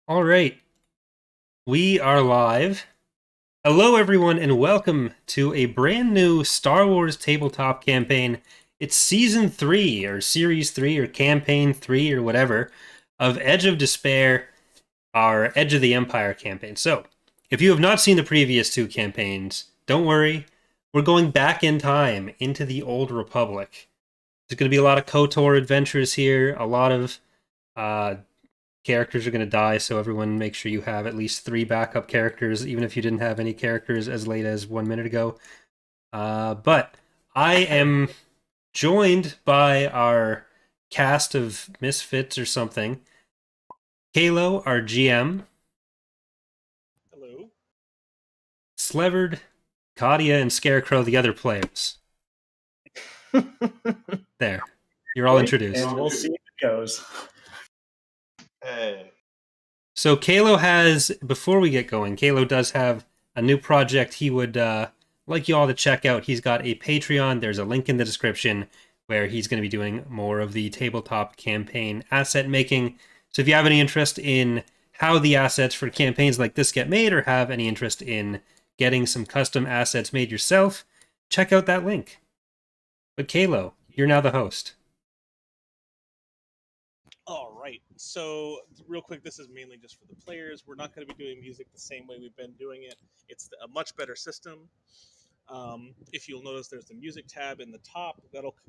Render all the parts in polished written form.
All right, we are live. Hello, everyone, and welcome to a brand new Star Wars tabletop campaign. It's Season 3, or Series 3, or Campaign 3, or whatever, of Edge of Despair, our Edge of the Empire campaign. So, if you have not seen the previous two campaigns, don't worry. We're going back in time into the Old Republic. There's going to be a lot of KOTOR adventures here, a lot of uh, characters are going to die, so everyone make sure you have at least 3 backup characters, even if you didn't have any characters as late as 1 minute ago. But I am joined by our cast of misfits or something. Kalo, our GM. Hello. Slevered, Kadia, and Scarecrow, the other players. There. You're all introduced. And we'll see how it goes. Hey. So Kalo has, before we get going, Kalo does have a new project he would like you all to check out. He's got a Patreon. There's a link in the description where he's going to be doing more of the tabletop campaign asset making. So if you have any interest in how the assets for campaigns like this get made, or have any interest in getting some custom assets made yourself, check out that link. But Kalo, you're now the host. All right. So, real quick, this is mainly just for the players. We're not going to be doing music the same way we've been doing it. It's a much better system. If you'll notice, there's the music tab in the top.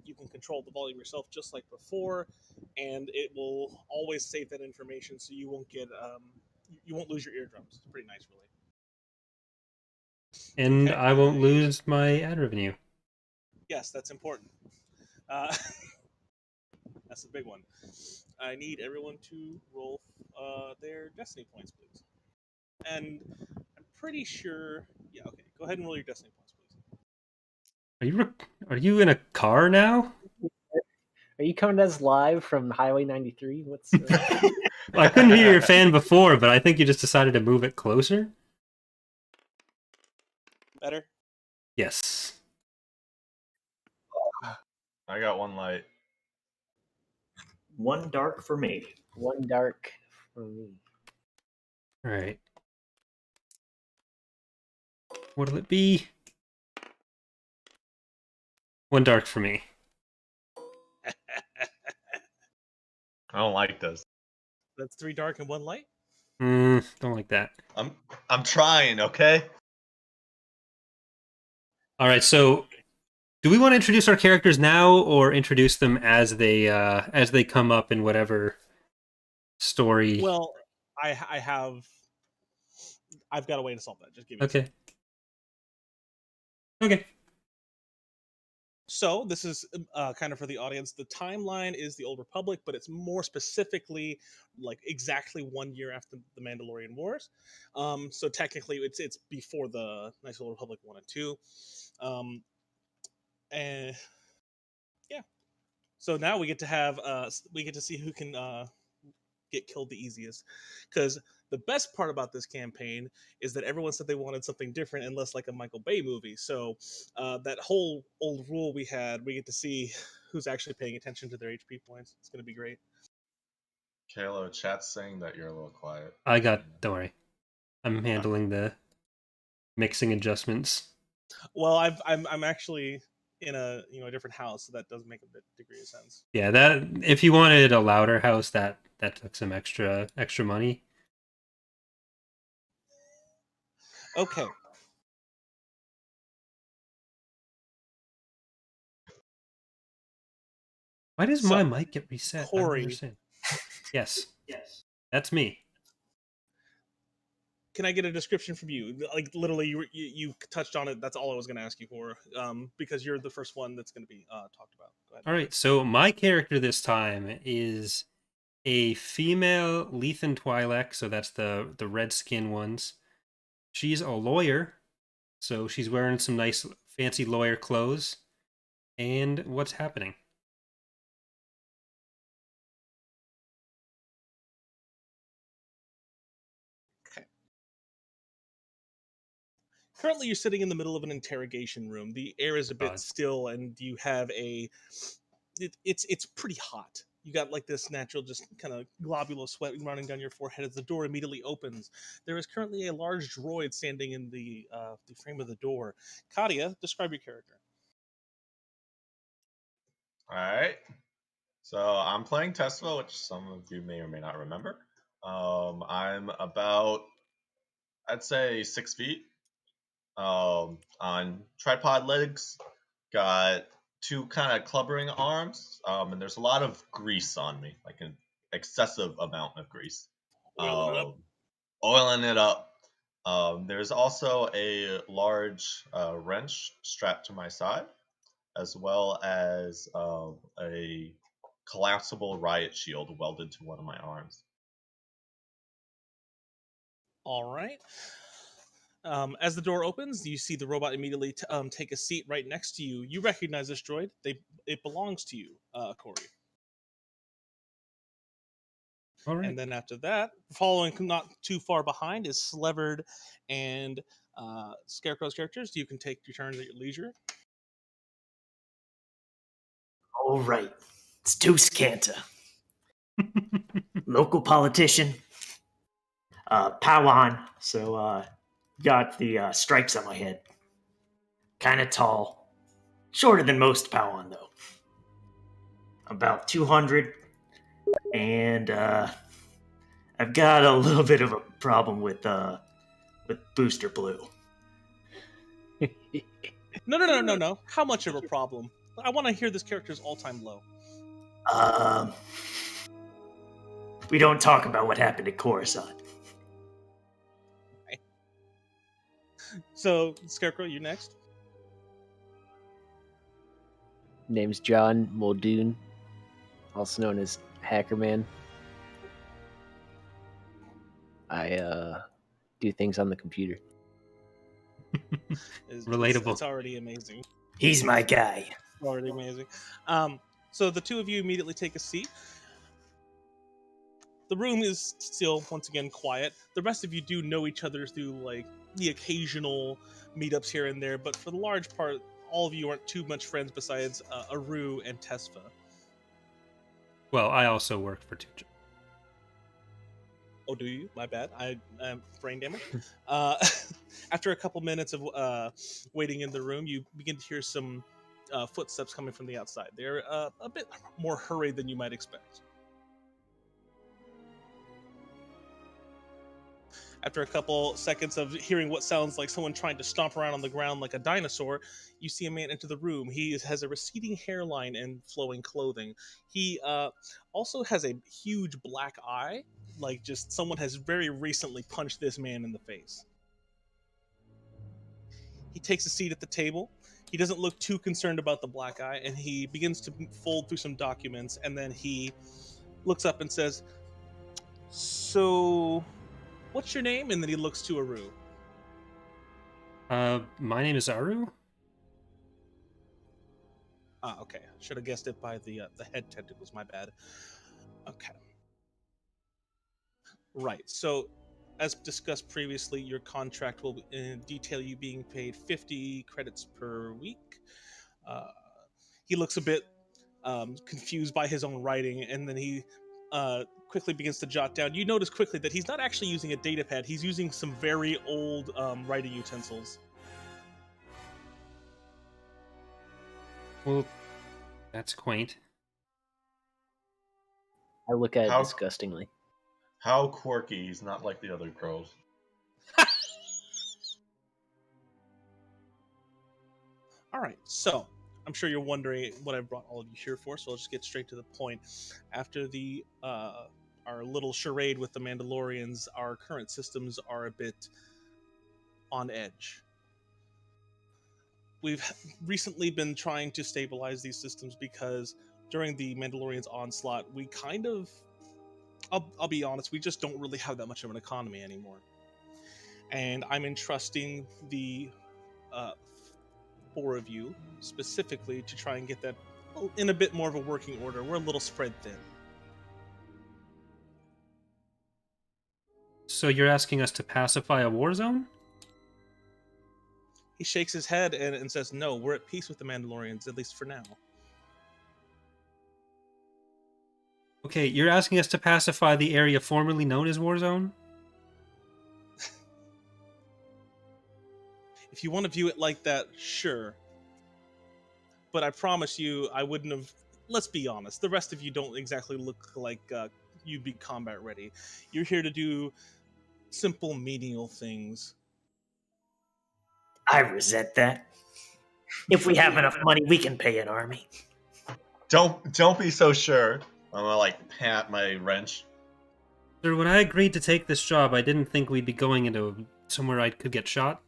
You can control the volume yourself, just like before, and it will always save that information, so you won't you won't lose your eardrums. It's pretty nice, really. And Okay. I won't lose my ad revenue. Yes, that's important. That's the big one. I need everyone to roll their destiny points, please. And I'm pretty sure. Yeah, okay. Go ahead and roll your destiny points, please. Are you in a car now? Are you coming to us live from Highway 93? What's Well, I couldn't hear your fan before, but I think you just decided to move it closer. Better? Yes. I got one light. One dark for me. one dark for me? All right. What'll it be? One dark for me. I don't like this. That's 3 dark and 1 light? Don't like that. I'm trying, okay? All right, so do we want to introduce our characters now, or introduce them as they come up in whatever story? Well, I've got a way to solve that. Just give me a second. Okay. So this is kind of for the audience. The timeline is the Old Republic, but it's more specifically like exactly 1 year after the Mandalorian Wars. So technically, it's before the Nice Old Republic 1 and 2. And yeah, so now we get to see who can get killed the easiest, because the best part about this campaign is that everyone said they wanted something different and less like a Michael Bay movie. So that whole old rule we get to see who's actually paying attention to their HP points. It's going to be great. Kalo, chat's saying that you're a little quiet. Don't worry. I'm handling the mixing adjustments. Well, I'm actually in a different house, so that does make a bit degree of sense. Yeah, that if you wanted a louder house, that took some extra money. Okay. Why does my mic get reset? Corey. Yes. That's me. Can I get a description from you? Like literally, you touched on it. That's all I was going to ask you for, because you're the first one that's going to be talked about. Go ahead. All right, so my character this time is a female Lethan Twi'lek, so that's the red skin ones. She's a lawyer, so she's wearing some nice fancy lawyer clothes. And what's happening? Currently, you're sitting in the middle of an interrogation room. The air is a bit still, and you have it's pretty hot. You got like this natural, just kind of globule of sweat running down your forehead as the door immediately opens. There is currently a large droid standing in the frame of the door. Katia, describe your character. All right. So I'm playing Tesla, which some of you may or may not remember. I'm about, I'd say, 6 feet. On tripod legs, got two kind of clubbering arms, and there's a lot of grease on me, like an excessive amount of grease. Oiling it up. Oiling it up. There's also a large wrench strapped to my side, as well as a collapsible riot shield welded to one of my arms. All right. As the door opens, you see the robot immediately take a seat right next to you. You recognize this droid. It belongs to you, Corey. All right. And then after that, following not too far behind is Slevered and Scarecrow's characters. You can take your turns at your leisure. All right. It's Deuce Canta, local politician, Pawan. So, got the stripes on my head. Kind of tall. Shorter than most Pawan, though. About 200. And, I've got a little bit of a problem with Booster Blue. No. How much of a problem? I want to hear this character's all-time low. We don't talk about what happened at Coruscant. So, Scarecrow, you next. Name's John Muldoon, also known as Hackerman. I do things on the computer. Relatable. It's already amazing. He's my guy. Already amazing. So the two of you immediately take a seat. The room is still, once again, quiet. The rest of you do know each other through, like, the occasional meetups here and there, but for the large part, all of you aren't too much friends besides Aru and Tesfa. Well, I also work for Tuja. Oh, do you? My bad. I'm brain damage. After a couple minutes of waiting in the room, you begin to hear some footsteps coming from the outside. They're a bit more hurried than you might expect. After a couple seconds of hearing what sounds like someone trying to stomp around on the ground like a dinosaur, you see a man enter the room. He has a receding hairline and flowing clothing. He also has a huge black eye, like just someone has very recently punched this man in the face. He takes a seat at the table. He doesn't look too concerned about the black eye, and he begins to fold through some documents, and then he looks up and says, "So, what's your name?" And then he looks to Aru. My name is Aru. Okay. Should have guessed it by the head tentacles. My bad. Okay. Right. So, as discussed previously, your contract will detail you being paid 50 credits per week. He looks a bit confused by his own writing, and then he quickly begins to jot down. You notice quickly that he's not actually using a data pad. He's using some very old writing utensils. Well, that's quaint. I look at it How- disgustingly. How quirky, he's not like the other girls. All right, so I'm sure you're wondering what I brought all of you here for, so I'll just get straight to the point. After the our little charade with the Mandalorians, our current systems are a bit on edge. We've recently been trying to stabilize these systems because during the Mandalorians onslaught, we kind of, I'll be honest, we just don't really have that much of an economy anymore. And I'm entrusting the four of you specifically to try and get that in a bit more of a working order. We're a little spread thin. So you're asking us to pacify a war zone? He shakes his head and says, "No, we're at peace with the Mandalorians, at least for now." Okay, you're asking us to pacify the area formerly known as Warzone? If you want to view it like that, sure. But I promise you, I wouldn't have. Let's be honest. The rest of you don't exactly look like you'd be combat ready. You're here to do simple menial things. I resent that. If we have enough money, we can pay an army. Don't be so sure. I'm gonna like pat my wrench. Sir, when I agreed to take this job, I didn't think we'd be going into somewhere I could get shot.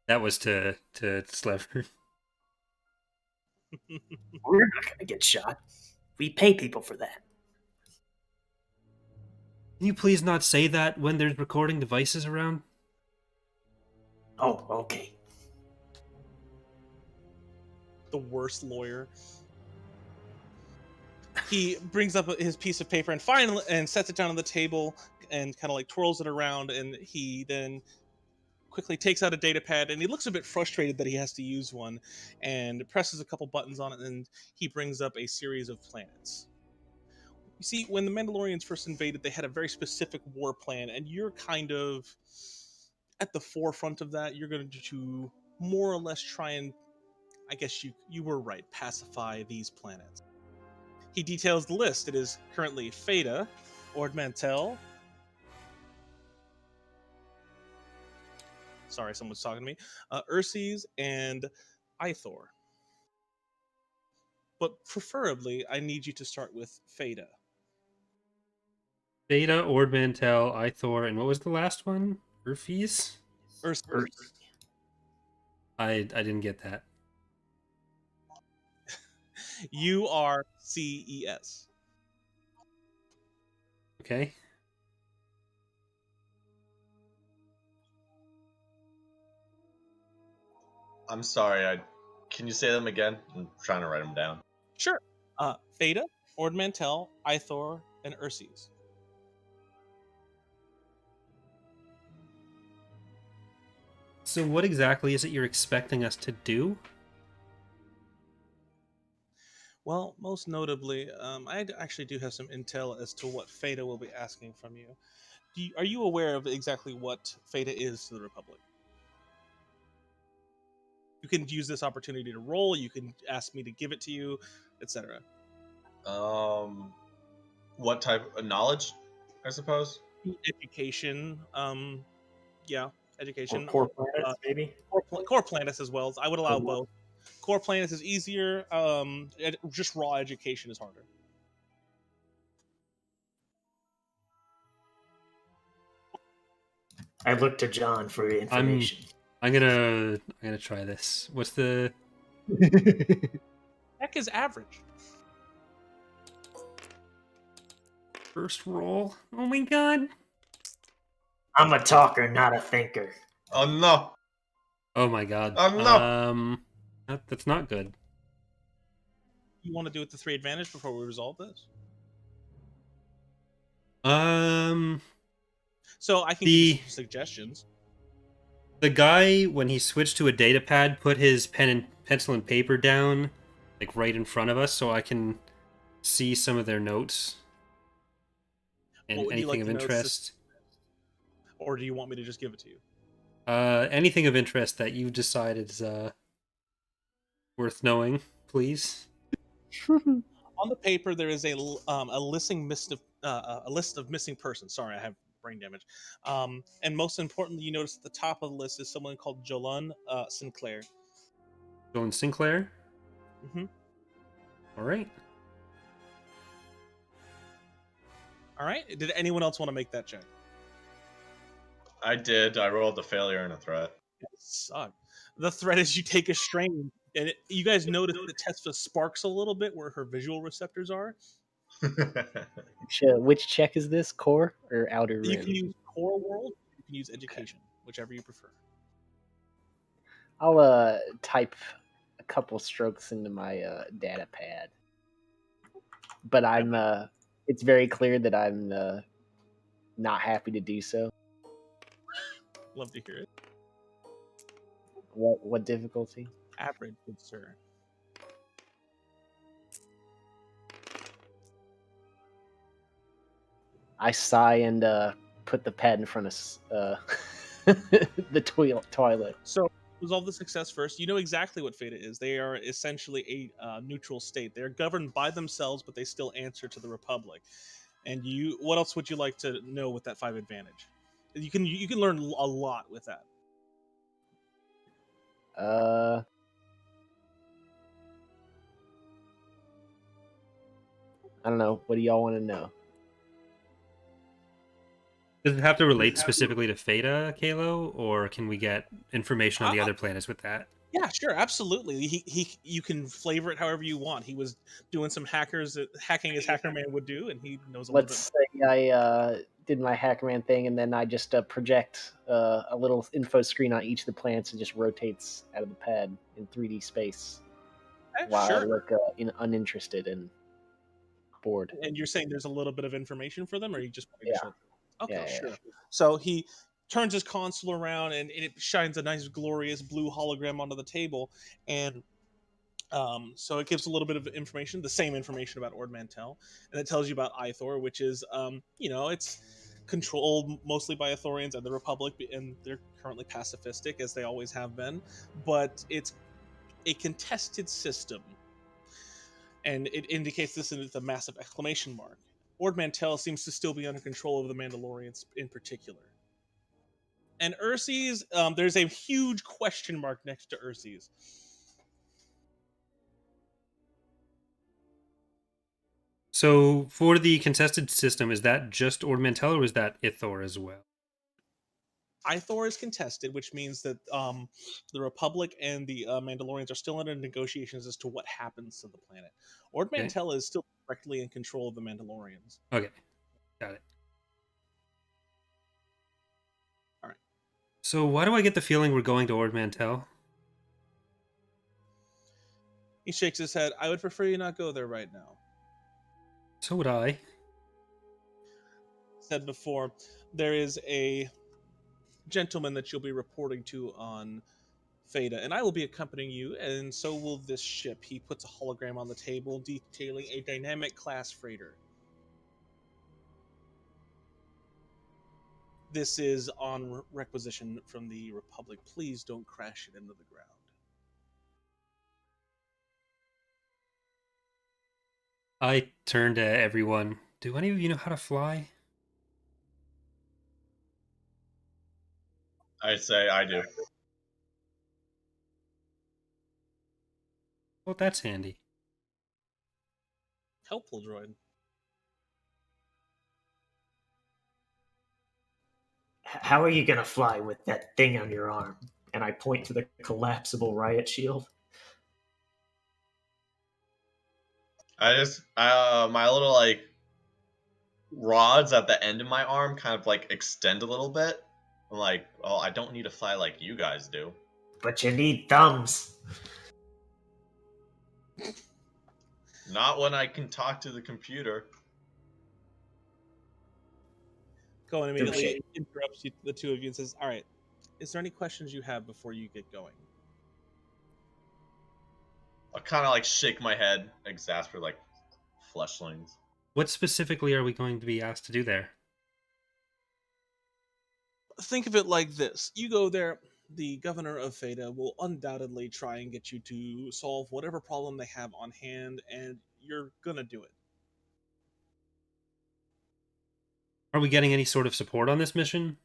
That was to Slevered. We're not going to get shot. We pay people for that. Can you please not say that when there's recording devices around? Oh, okay. The worst lawyer. He brings up his piece of paper and finally sets it down on the table and kind of like twirls it around, and he then quickly takes out a data pad, and he looks a bit frustrated that he has to use one, and presses a couple buttons on it, and he brings up a series of planets. You see, when the Mandalorians first invaded, they had a very specific war plan, and you're kind of at the forefront of that. You're going to more or less try and, I guess you were right, pacify these planets. He details the list. It is currently Feta, Ord Mantell. Sorry, someone's talking to me. Urses and Ithor. But preferably, I need you to start with Feta. Beta, Ord Mantell, Ithor, and what was the last one? Urfes? Urses. I didn't get that. URCES. Okay. I'm sorry. Can you say them again? I'm trying to write them down. Sure. Theta, Ord Mantell, Ithor, and Urses. So what exactly is it you're expecting us to do? Well, most notably, I actually do have some intel as to what Feta will be asking from you. Are you aware of exactly what Feta is to the Republic? You can use this opportunity to roll. You can ask me to give it to you, etc. What type of knowledge? I suppose. Education. Yeah, education. Or core planets, maybe? Core planets as well. I would allow both. Core planets is easier. Just raw education is harder. I look to John for information. I'm gonna try this. What's the Heck is average. first roll? Oh my god. I'm a talker, not a thinker. Oh no! Oh my god. Oh no! That's not good. You want to do it to 3 advantage before we resolve this? So I can give you some suggestions. The guy, when he switched to a data pad, put his pencil and paper down, like right in front of us, so I can see some of their notes and anything of interest. Or do you want me to just give it to you? Anything of interest that you decide is worth knowing, please. On the paper, there is a list of missing persons. Sorry, I have brain damage. And most importantly, you notice at the top of the list is someone called Jolun Sinclair. Jolun Sinclair? Mm-hmm. All right. All right. Did anyone else want to make that check? I did. I rolled a failure and a threat. It sucked. The threat is you take a strain, and you guys notice that Tesfa sparks a little bit where her visual receptors are. Which check is this? Core or outer rim? You can use core world. You can use education, whichever you prefer. I'll type a couple strokes into my data pad, but I'm it's very clear that I'm not happy to do so. Love to hear it. What difficulty? Average, good sir. I sigh and put the pad in front of the toilet. So resolve the success first. You know exactly what Feta is. They are essentially a neutral state. They're governed by themselves, but they still answer to the Republic. And you, what else would you like to know with that 5 advantage? You can learn a lot with that. I don't know. What do y'all want to know? Does it have to relate specifically to Feta, Kalo, or can we get information on the other planets with that? Yeah, sure, absolutely. You can flavor it however you want. He was doing some hacking as Hacker Man would do, and he knows a little bit. Let's say I did my Hackerman thing, and then I just project a little info screen on each of the planets and just rotates out of the pad in 3D space while I look uninterested and bored. And you're saying there's a little bit of information for them, or you just Yeah. Okay, Yeah, sure. yeah. So he turns his console around, and it shines a nice, glorious blue hologram onto the table, and so it gives a little bit of information, the same information about Ord Mantell, and it tells you about Ithor, which is, it's controlled mostly by Ithorians and the Republic, and they're currently pacifistic, as they always have been, but it's a contested system, and it indicates this with a massive exclamation mark. Ord Mantell seems to still be under control of the Mandalorians in particular. And Ursies, there's a huge question mark next to Ursies. So for the contested system, is that just Ord Mantell or is that Ithor as well? Ithor is contested, which means that the Republic and the Mandalorians are still under negotiations as to what happens to the planet. Ord Mantell is still directly in control of the Mandalorians. Okay, got it. All right. So why do I get the feeling we're going to Ord Mantell? He shakes his head. I would prefer you not go there right now. So would I. Said before, there is a gentleman that you'll be reporting to on Feta, and I will be accompanying you, and so will this ship. He puts a hologram on the table detailing a dynamic class freighter. This is on requisition from the Republic. Please don't crash it into the ground. I turn to everyone. Do any of you know how to fly? I say I do. Well, that's handy. Helpful droid. How are you gonna fly with that thing on your arm? And I point to the collapsible riot shield. I just my little like rods at the end of my arm kind of like extend a little bit. I'm like, oh, I don't need to fly like you guys do. But you need thumbs. Not when I can talk to the computer. Cohen immediately interrupts the two of you and says, all right, is there any questions you have before you get going? I kind of like shake my head, exasperate like fleshlings. What specifically are we going to be asked to do there? Think of it like this. You go there, the governor of Feta will undoubtedly try and get you to solve whatever problem they have on hand, and you're gonna do it. Are we getting any sort of support on this mission?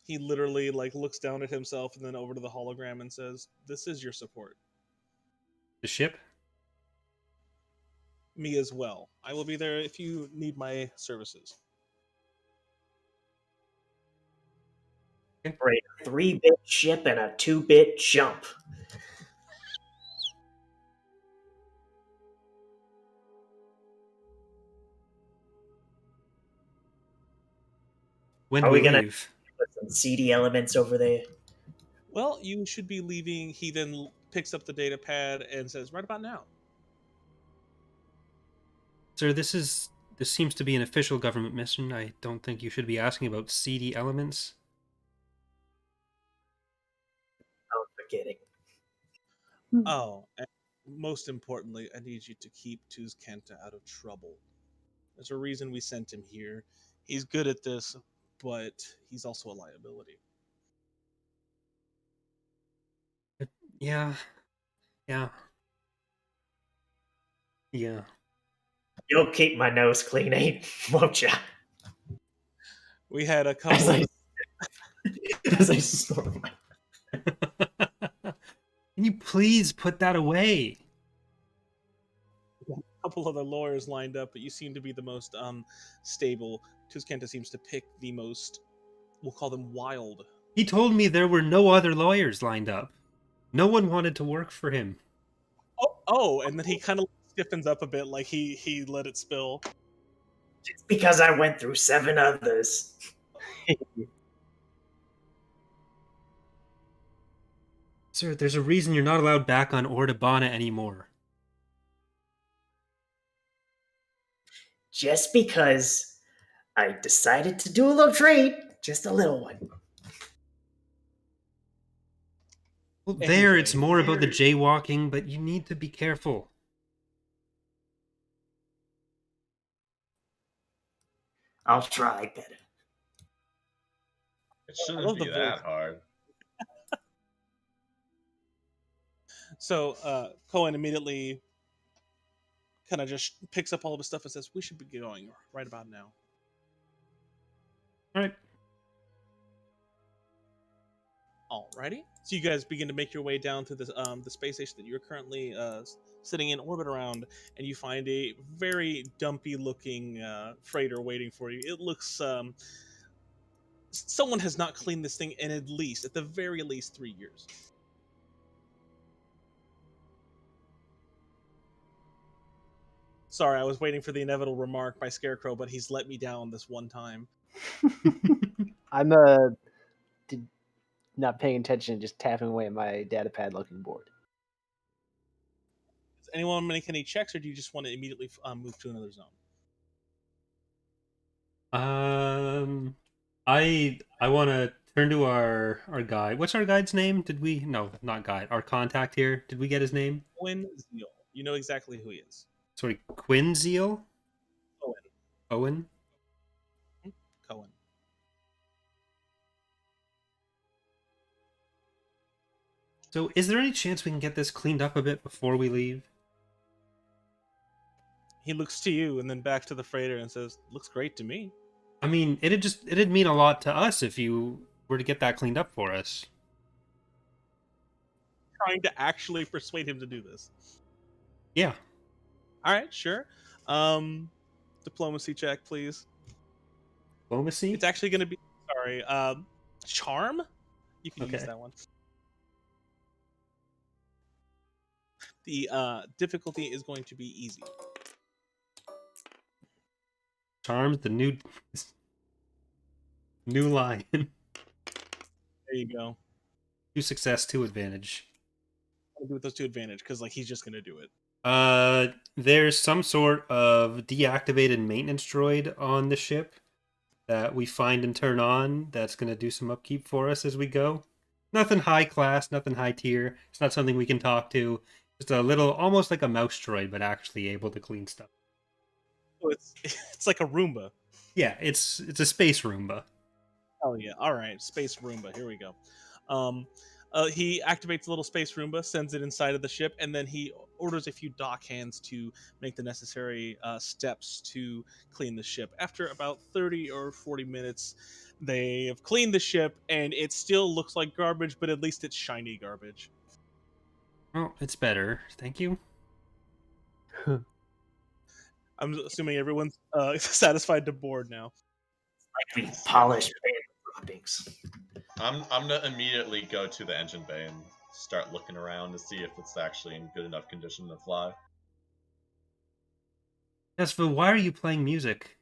He literally looks down at himself and then over to the hologram and says, this is your support. The ship? Me as well. I will be there if you need my services. For a 3-bit ship and a 2-bit jump. When Are do we we gonna leave? put some CD elements over there? Well, you should be leaving. He then picks up the data pad and says, right about now. Sir, this seems to be an official government mission. I don't think you should be asking about seedy elements. I'm forgetting. Oh, and most importantly, I need you to keep Tuz Kenta out of trouble. There's a reason we sent him here. He's good at this, but he's also a liability. Yeah. You'll keep my nose clean, won't ya? We had a couple of As I snort. Can you please put that away? couple other lawyers lined up, but you seem to be the most stable. Tuskenta seems to pick the most, we'll call them wild. He told me there were no other lawyers lined up. No one wanted to work for him. Oh, and then he kind of stiffens up a bit, like he let it spill. It's because I went through 7 others. Sir, there's a reason you're not allowed back on Ordabana anymore. Just because I decided to do a little trade, just a little one. Well, there it's more about the jaywalking, but you need to be careful. I'll try better. It shouldn't be that hard. So Cohen immediately kind of just picks up all of his stuff and says, "We should be going right about now." All right. Alrighty. So you guys begin to make your way down to the space station that you're currently sitting in orbit around, and you find a very dumpy-looking freighter waiting for you. It looks someone has not cleaned this thing in at the very least, 3 years. Sorry, I was waiting for the inevitable remark by Scarecrow, but he's let me down this one time. I'm not paying attention, just tapping away at my data pad looking board. Does anyone make any checks, or do you just want to immediately move to another zone? I want to turn to our guide. What's our guide's name? Did we? No, not guide. Our contact here. Did we get his name? Quinn Zeal. You know exactly who he is. Sorry, Quinn Zeal? Owen? Cohen. So, is there any chance we can get this cleaned up a bit before we leave? He looks to you and then back to the freighter and says, "Looks great to me." I mean, it'd mean a lot to us if you were to get that cleaned up for us. Trying to actually persuade him to do this. Yeah. All right, sure. Diplomacy check, please. Diplomacy? It's actually going to be charm. You can use that one. The difficulty is going to be easy. Charm's the new lion. There you go. 2 success, 2 advantage. I'll do with those 2 advantage because he's just going to do it. There's some sort of deactivated maintenance droid on the ship that we find and turn on that's going to do some upkeep for us as we go. Nothing high class, nothing high tier. It's not something we can talk to. Just a little, almost like a mouse droid, but actually able to clean stuff. So it's like a Roomba. Yeah, it's a space Roomba. Oh yeah, all right, space Roomba. Here we go. He activates a little space Roomba, sends it inside of the ship, and then he orders a few dock hands to make the necessary steps to clean the ship. After about 30 or 40 minutes, they have cleaned the ship, and it still looks like garbage, but at least it's shiny garbage. Well, it's better. Thank you. I'm assuming everyone's satisfied to board now. Like we polished droppings. I'm gonna immediately go to the engine bay and start looking around to see if it's actually in good enough condition to fly. Tesfa, why are you playing music?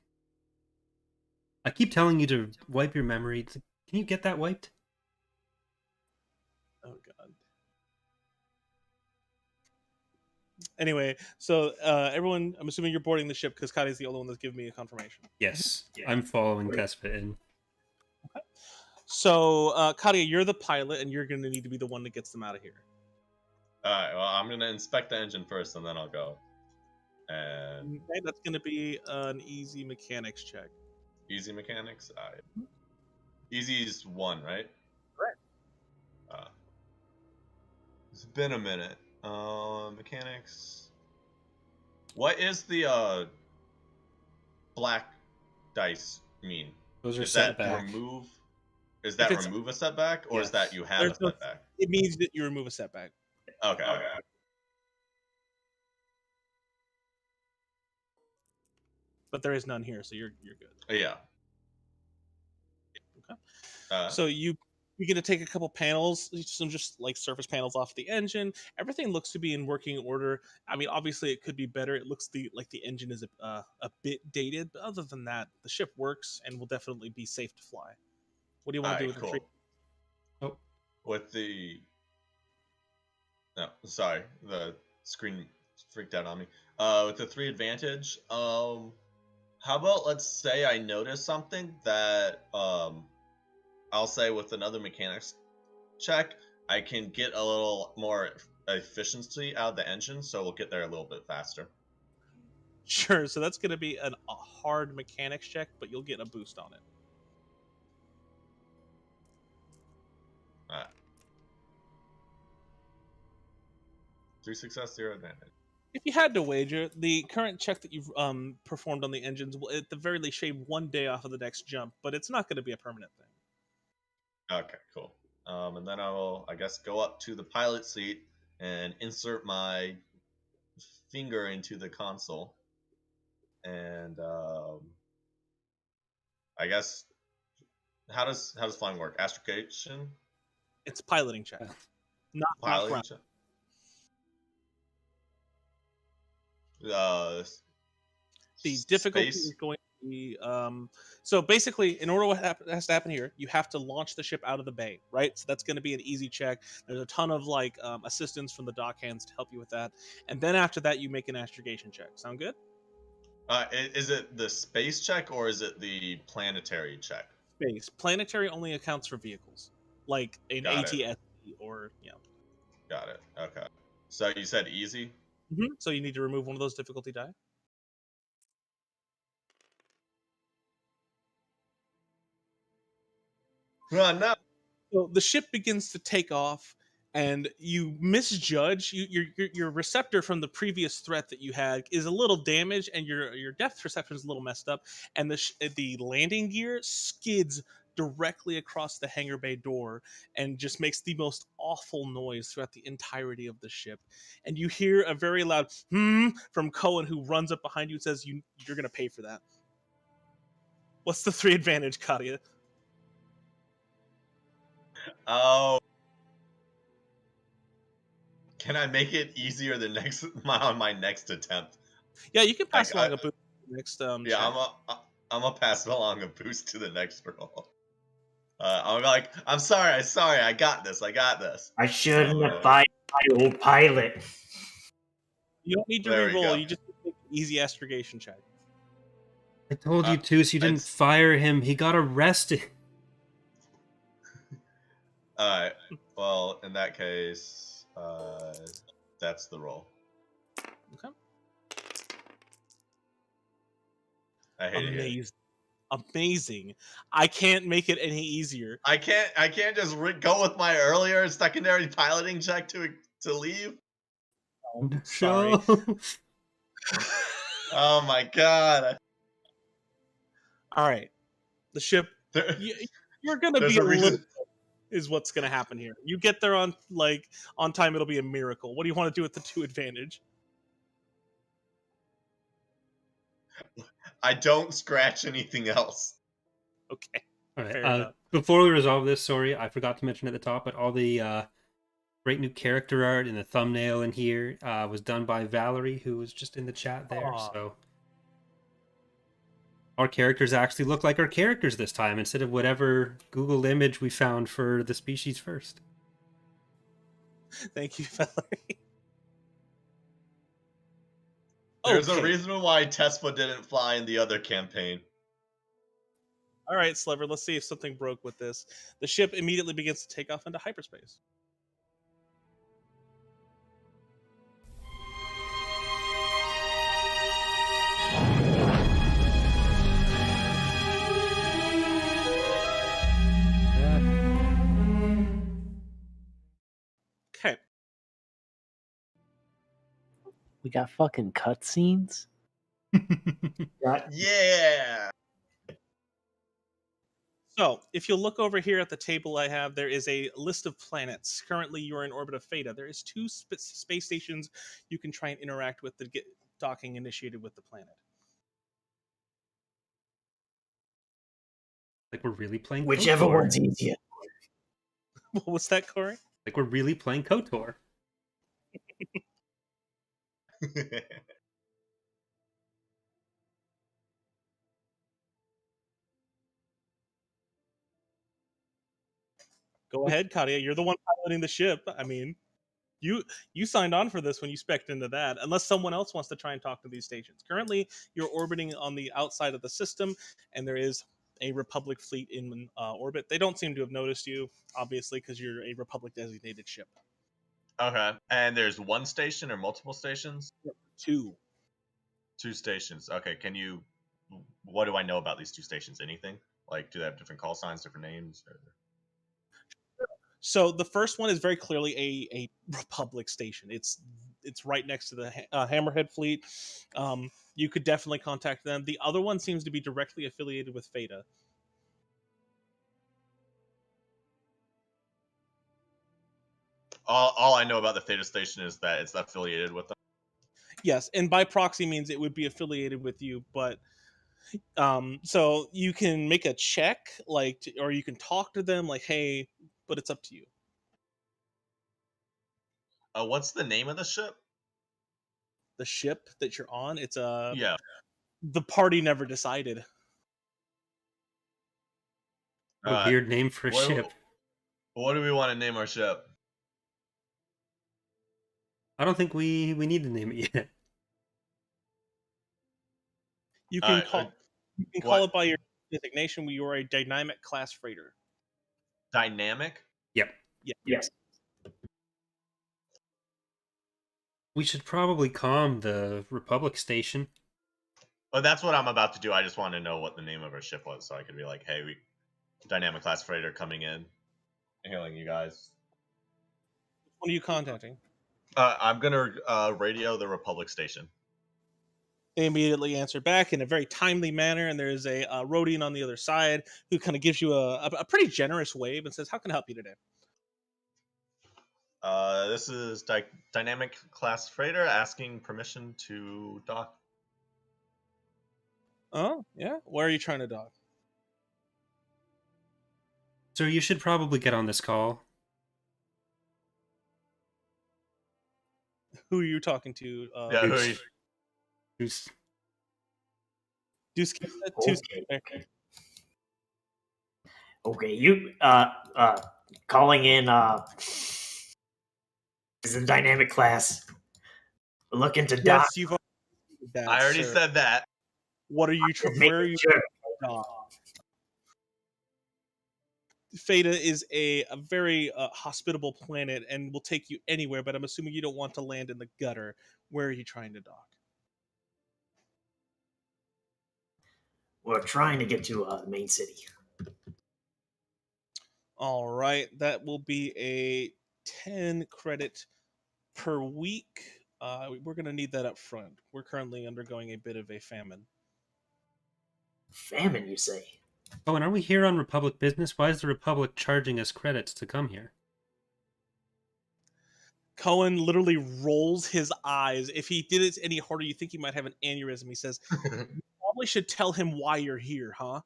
I keep telling you to wipe your memory. Can you get that wiped? Oh god. Anyway, so everyone, I'm assuming you're boarding the ship because Kadi's the only one that's giving me a confirmation. Yes, yeah. I'm following Tesfa in. Okay. So, Kadia, you're the pilot, and you're going to need to be the one that gets them out of here. Alright, well, I'm going to inspect the engine first, and then I'll go. And Okay, that's going to be an easy mechanics check. easy mechanics. Easy is 1, right? Correct. It's been a minute. Mechanics. What is the black dice mean? Those are Is set that back. remove? Is that remove a setback, or is that you have a setback? It means that you remove a setback. Okay. But there is none here, so you're good. Yeah. Okay. So you get to take a couple panels, some just like surface panels off the engine. Everything looks to be in working order. I mean, obviously it could be better. It looks like the engine is a bit dated, but other than that, the ship works and will definitely be safe to fly. What do you want to do with the tree? Oh, with the no, sorry, the screen freaked out on me. With the 3 advantage, how about let's say I notice something that I'll say with another mechanics check, I can get a little more efficiency out of the engine, so we'll get there a little bit faster. Sure. So that's going to be a hard mechanics check, but you'll get a boost on it. All right. 3 success, 0 advantage. If you had to wager, the current check that you've performed on the engines will at the very least shave 1 day off of the next jump, but it's not going to be a permanent thing. Okay, cool. And then I will, I guess, go up to the pilot seat and insert my finger into the console. And I guess, how does flying work? Astrogation? It's piloting check, not Piloting ground. check? The difficulty space? is going to be so basically, in order what has to happen here, you have to launch the ship out of the bay, right? So that's going to be an easy check. There's a ton of like assistance from the dock hands to help you with that, and then after that, you make an astrogation check. Sound good? Is it the space check or is it the planetary check? Space. Planetary only accounts for vehicles, like an ATS or Got it. Okay. So you said easy? Mm-hmm. So you need to remove one of those difficulty die. No. So the ship begins to take off, and you misjudge. Your receptor from the previous threat that you had is a little damaged, and your depth perception is a little messed up. And the landing gear skids directly across the hangar bay door and just makes the most awful noise throughout the entirety of the ship. And you hear a very loud from Cohen, who runs up behind you and says, "You're gonna pay for that." What's the 3 advantage, Katia? Oh. Can I make it easier on my next attempt? Yeah, you can pass along a boost next. Yeah, I'm gonna pass along a boost to the next roll. I'm like, I'm sorry, I got this. I shouldn't have fired my old pilot. You don't need to re-roll. You just make an easy astrogation check. I told you to, so you didn't fire him. He got arrested. Alright. Well, in that case, that's the roll. Okay. I hate it. Amazing. I can't make it any easier. I can't just go with my earlier secondary piloting check to leave. Oh, sorry. Oh my god. All right. The ship. You're gonna be a little. Is what's gonna happen here. You get there on time. It'll be a miracle. What do you want to do with the 2 advantage? I don't scratch anything else. Okay. All right. Before we resolve this, sorry, I forgot to mention at the top, but all the great new character art and the thumbnail in here was done by Valerie, who was just in the chat there. Aww. So our characters actually look like our characters this time, instead of whatever Google image we found for the species first. Thank you, Valerie. There's a reason why Tesla didn't fly in the other campaign. All right, Slevered, let's see if something broke with this. The ship immediately begins to take off into hyperspace. We got fucking cutscenes. Yeah. So, if you look over here at the table I have, there is a list of planets. Currently, you're in orbit of Theta. There is 2 space stations you can try and interact with to get docking initiated with the planet. Like we're really playing Whichever KOTOR. one's easier. What was that, Corey? Like we're really playing KOTOR. Go ahead, Katia. You're the one piloting the ship. I mean, you signed on for this when you spec'd into that. Unless someone else wants to try and talk to these stations. Currently, you're orbiting on the outside of the system, and there is a Republic fleet in orbit. They don't seem to have noticed you, obviously, because you're a Republic designated ship. Okay. And there's one station or multiple stations? 2. 2 stations. Okay. What do I know about these 2 stations? Anything? Like, do they have different call signs, different names? Or... So the first one is very clearly a Republic station. It's right next to the Hammerhead fleet. You could definitely contact them. The other one seems to be directly affiliated with Theta. All I know about the Theta station is that it's affiliated with them. Yes, and by proxy means it would be affiliated with you, but so you can make a check, like, or you can talk to them, like, hey, but it's up to you. What's the name of the ship? The ship that you're on, it's Yeah. the party never decided. What a weird name for a ship. What do we want to name our ship? I don't think we need to name it yet. You can call it by your designation. You are a dynamic class freighter. Dynamic? Yep. Yeah. Yes. We should probably calm the Republic station. Well, that's what I'm about to do. I just want to know what the name of our ship was, so I could be like, "Hey, dynamic class freighter coming in, hailing you guys." What are you contacting? I'm gonna radio the Republic station. They immediately answer back in a very timely manner, and there's a Rhodian on the other side who kind of gives you a pretty generous wave and says, "How can I help you today?" This is dynamic class freighter asking permission to dock. Oh, yeah. Where are you trying to dock? Sir, you should probably get on this call. Who are you talking to? Yeah, Who's... Okay, you calling in is a dynamic class. We're looking to dock. Yes, you've already that, I already sir. said that. What are you where are you Sure. dock? Theta is a very hospitable planet and will take you anywhere, but I'm assuming you don't want to land in the gutter. Where are you trying to dock? We're trying to get to the main city. All right, that will be a 10 credit per week. We're going to need that up front. We're currently undergoing a bit of a famine. Famine, you say? Oh, and are we here on Republic business? Why is the Republic charging us credits to come here? Cohen literally rolls his eyes. If he did it any harder, you think he might have an aneurysm. He says, "You probably should tell him why you're here, huh?"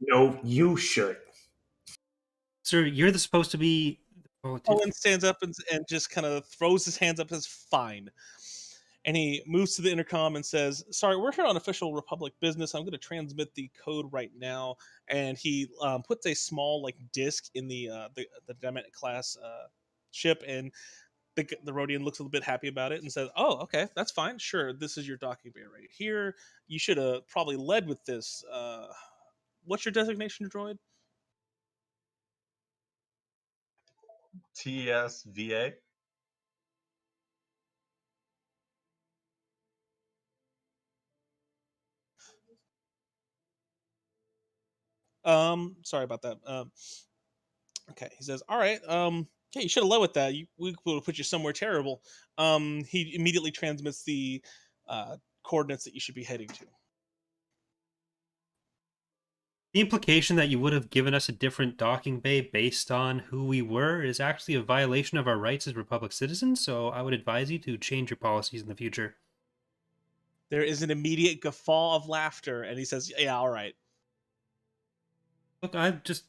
No, you should. Sir, you're supposed to be... Cohen stands up and just kind of throws his hands up and says, "Fine." And he moves to the intercom and says, "Sorry, we're here on official Republic business. I'm going to transmit the code right now." And he puts a small disc in the dynamic class ship, and the Rhodian looks a little bit happy about it and says, "Oh, okay, that's fine. Sure, this is your docking bay right here. You should have probably led with this. What's your designation, droid?" TSVA. Sorry about that. Okay, he says, "All right. Yeah, you should have led with that. We would have put you somewhere terrible. He immediately transmits the coordinates that you should be heading to. The implication that you would have given us a different docking bay based on who we were is actually a violation of our rights as Republic citizens, so I would advise you to change your policies in the future. There is an immediate guffaw of laughter, and he says, yeah, all right. Look, I'm just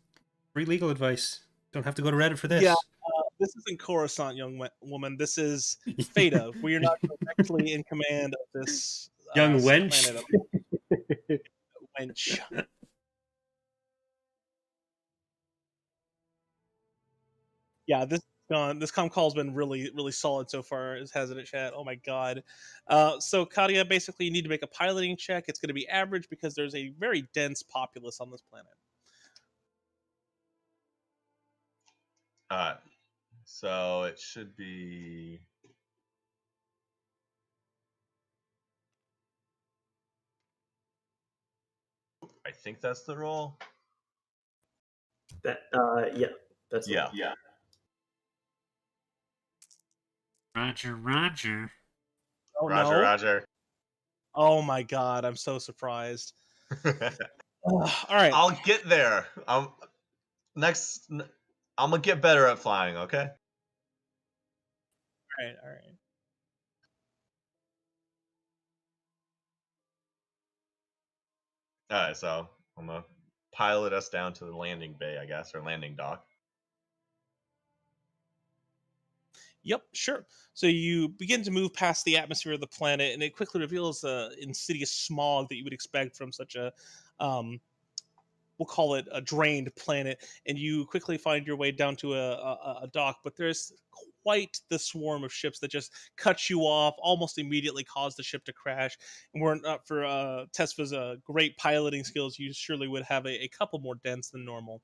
free legal advice. Don't have to go to Reddit for this. Yeah, this isn't Coruscant, young woman. This is Feta. We are not directly in command of this young wench. Planet. Wench. Yeah, this comm call's been really, really solid so far, hasn't it, chat? Oh my god. So Katia, basically you need to make a piloting check. It's going to be average because there's a very dense populace on this planet. Alright. So it should be... I think that's the roll. That yeah, that's Yeah. Roger. Oh Roger, no. Roger. Oh my god, I'm so surprised. All right. I'll get there. I'm gonna get better at flying, okay? All right. Alright, so I'm gonna pilot us down to the landing bay, I guess, or landing dock. Yep, sure. So you begin to move past the atmosphere of the planet, and it quickly reveals the insidious smog that you would expect from such a, we'll call it a drained planet. And you quickly find your way down to a dock, but there's quite the swarm of ships that just cut you off, almost immediately cause the ship to crash. And were it not for Tesfa's great piloting skills, you surely would have a couple more dents than normal.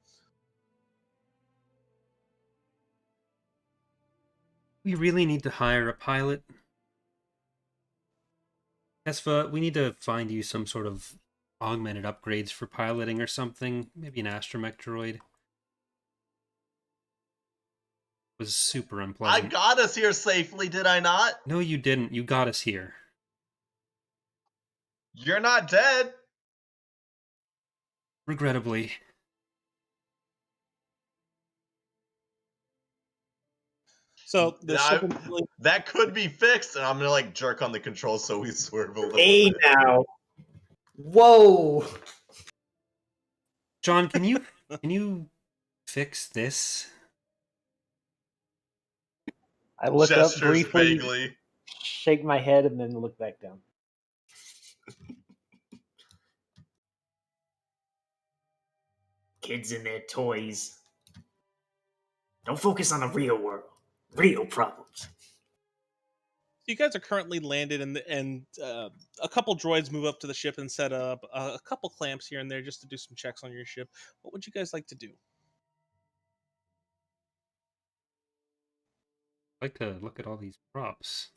We really need to hire a pilot. Tesfa, we need to find you some sort of augmented upgrades for piloting or something. Maybe an astromech droid. Was super unpleasant. I got us here safely, did I not? No, you didn't. You got us here. You're not dead. Regrettably. So the ship that could be fixed, and I'm gonna like jerk on the controls so we swerve a little Hey bit. now. Whoa. John, can you fix this? I look Gestures up briefly, vaguely. shake my head, and then look back down. Kids and their toys. Don't focus on the real world. Real problems. You guys are currently landed, and a couple droids move up to the ship and set up a couple clamps here and there just to do some checks on your ship. What would you guys like to do? I'd like to look at all these props.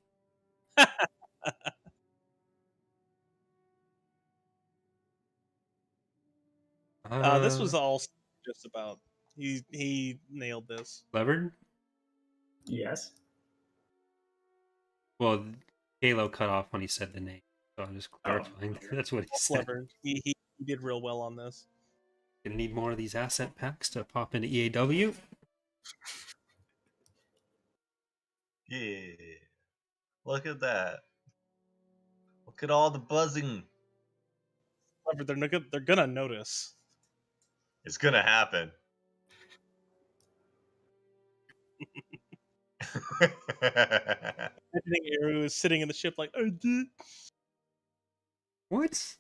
This was all just about. He nailed this. Slevered? Yes. Well, Halo cut off when he said the name, so I'm just clarifying. That's what he said. Slevered. He did real well on this. Gonna need more of these asset packs to pop into EAW. Yeah. Look at that. Look at all the buzzing. Slevered, they're gonna notice. It's gonna happen. Imagining Eru is sitting in the ship like, oh, dude. What?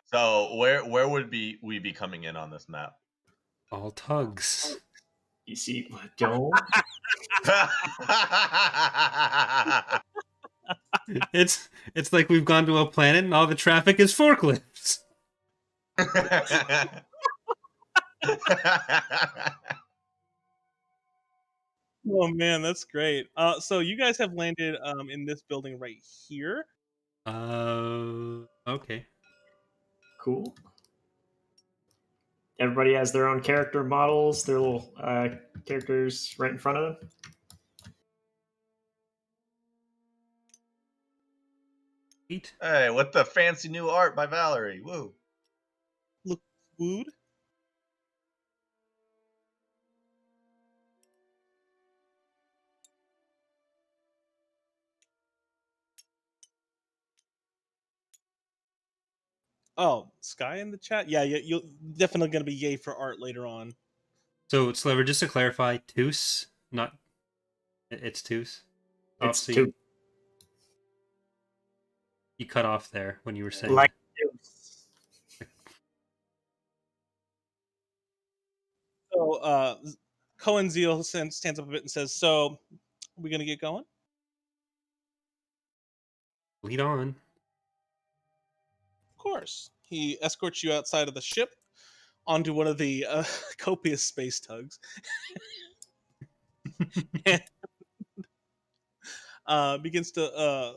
So where would we be coming in on this map? All tugs. You see, don't. It's like we've gone to a planet and all the traffic is forklifts. Oh man, that's great. So you guys have landed in this building right here. Okay. Cool. everybody has their own character models, their little characters right in front of them. Hey, what the fancy new art by Valerie? Woo! Look, wooed. Oh, Sky in the chat? Yeah, you're definitely going to be yay for art later on. So, Slevered, just to clarify, Toos, not... It's Toos? Oh, It's so two. You cut off there when you were saying... Like So, Cohen Zeal stands up a bit and says, so, are we going to get going? Lead on. Of course. He escorts you outside of the ship onto one of the copious space tugs. And begins to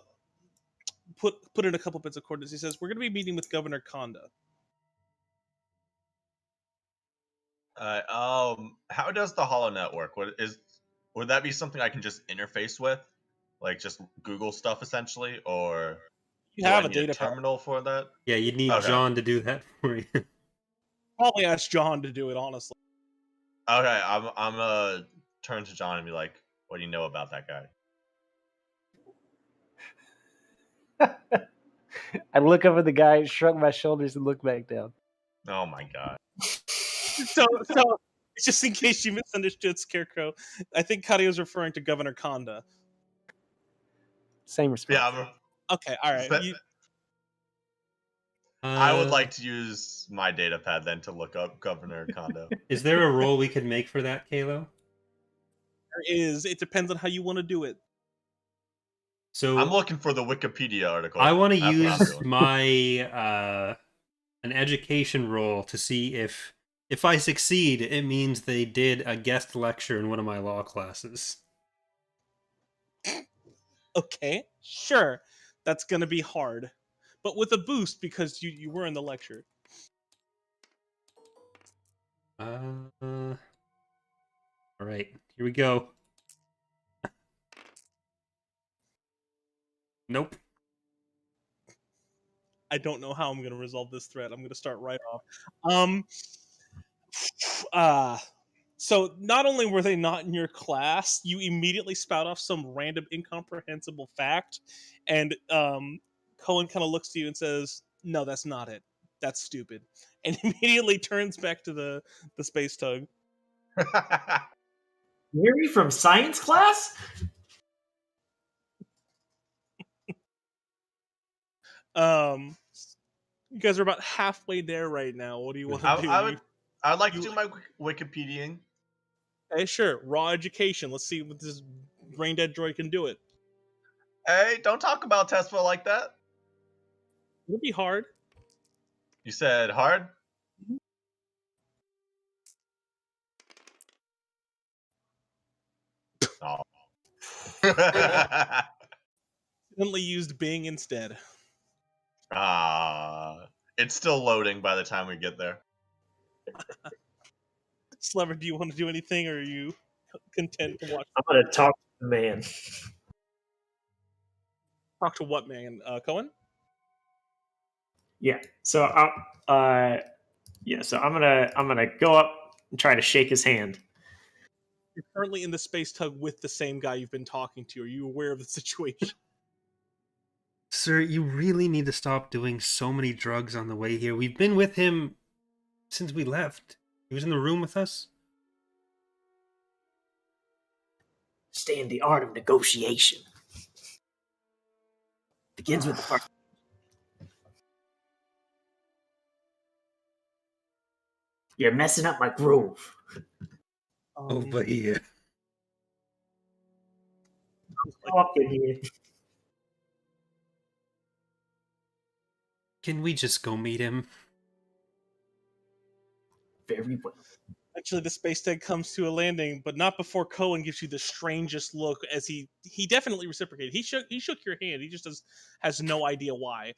put in a couple bits of coordinates. He says, we're going to be meeting with Governor Konda. How does the HoloNet work? Would that be something I can just interface with, like just Google stuff essentially, or You do have I a need data terminal for that? Yeah, you'd need Okay. John to do that for you. Probably ask John to do it, honestly. Okay, I'm gonna turn to John and be like, "What do you know about that guy?" I look up at the guy, shrug my shoulders, and look back down. Oh my god! So just in case you misunderstood, Scarecrow, I think Kadio was referring to Governor Konda. Same response. Yeah, Okay, all right. I would like to use my data pad then to look up Governor Kondo. Is there a role we could make for that, Kalo? There is. It depends on how you want to do it. So I'm looking for the Wikipedia article. I want to That's what I'm use doing. my an education role to see if I succeed, it means they did a guest lecture in one of my law classes. Okay, sure. That's going to be hard. But with a boost because you were in the lecture. All right, here we go. Nope. I don't know how I'm going to resolve this threat. I'm going to start right off. So not only were they not in your class, you immediately spout off some random incomprehensible fact, and Cohen kind of looks to you and says, "No, that's not it. That's stupid," and immediately turns back to the space tug. Mary from science class? You guys are about halfway there right now. What do you want to do? I'd like to do my Wikipediaing. Hey, sure. Raw education. Let's see what this brain dead droid can do it. Hey, don't talk about Tesla like that. It'll be hard. You said hard? Oh. Accidentally used Bing instead. It's still loading by the time we get there. Slever, do you want to do anything, or are you content to watch? I'm gonna talk to the man. Talk to what man? Cohen? Yeah. So I'm gonna go up and try to shake his hand. You're currently in the space tug with the same guy you've been talking to. Are you aware of the situation? Sir, you really need to stop doing so many drugs on the way here. We've been with him since we left. He was in the room with us. Stay in the art of negotiation. Begins with the first. You're messing up my groove. Over here. Talking here. Can we just go meet him? Very well. Actually, the space tug comes to a landing, but not before Cohen gives you the strangest look. As he definitely reciprocated. He shook your hand. He just has no idea why.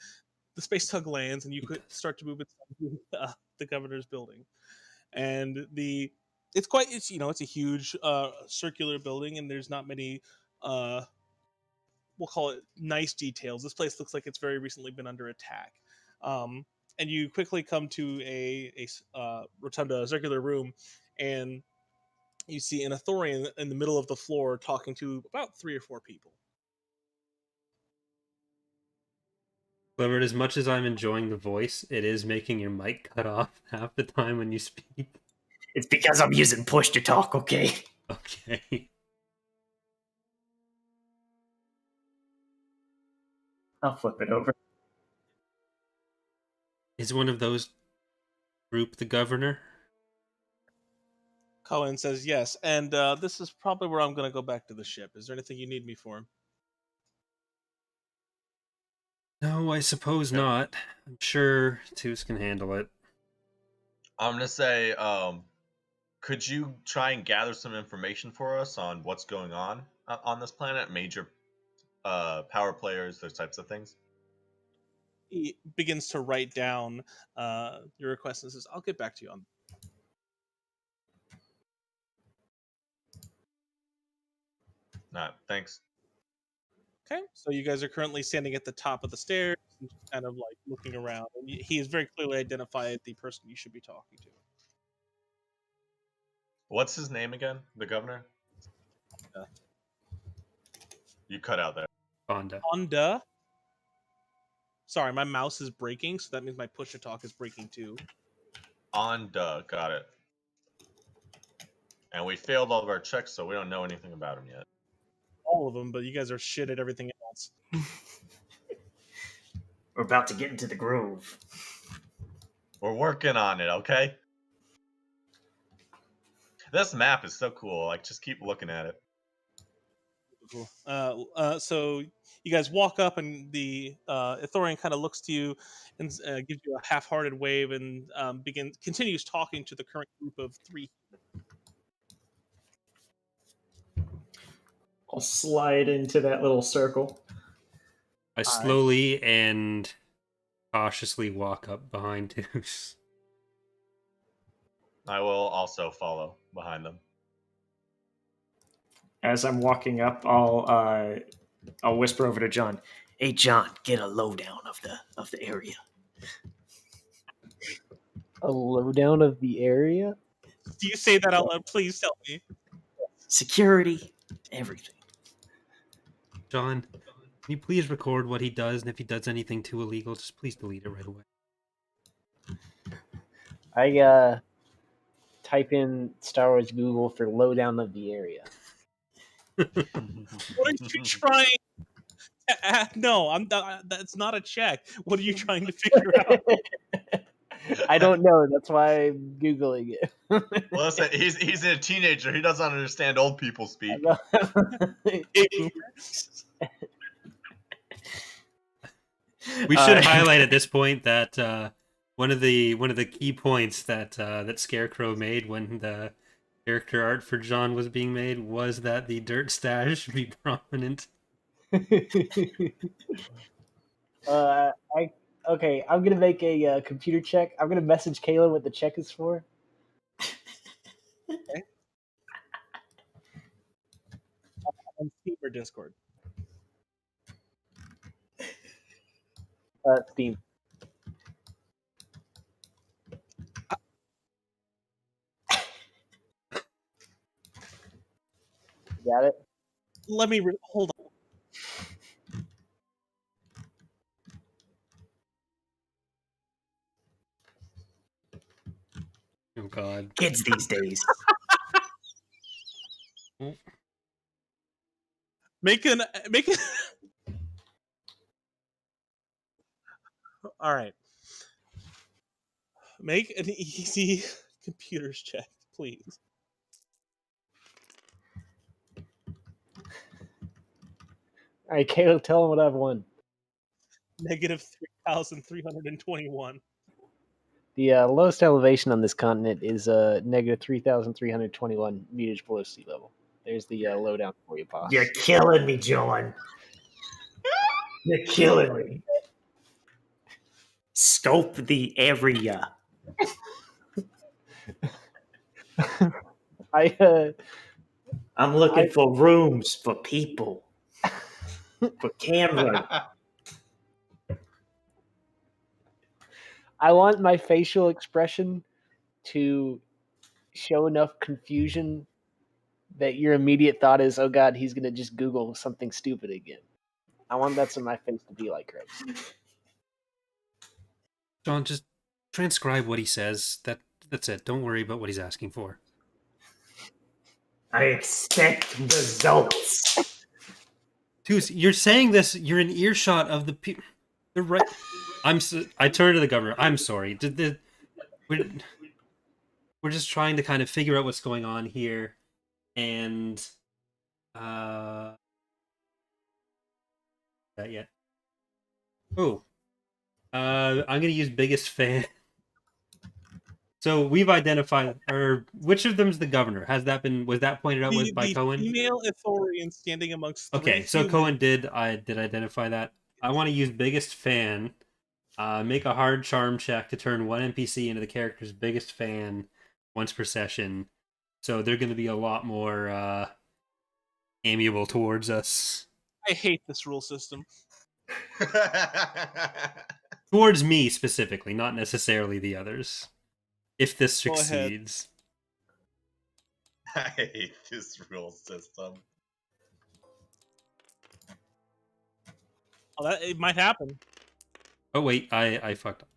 The space tug lands, and you could start to move it to the governor's building. and it's a huge circular building, and there's not many we'll call it nice details. This place looks like it's very recently been under attack. And you quickly come to a rotunda, circular room, and you see an Ithorian in the middle of the floor talking to about 3 or 4 people. Slevered, as much as I'm enjoying the voice, it is making your mic cut off half the time when you speak. It's because I'm using push to talk, okay? Okay. I'll flip it over. Is one of those group the governor? Colin says yes, and this is probably where I'm going to go back to the ship. Is there anything you need me for? No, I suppose not. I'm sure Toos can handle it. I'm gonna say, could you try and gather some information for us on what's going on this planet? Major power players, those types of things. He begins to write down your request and says, "I'll get back to you on." No, thanks. Okay, so you guys are currently standing at the top of the stairs, and just kind of like looking around, and he has very clearly identified the person you should be talking to. What's his name again? The governor? You cut out there. Honda. Sorry, my mouse is breaking, so that means my push to talk is breaking too. Onda, got it. And we failed all of our checks, so we don't know anything about him yet. All of them, but you guys are shit at everything else. We're about to get into the groove. We're working on it, okay? This map is so cool. Like, just keep looking at it. Cool. So you guys walk up, and the Ithorian kind of looks to you and gives you a half-hearted wave, and continues talking to the current group of 3. I'll slide into that little circle. I slowly and cautiously walk up behind Toos. I will also follow behind them. As I'm walking up, I'll whisper over to John. Hey, John, get a lowdown of the area. A lowdown of the area? Do you say that out loud? Please tell me. Security, everything. John, can you please record what he does, and if he does anything too illegal, just please delete it right away. I type in Star Wars Google for lowdown of the area. What are you trying to add? No, I'm not, that's not a check. What are you trying to figure out? I don't know. That's why I'm Googling it. Listen, he's a teenager. He doesn't understand old people speak. We should highlight at this point that one of the key points that Scarecrow made when the character art for John was being made was that the dirt stash should be prominent. Okay, I'm gonna make a computer check. I'm gonna message Kayla what the check is for. Okay. On Steam or Discord? Steam. Got it? Let me hold on. Oh God, Kids these days. Make it. All right. Make an easy computers check, please. All right, Kayla, tell him what I've won. Negative 3,321. The lowest elevation on this continent is negative 3,321 meters below sea level. There's the lowdown for you, boss. You're killing me, John. You're killing me. Scope the area. I'm looking for rooms for people, for cameras. I want my facial expression to show enough confusion that your immediate thought is, "Oh God, he's gonna just Google something stupid again." I want that's what my face to be like right now. John, just transcribe what he says. That's it. Don't worry about what he's asking for. I expect results. Dude, you're saying this. You're in earshot of the people. They're right. I turn to the governor. I'm sorry. We're just trying to kind of figure out what's going on here, and that yet. Oh, I'm gonna use biggest fan. So we've identified, or which of them's the governor? Was that pointed out by Cohen? The female Ithorian standing amongst three Okay, so humans. Cohen did identify that. I want to use biggest fan. Make a hard charm check to turn one NPC into the character's biggest fan once per session. So they're going to be a lot more amiable towards us. I hate this rule system. Towards me specifically, not necessarily the others. If this Go ahead. succeeds. I hate this rule system. Oh, it might happen. Oh wait, I fucked up.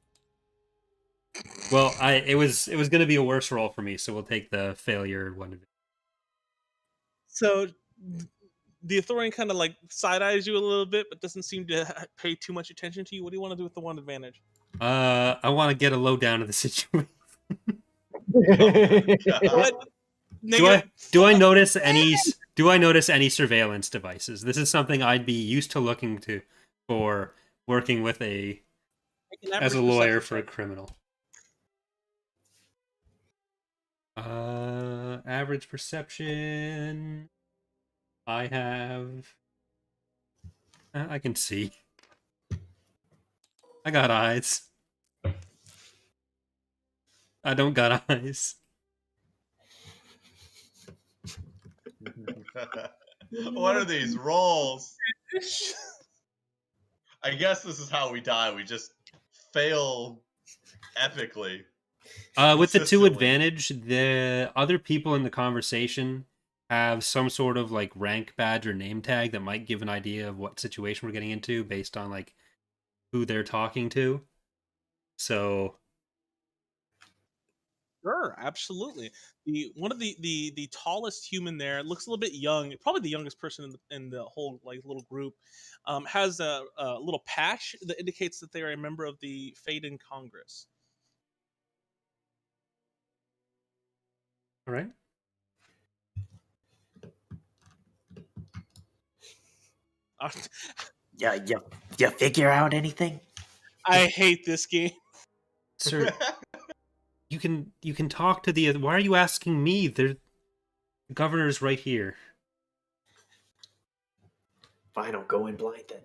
Well, it was going to be a worse roll for me, so we'll take the failure one. So the Ithorian kind of like side eyes you a little bit, but doesn't seem to pay too much attention to you. What do you want to do with the one advantage? I want to get a lowdown of the situation. Do I notice any surveillance devices? This is something I'd be used to looking to for working with as a lawyer for a criminal. Average perception. I have. I can see. I got eyes. I don't got eyes. What are these rolls? I guess this is how we die. We just fail epically. With the 2 advantage, the other people in the conversation have some sort of like rank badge or name tag that might give an idea of what situation we're getting into based on like who they're talking to. So sure, absolutely. One of the tallest human there looks a little bit young, probably the youngest person in the whole like little group. Has a little patch that indicates that they are a member of the Faden Congress. all right. Yeah, you figure out anything? I hate this game. Sir, you can talk to the. Why are you asking me? The governor's right here. Fine, I'll go in blind then.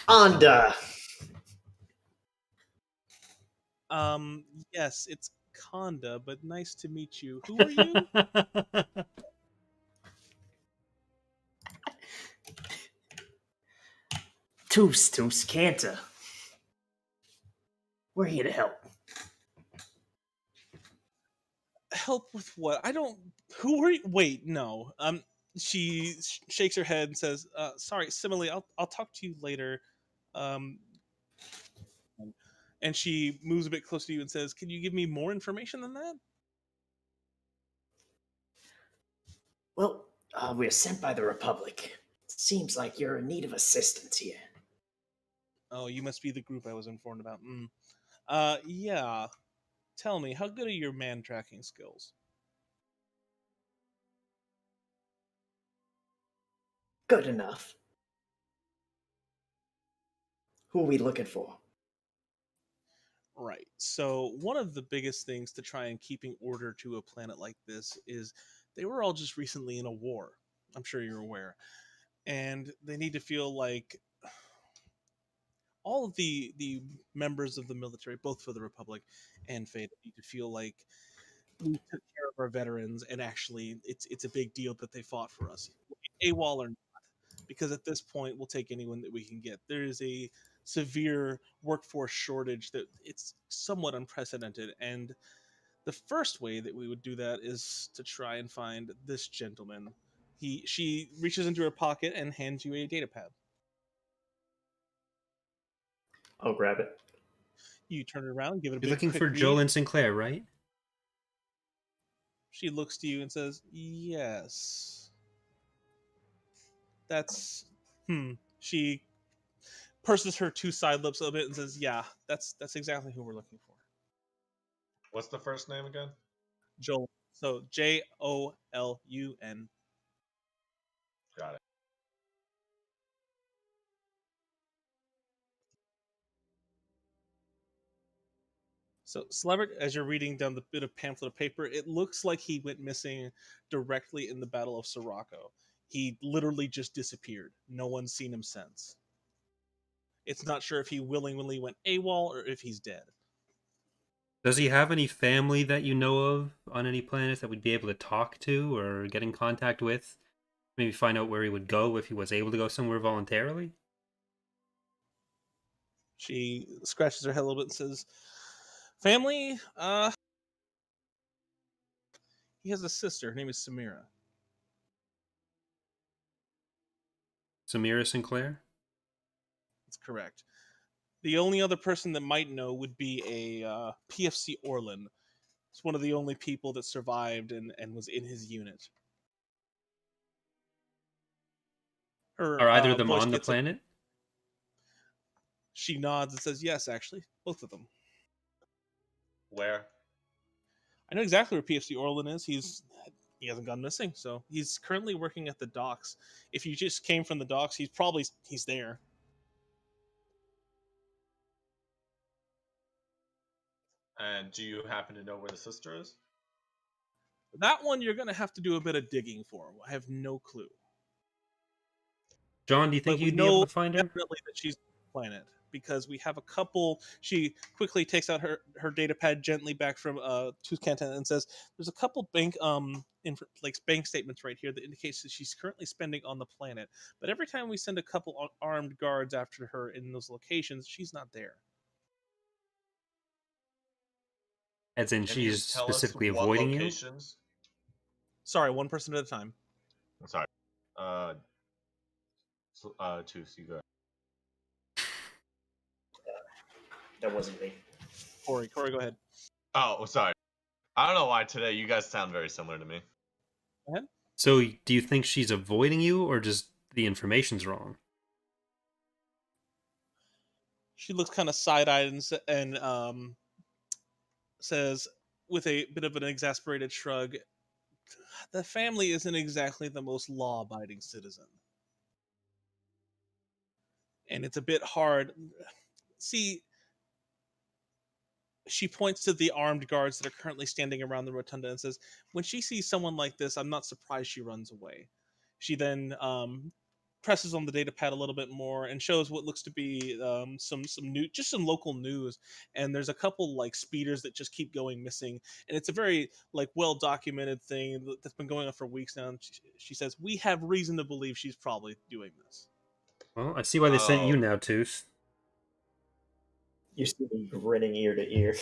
And Yes, it's Conda, but nice to meet you. Who are you? Toos Cantor. We're here to help. Help with what? I don't. Who are you? Wait, no. She shakes her head and says, "Sorry, Simile. I'll talk to you later." And she moves a bit closer to you and says, "Can you give me more information than that?" Well, we're sent by the Republic. Seems like you're in need of assistance here. Oh, you must be the group I was informed about. Yeah. Tell me, how good are your man tracking skills? Good enough. Who are we looking for? Right. So one of the biggest things to try and keeping order to a planet like this is they were all just recently in a war. I'm sure you're aware. And they need to feel like all of the members of the military, both for the Republic and Fate, need to feel like we took care of our veterans, and actually it's a big deal that they fought for us, AWOL or not, because at this point we'll take anyone that we can get. There is a severe workforce shortage that it's somewhat unprecedented, and the first way that we would do that is to try and find this gentleman. She reaches into her pocket and hands you a data pad. I'll grab it. You turn it around, give it a You're big looking quick for read. Joel and Sinclair, right? She looks to you and says, "Yes." That's She purses her two side lips a bit and says, "Yeah, that's exactly who we're looking for." What's the first name again? Joel. So Jolun. Got it. So Slevered, as you're reading down the bit of pamphlet of paper, it looks like he went missing directly in the Battle of Sirocco. He literally just disappeared. No one's seen him since. It's not sure if he willingly went AWOL or if he's dead. Does he have any family that you know of on any planets that we'd be able to talk to or get in contact with? Maybe find out where he would go if he was able to go somewhere voluntarily? She scratches her head a little bit and says, "Family, he has a sister. Her name is Samira." Samira Sinclair? That's correct. The only other person that might know would be a PFC Orlin. It's one of the only people that survived and was in his unit. Her Are either of them voice on the gets planet? She nods and says, "Yes, actually, both of them." Where? I know exactly where PFC Orlin is. He hasn't gone missing, so he's currently working at the docks. If you just came from the docks, he's there. And do you happen to know where the sister is? That one you're gonna have to do a bit of digging for. I have no clue. John, do you think But we you'd be able know to find her? definitely that she's on the planet because we have a couple. She quickly takes out her data pad gently back from Tooth Canton and says, "There's a couple bank bank statements right here that indicates that she's currently spending on the planet. But every time we send a couple armed guards after her in those locations, she's not there." As in, Can you she's tell us specifically what avoiding you? locations? Sorry, one person at a time. I'm sorry. Tooth, you go. That wasn't me. Corey, go ahead. Oh, sorry. I don't know why today you guys sound very similar to me. Go ahead. So, do you think she's avoiding you, or just the information's wrong? She looks kind of side-eyed and says, with a bit of an exasperated shrug, "The family isn't exactly the most law-abiding citizen. And it's a bit hard. See," she points to the armed guards that are currently standing around the rotunda and says, "When she sees someone like this, I'm not surprised she runs away." She then presses on the data pad a little bit more and shows what looks to be some new, just some local news. And there's a couple like speeders that just keep going missing, and it's a very like well documented thing that's been going on for weeks now. And she says, "We have reason to believe she's probably doing this." Well, I see why they sent you Oh. now, Tooth. You see me grinning ear to ear.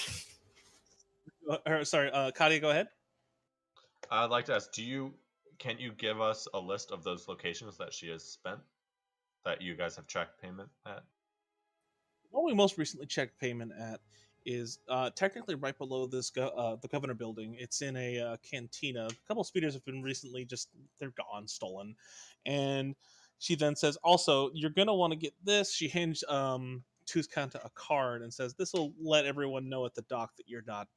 Sorry, Kadia, go ahead. I'd like to ask, can you give us a list of those locations that she has spent that you guys have tracked payment at? What we most recently checked payment at is technically right below this the governor building. It's in a cantina. A couple of speeders have been recently they're gone, stolen. And she then says, "Also, you're gonna want to get this." She hands Tooth Kanta a card and says, "This will let everyone know at the dock that you're not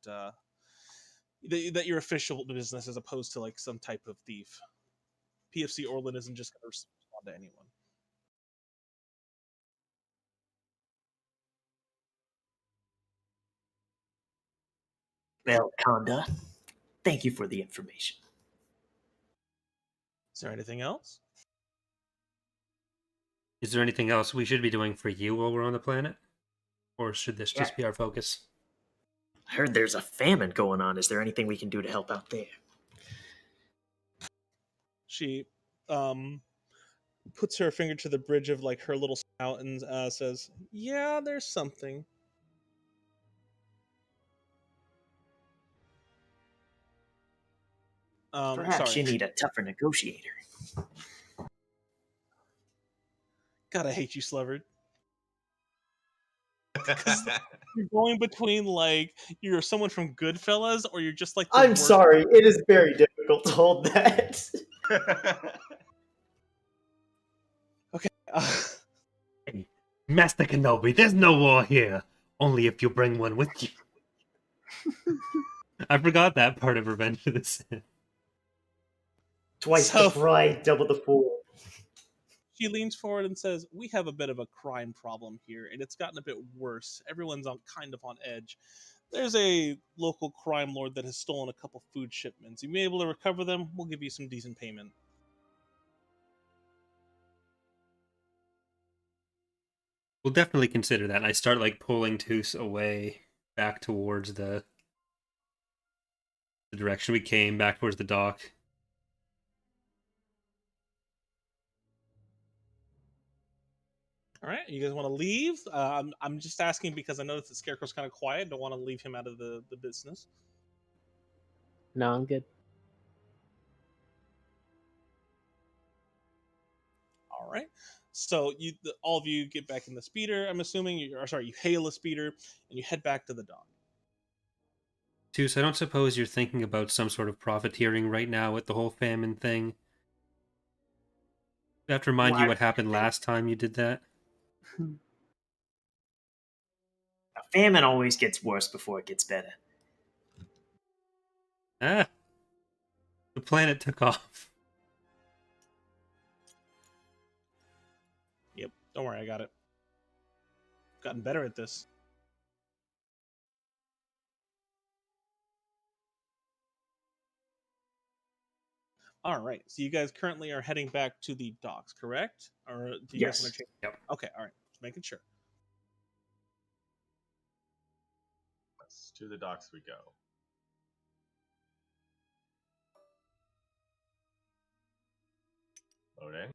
that you're official business as opposed to like some type of thief. PFC Orlin isn't just gonna respond to anyone." Well, Conda, thank you for the information. Is there anything else? Is there anything else we should be doing for you while we're on the planet? Or should this just be our focus? I heard there's a famine going on. Is there anything we can do to help out there? She puts her finger to the bridge of like her little snout and says, "Yeah, there's something." Perhaps Sorry. you need a tougher negotiator. God, I hate you, Slevered. You're going between like you're someone from Goodfellas, or you're just like the I'm worst. sorry, it is very difficult to hold that. Okay. Hey, Master Kenobi, there's no war here. Only if you bring one with you. I forgot that part of Revenge of the Sith. Twice the pride, double the fool. She leans forward and says, "We have a bit of a crime problem here, and it's gotten a bit worse. Everyone's kind of on edge. There's a local crime lord that has stolen a couple food shipments. You may be able to recover them. We'll give you some decent payment." We'll definitely consider that. And I start like pulling Toos away back towards the direction we came, back towards the dock. All right, you guys want to leave? I'm just asking because I noticed the Scarecrow's kind of quiet. Don't want to leave him out of the business. No, I'm good. All right. So all of you get back in the speeder. I'm assuming you hail a speeder and you head back to the dock. Toos, I don't suppose you're thinking about some sort of profiteering right now with the whole famine thing? I have to remind you what happened last time you did that. A famine always gets worse before it gets better. Ah, the planet took off. Yep. Don't worry, I got it. Gotten better at this. All right. So you guys currently are heading back to the docks, correct? Or do you guys want to change? Yep. Okay. All right. Just making sure. Yes, to the docks we go. Loading.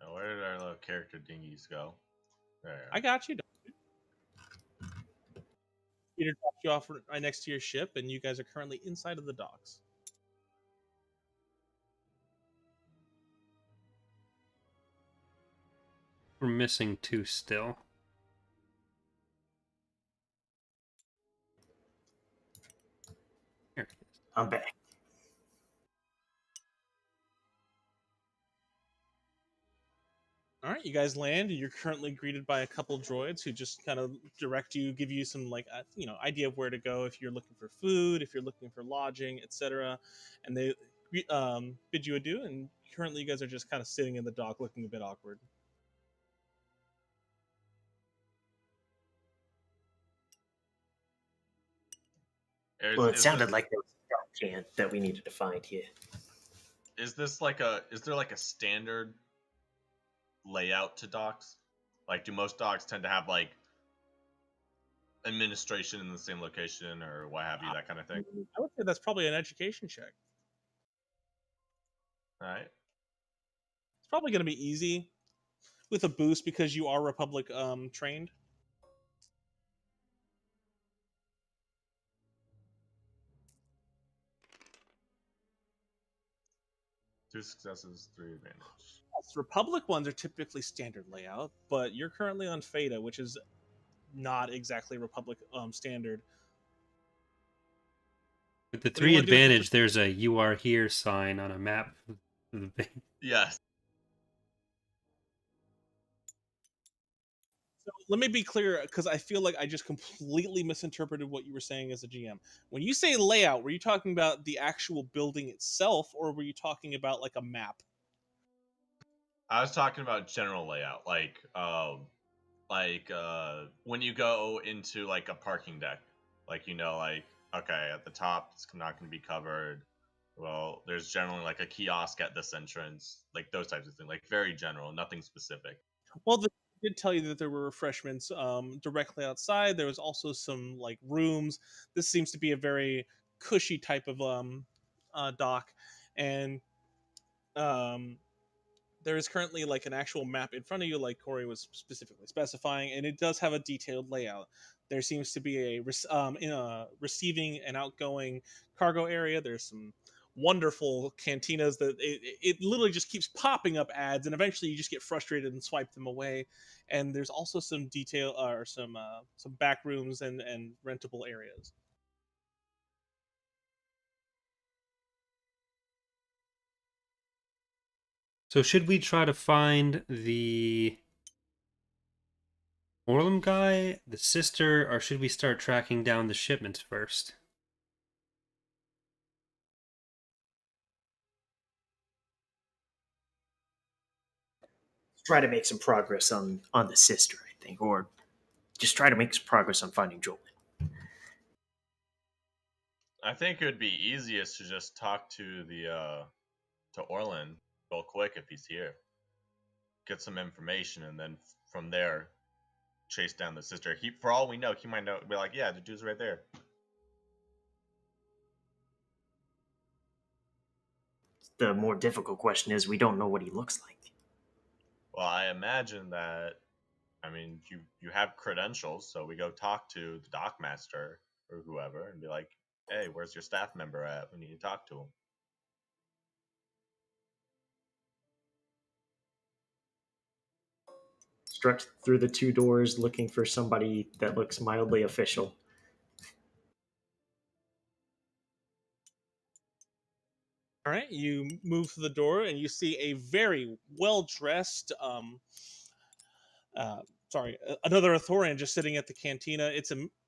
Now, where did our little character dinghies go? There. I got you. Peter drops you off right next to your ship, and you guys are currently inside of the docks. We're missing two still. Here it is. I'm back. All right, you guys land, and you're currently greeted by a couple droids who just kind of direct you, give you some idea of where to go if you're looking for food, if you're looking for lodging, etc. And they bid you adieu. And currently, you guys are just kind of sitting in the dock, looking a bit awkward. Well, it sounded like there was a dark can that we needed to find here. Is there like a standard layout to docks? Like, do most docks tend to have like administration in the same location or what have you, that kind of thing? I would say that's probably an education check. All right. It's probably going to be easy with a boost because you are Republic trained. Two successes, 3 advantage. Republic ones are typically standard layout, but you're currently on Feta, which is not exactly Republic standard. With the 3 advantage, there's a "You are here" sign on a map. Yes. So let me be clear, because I feel like I just completely misinterpreted what you were saying as a GM. When you say layout, were you talking about the actual building itself, or were you talking about like a map? I was talking about general layout, like when you go into like a parking deck, like okay, at the top it's not going to be covered. Well, there's generally like a kiosk at this entrance, like those types of things, like very general, nothing specific. Well, did tell you that there were refreshments directly outside. There was also some like rooms. This seems to be a very cushy type of dock, and um, there is currently like an actual map in front of you, like Corey was specifically specifying, and it does have a detailed layout. There seems to be in a receiving and outgoing cargo area. There's some wonderful cantinas that it literally just keeps popping up ads, and eventually you just get frustrated and swipe them away. And there's also some detail or some back rooms and rentable areas. So should we try to find the Orlum guy, the sister, or should we start tracking down the shipments first? Try to make some progress on the sister, I think, or just try to make some progress on finding Joel. I think it would be easiest to just talk to to Orlin real quick if he's here. Get some information, and then from there, chase down the sister. For all we know, he might be like, "Yeah, the dude's right there." The more difficult question is we don't know what he looks like. Well, I imagine that. I mean, you have credentials, so we go talk to the dockmaster or whoever, and be like, "Hey, where's your staff member at? We need to talk to him." Struck through the two doors looking for somebody that looks mildly official. All right, you move to the door and you see a very well dressed another Arthurian just sitting at the cantina.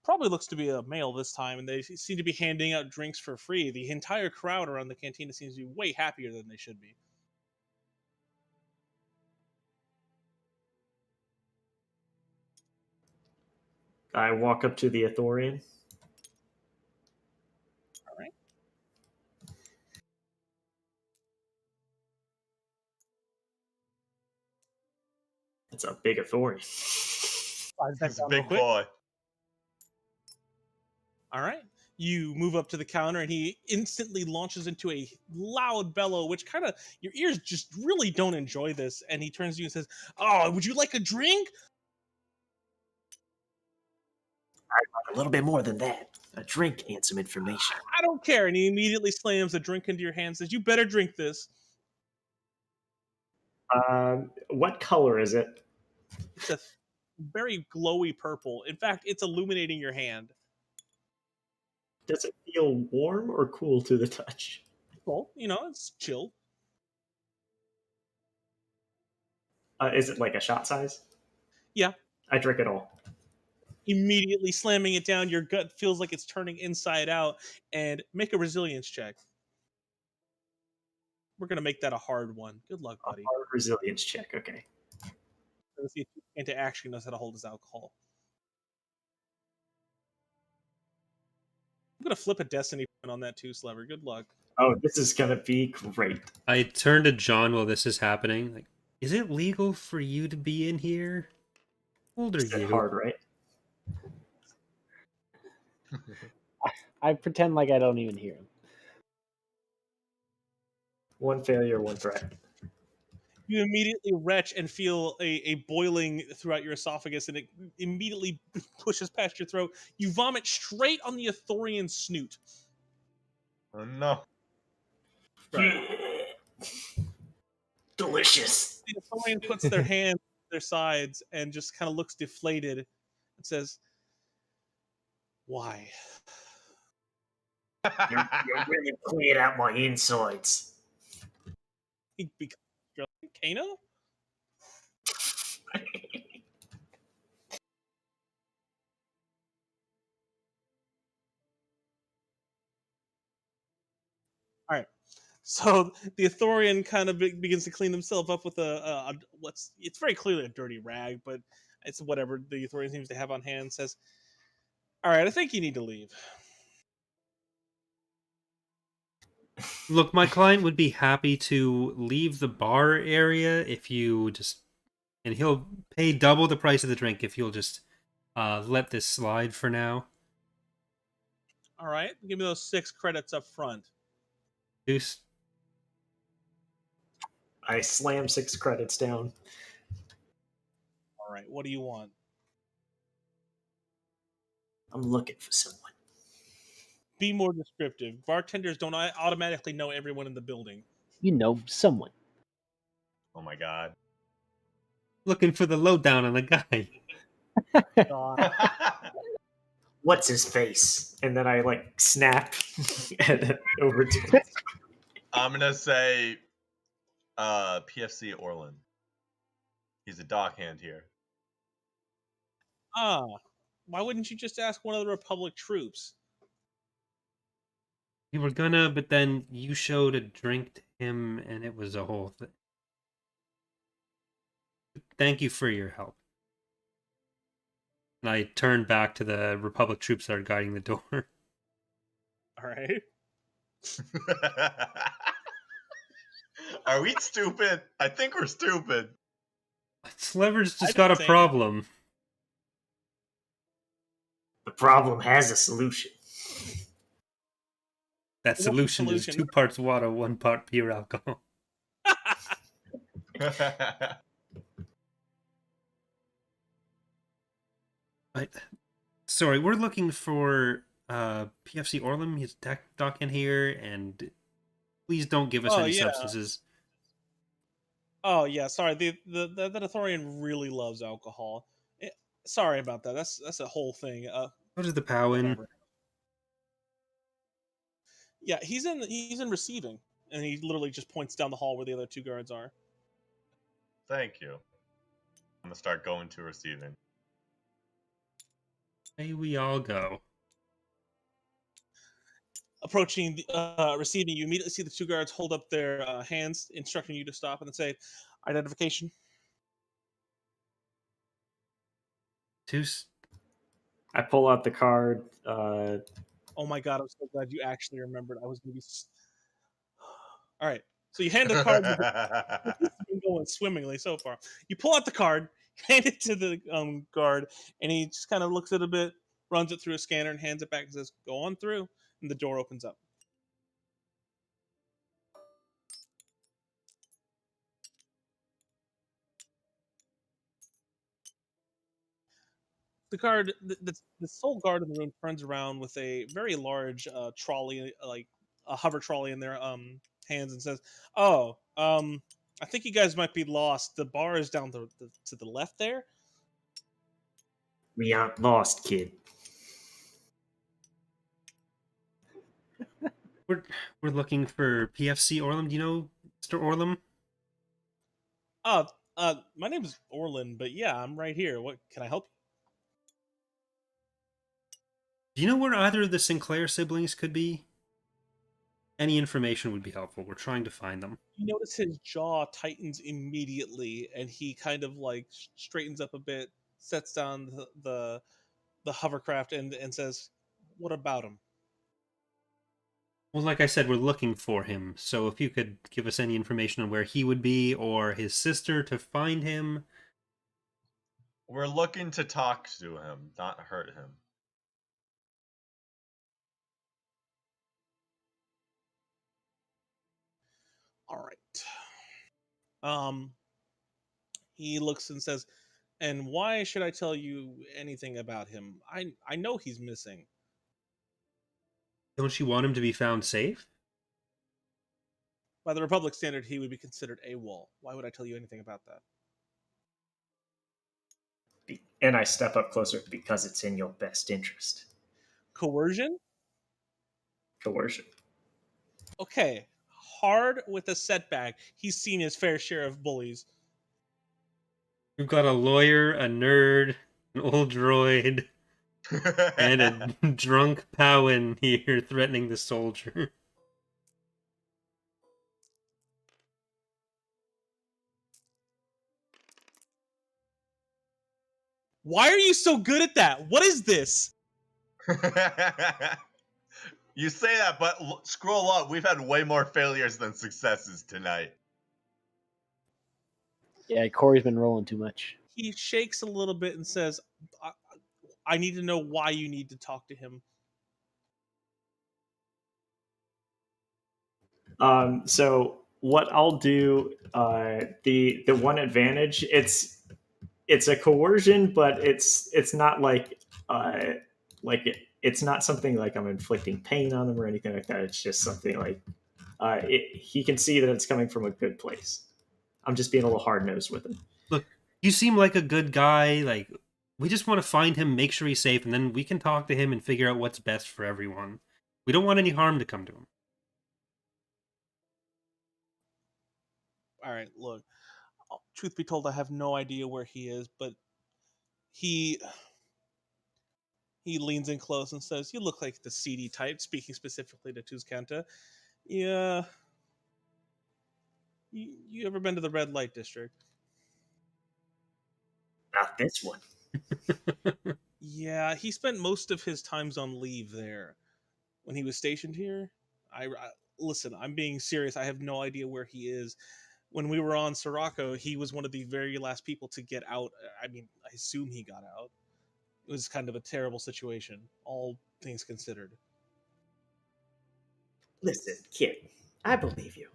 Probably looks to be a male this time, and they seem to be handing out drinks for free. The entire crowd around the cantina seems to be way happier than they should be. I walk up to the Arthurian. All right. That's a big Arthurian. He's a big boy. All right. You move up to the counter, and he instantly launches into a loud bellow, which kind of your ears just really don't enjoy this. And he turns to you and says, "Oh, would you like a drink?" A little bit more than that. A drink and some information. I don't care. And he immediately slams a drink into your hand and says, "You better drink this." What color is it? It's a very glowy purple. In fact, it's illuminating your hand. Does it feel warm or cool to the touch? Well, it's chill. Is it like a shot size? Yeah. I drink it all. Immediately slamming it down, your gut feels like it's turning inside out, and make a resilience check. We're going to make that a hard one. Good luck, buddy. A hard resilience check, okay. Let's see if Into actually knows how to hold his alcohol. I'm going to flip a destiny point on that too, Slevered. Good luck. Oh, this is going to be great. I turn to John while this is happening. Like, is it legal for you to be in here? How old are you? Hard, right? I pretend like I don't even hear him. One failure, one threat. You immediately retch and feel a boiling throughout your esophagus, and it immediately pushes past your throat. You vomit straight on the Arthurian snoot. Oh no. Delicious. The Arthurian puts their hands to their sides and just kind of looks deflated and says, "Why?" You're really cleaning out my insides. He becomes Kano? All right. So the Arthurian kind of begins to clean himself up with it's very clearly a dirty rag, but it's whatever the Arthurian seems to have on hand. Says, "All right, I think you need to leave." Look, my client would be happy to leave the bar area if you just And he'll pay double the price of the drink if you'll just let this slide for now. All right, give me those 6 credits up front. Deuce. I slam 6 credits down. All right, what do you want? I'm looking for someone. Be more descriptive. Bartenders don't automatically know everyone in the building. You know, someone. Oh my god. Looking for the lowdown on the guy. What's his face? And then I like snap and over to I'm gonna say PFC Orland. He's a dockhand here. Why wouldn't you just ask one of the Republic troops? We were gonna, but then you showed a drink to him, and it was a whole thing. Thank you for your help. And I turned back to the Republic troops that are guarding the door. All right. Are we stupid? I think we're stupid. Slevered's just I've got a been saying- problem. The problem has a solution. That What's the solution is solution? 2 parts water, 1 part pure alcohol. Sorry, we're looking for PFC Orlam. He's dock in here, and please don't give us any substances. Oh yeah, sorry. The Ithorian really loves alcohol. Sorry about that. That's a whole thing. What is the Powin? Whatever. Yeah, he's in receiving, and he literally just points down the hall where the other 2 guards are. Thank you. I'm gonna start going to receiving. Hey, we all go. Approaching receiving, you immediately see the 2 guards hold up their hands, instructing you to stop, and then say, "Identification." Deuce. I pull out the card. Oh my god, I'm so glad you actually remembered. I was going to be. All right, so you hand the card. It's been going swimmingly so far. You pull out the card, hand it to the guard, and he just kind of looks at it a bit, runs it through a scanner, and hands it back and says, "Go on through." And the door opens up. The guard, the sole guard in the room, turns around with a very large trolley, like a hover trolley, in their hands, and says, "Oh, I think you guys might be lost. The bar is down to the left there." We aren't lost, kid. We're looking for PFC Orlam. Do you know Mr. Orlam? My name is Orlin, but yeah, I'm right here. What can I help you? Do you know where either of the Sinclair siblings could be? Any information would be helpful. We're trying to find them. You notice his jaw tightens immediately, and he kind of like straightens up a bit, sets down the hovercraft, and says, "What about him?" Well, like I said, we're looking for him. So if you could give us any information on where he would be or his sister to find him. We're looking to talk to him, not hurt him. All right. He looks and says, "And why should I tell you anything about him? I know he's missing." Don't you want him to be found safe? By the Republic standard, he would be considered AWOL. Why would I tell you anything about that? And I step up closer because it's in your best interest. Coercion? Coercion. Okay. Hard with a setback. He's seen his fair share of bullies. We've got a lawyer, a nerd, an old droid, and a drunk Powin here threatening the soldier. Why are you so good at that? What is this? You say that, but scroll up. We've had way more failures than successes tonight. Yeah, Corey's been rolling too much. He shakes a little bit and says, I need to know why you need to talk to him. So what I'll do, the one advantage, it's a coercion, but it's not like it's not something like I'm inflicting pain on them or anything like that. It's just something like he can see that it's coming from a good place. I'm just being a little hard nosed with him. Look, you seem like a good guy. Like, we just want to find him, make sure he's safe, and then we can talk to him and figure out what's best for everyone. We don't want any harm to come to him. All right, look. Truth be told, I have no idea where he is, but he leans in close and says, "You look like the seedy type." Speaking specifically to Tuzkanta. Yeah. You ever been to the red light district? Not this one. Yeah, he spent most of his times on leave there when he was stationed here. I listen. I'm being serious. I have no idea where he is. When we were on Sirocco, he was one of the very last people to get out. I mean, I assume he got out. It was kind of a terrible situation, all things considered. Listen, kid, I believe you.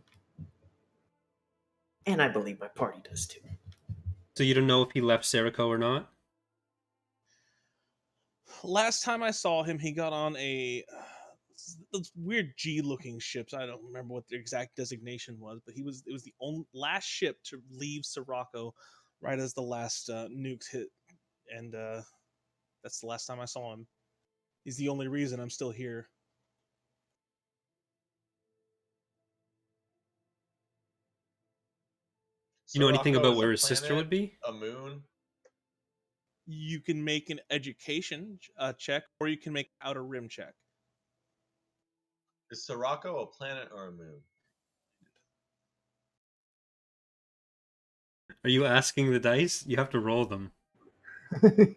And I believe my party does too. So you don't know if he left Serico or not? Last time I saw him, he got on those weird G-looking ships. I don't remember what the exact designation was, but it was the only last ship to leave Sirocco right as the last nukes hit, and that's the last time I saw him. He's the only reason I'm still here. You know anything Sirocco about is a where his sister planet, would be? a moon. You can make an education check, or you can make an outer rim check. Is Sirocco a planet or a moon? Are you asking the dice? You have to roll them. I mean,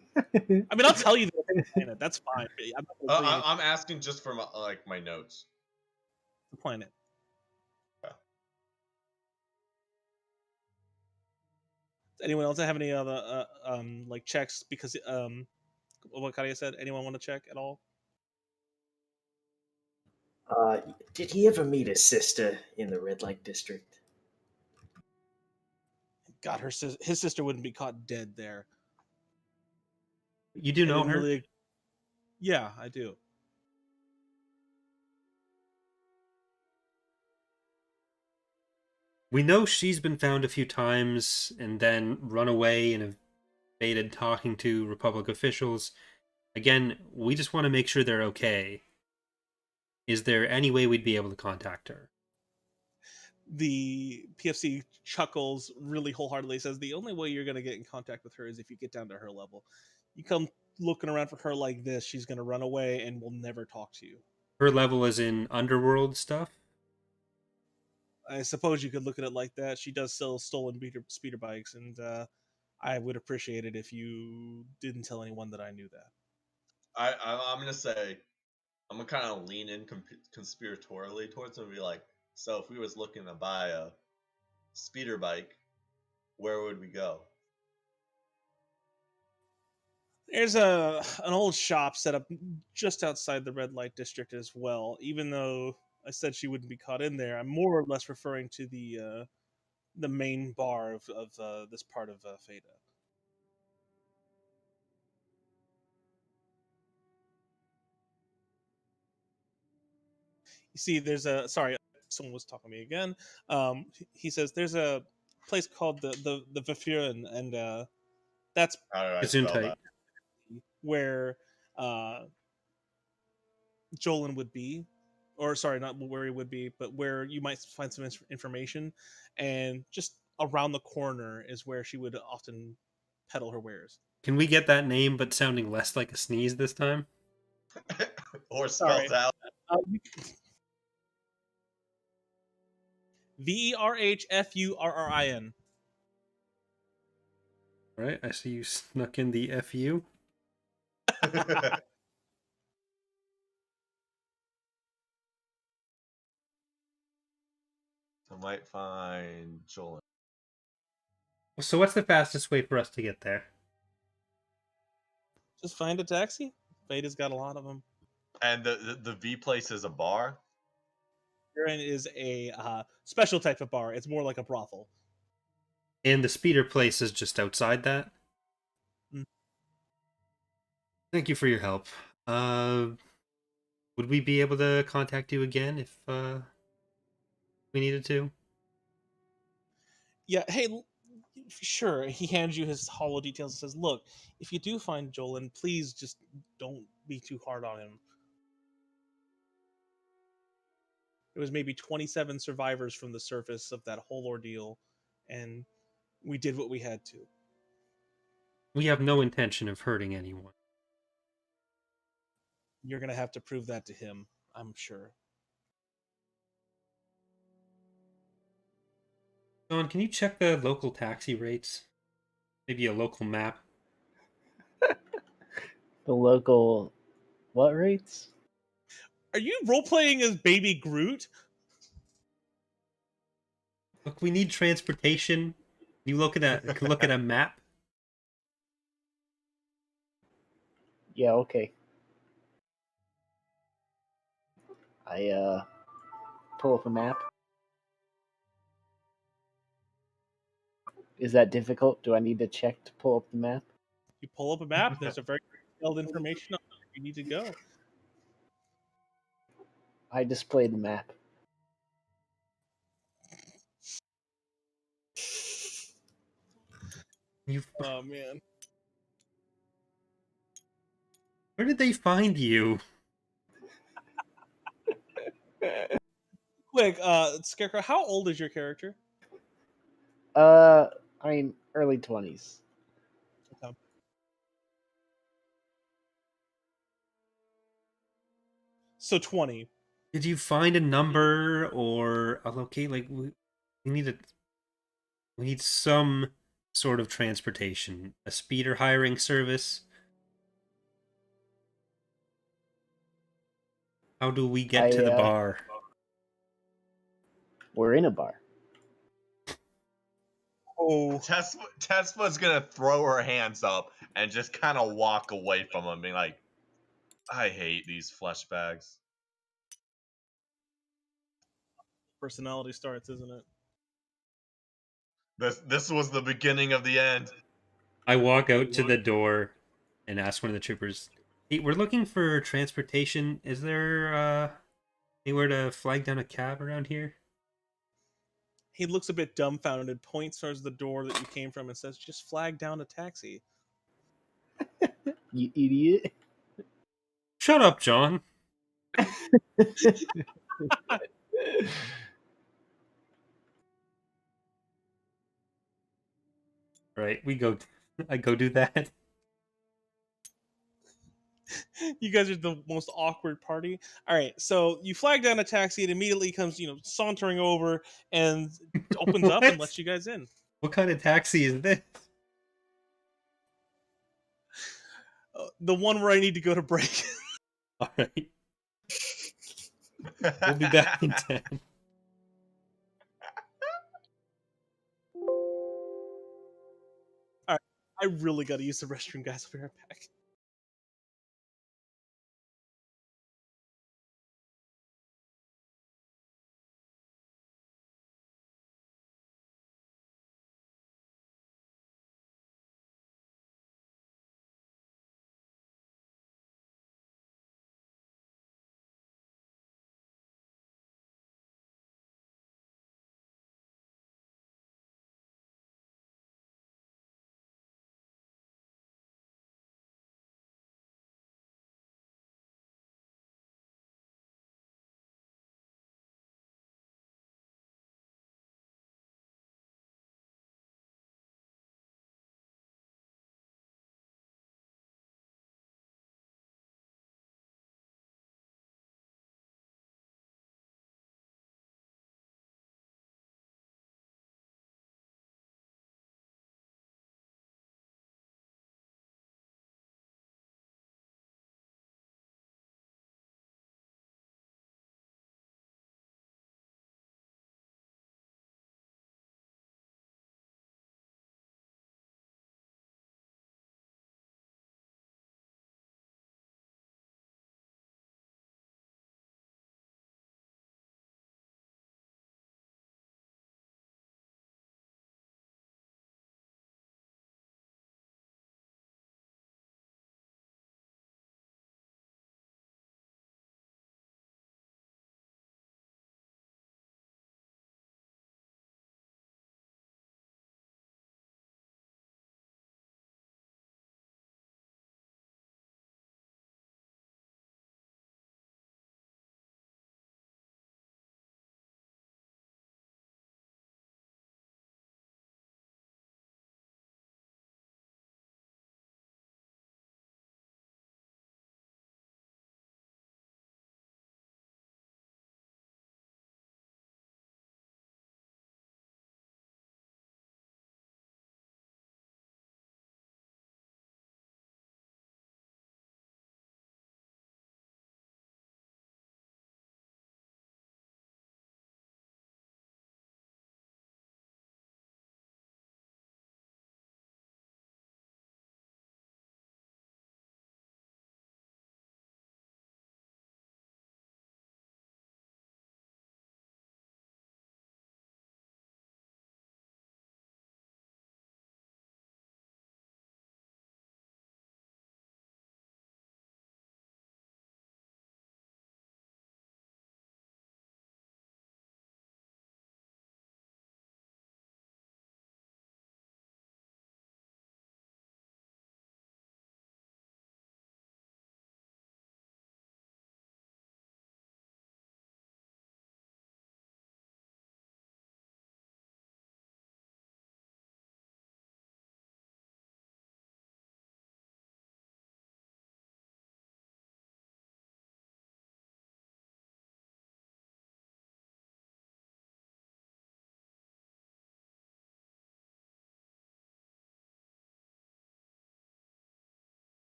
I'll tell you the planet. That's fine. I'm not gonna tell you I'm asking just for my notes. the planet. Yeah. Does anyone else have any other like checks? Because what Kadia said. Anyone want to check at all? Did he ever meet his sister in the red light district? God, his sister wouldn't be caught dead there. You do I know didn't her? really. Yeah, I do. We know she's been found a few times and then run away and evaded talking to Republic officials. Again, we just want to make sure they're okay. Is there any way we'd be able to contact her? The PFC chuckles really wholeheartedly. Says the only way you're going to get in contact with her is if you get down to her level. You come looking around for her like this, she's going to run away and will never talk to you. Her level is in underworld stuff? I suppose you could look at it like that. She does sell stolen speeder bikes, and I would appreciate it if you didn't tell anyone that I knew that. I'm gonna say I'm gonna kind of lean in conspiratorially towards him and be like, so if we was looking to buy a speeder bike, where would we go? There's an old shop set up just outside the red light district as well. Even though I said she wouldn't be caught in there, I'm more or less referring to the main bar of this part of Feta. You see, there's a sorry, someone was talking to me again. He says there's a place called the Vafur, and that's How did I spell Gesundheit. that? where Jolin would be, or sorry, not where he would be, but where you might find some information. And just around the corner is where she would often peddle her wares. Can we get that name but sounding less like a sneeze this time? Or Sorry. spelled out. Verhfurin. All right, I see you snuck in the FU. I might find Jolin. So what's the fastest way for us to get there? Just find a taxi. Veda's got a lot of them. And the V place is a bar. Urine is a special type of bar. It's more like a brothel. And the speeder place is just outside that? Mm. Thank you for your help. Would we be able to contact you again if we needed to? Yeah, hey, sure. He hands you his hollow details and says, look, if you do find Jolan, please just don't be too hard on him. There was maybe 27 survivors from the surface of that whole ordeal, and we did what we had to. We have no intention of hurting anyone. You're going to have to prove that to him, I'm sure. John, can you check the local taxi rates? Maybe a local map? The local what rates? Are you role-playing as Baby Groot? Look, we need transportation. You look at a map. Yeah, okay. I pull up a map. Is that difficult? Do I need to check to pull up the map? You pull up a map, there's a very detailed information on where you need to go. I display the map. Oh, man. Where did they find you? Quick, Scarecrow, how old is your character? I mean, early 20s. Okay. So 20. Did you find a number or a locate? Like we need some sort of transportation, a speeder hiring service. How do we get to the bar? We're in a bar. Oh, Tespa's gonna throw her hands up and just kind of walk away from him, being like, "I hate these flesh bags." personality starts, isn't it? This was the beginning of the end. I walk out to the door and ask one of the troopers, "Hey, we're looking for transportation. Is there anywhere to flag down a cab around here?" He looks a bit dumbfounded, points towards the door that you came from, and says, just flag down a taxi. You idiot. Shut up, John. Right, I go do that. You guys are the most awkward party. All right, so you flag down a taxi. It immediately comes, sauntering over and opens up and lets you guys in. What kind of taxi is this? The one where I need to go to break. All right. We'll be back in 10. All right, I really got to use the restroom, guys. I'll be right back.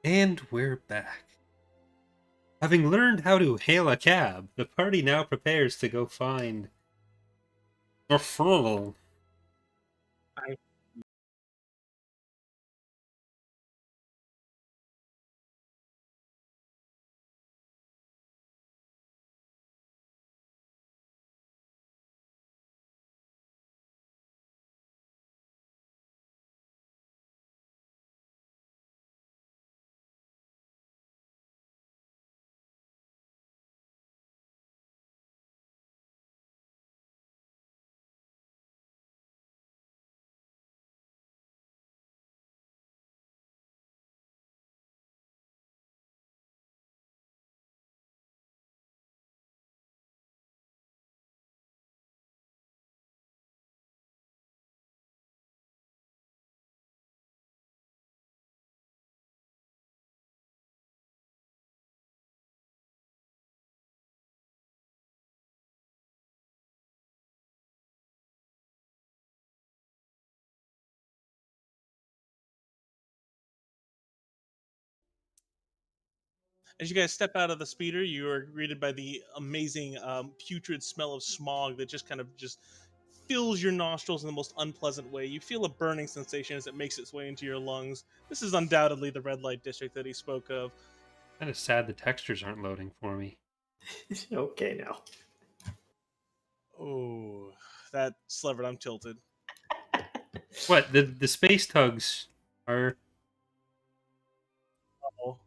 And we're back. Having learned how to hail a cab, the party now prepares to go find the fool. As you guys step out of the speeder, you are greeted by the amazing putrid smell of smog that just fills your nostrils in the most unpleasant way. You feel a burning sensation as it makes its way into your lungs. This is undoubtedly the red light district that he spoke of. Kind of sad the textures aren't loading for me. Okay, now. Oh, that Slevered, I'm tilted. What? The space tugs are... Oh.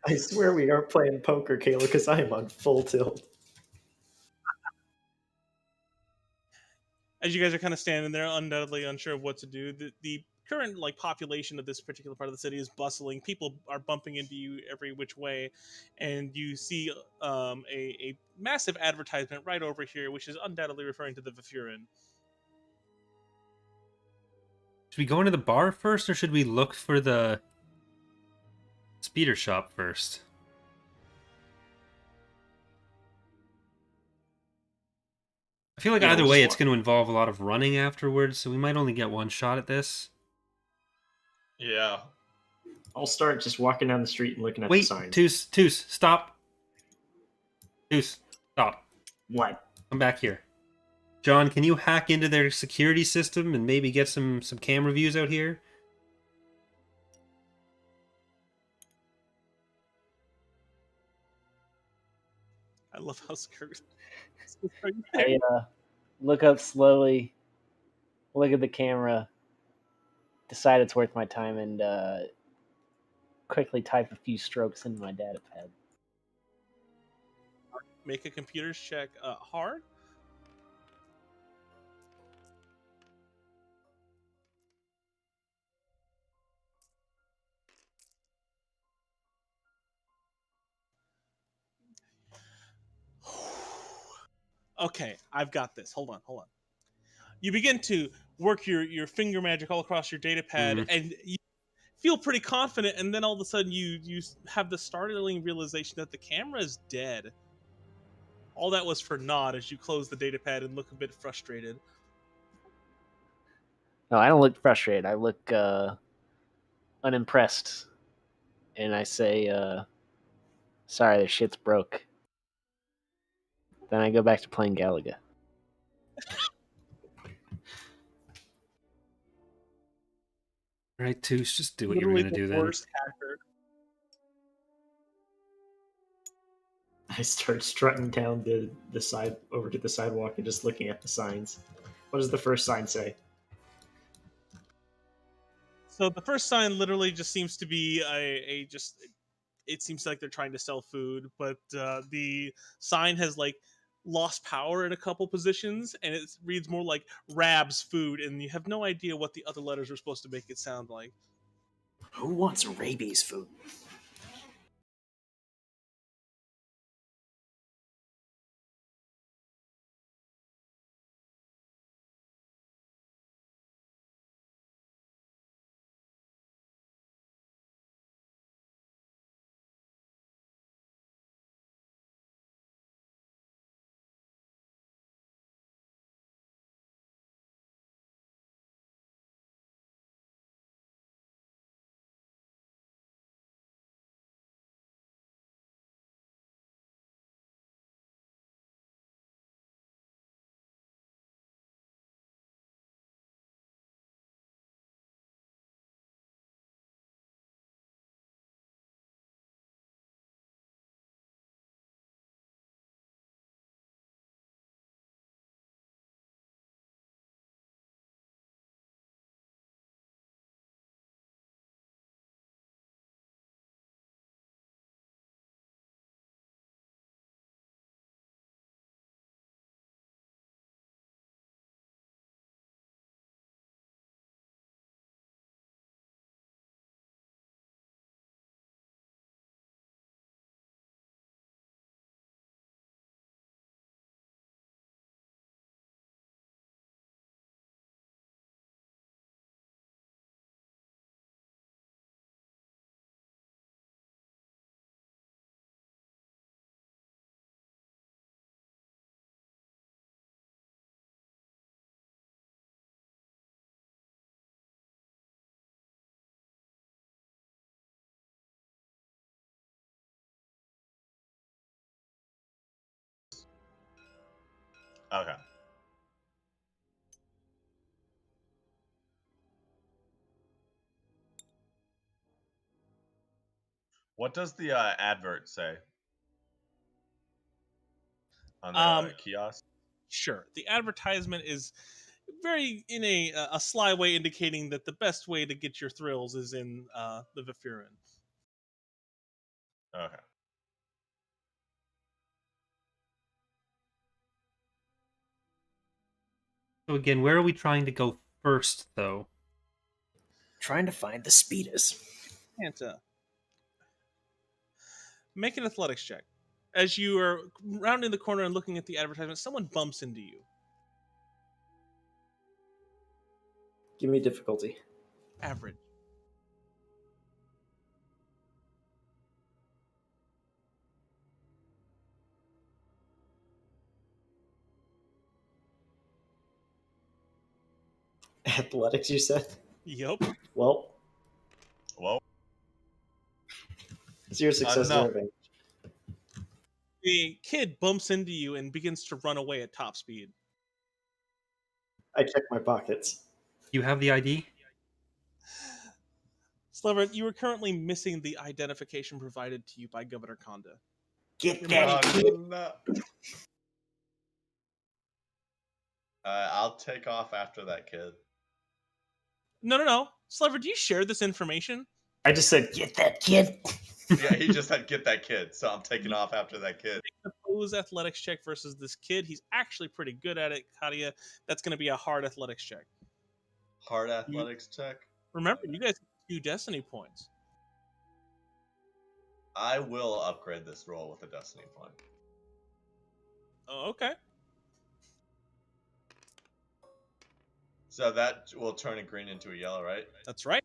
I swear we aren't playing poker, Kayla, because I am on full tilt. As you guys are kind of standing there, undoubtedly unsure of what to do, the current population of this particular part of the city is bustling. People are bumping into you every which way, and you see a massive advertisement right over here, which is undoubtedly referring to the Vafurin. Should we go into the bar first, or should we look for the speeder shop first? I feel like Yeah, either we'll way just it's going to involve a lot of running afterwards, so we might only get one shot at this. Yeah. I'll start just walking down the street and looking at the Wait, signs. Toos, stop. Toos, stop. What? Come back here. John, can you hack into their security system and maybe get some camera views out here? I love how scared. I look up slowly, look at the camera, decide it's worth my time, and quickly type a few strokes into my data pad. Make a computer's check hard. Okay, I've got this. Hold on. You begin to work your finger magic all across your data pad, and you feel pretty confident, and then all of a sudden you have the startling realization that the camera is dead. All that was for naught as you close the data pad and look a bit frustrated. No, I don't look frustrated. I look unimpressed, and I say, "Sorry, the shit's broke." Then I go back to playing Galaga. Right, Toos, just do what you were Literally going to do the then. worst hacker. I start strutting down the side over to the sidewalk and just looking at the signs. What does the first sign say? So the first sign literally just seems to be it seems like they're trying to sell food, but the sign has lost power in a couple positions, and it reads more like Rab's food, and you have no idea what the other letters are supposed to make it sound like. Who wants rabies food? Okay. What does the advert say on the kiosk? Sure. The advertisement is very in a sly way indicating that the best way to get your thrills is in the Vafirin. Okay. So again, where are we trying to go first, though? Trying to find the speeders. Santa, make an athletics check. As you are rounding the corner and looking at the advertisement, someone bumps into you. Give me difficulty. Average. Athletics, you said? Yep. Well, Well, 0 success, no. no advantage. The kid bumps into you and begins to run away at top speed. I check my pockets. You have the ID? Slevered, you are currently missing the identification provided to you by Governor Conda. Get Your that money- kid. No. I'll take off after that kid. No. Slevered, do you share this information? I just said, get that kid. Yeah, he just said get that kid, so I'm taking off after that kid. Oppose athletics check versus this kid. He's actually pretty good at it, Kadia. That's going to be a hard athletics check. Hard athletics check. Remember, you guys have 2 destiny points. I will upgrade this roll with a destiny point. Oh, okay. So that will turn a green into a yellow, right? That's right.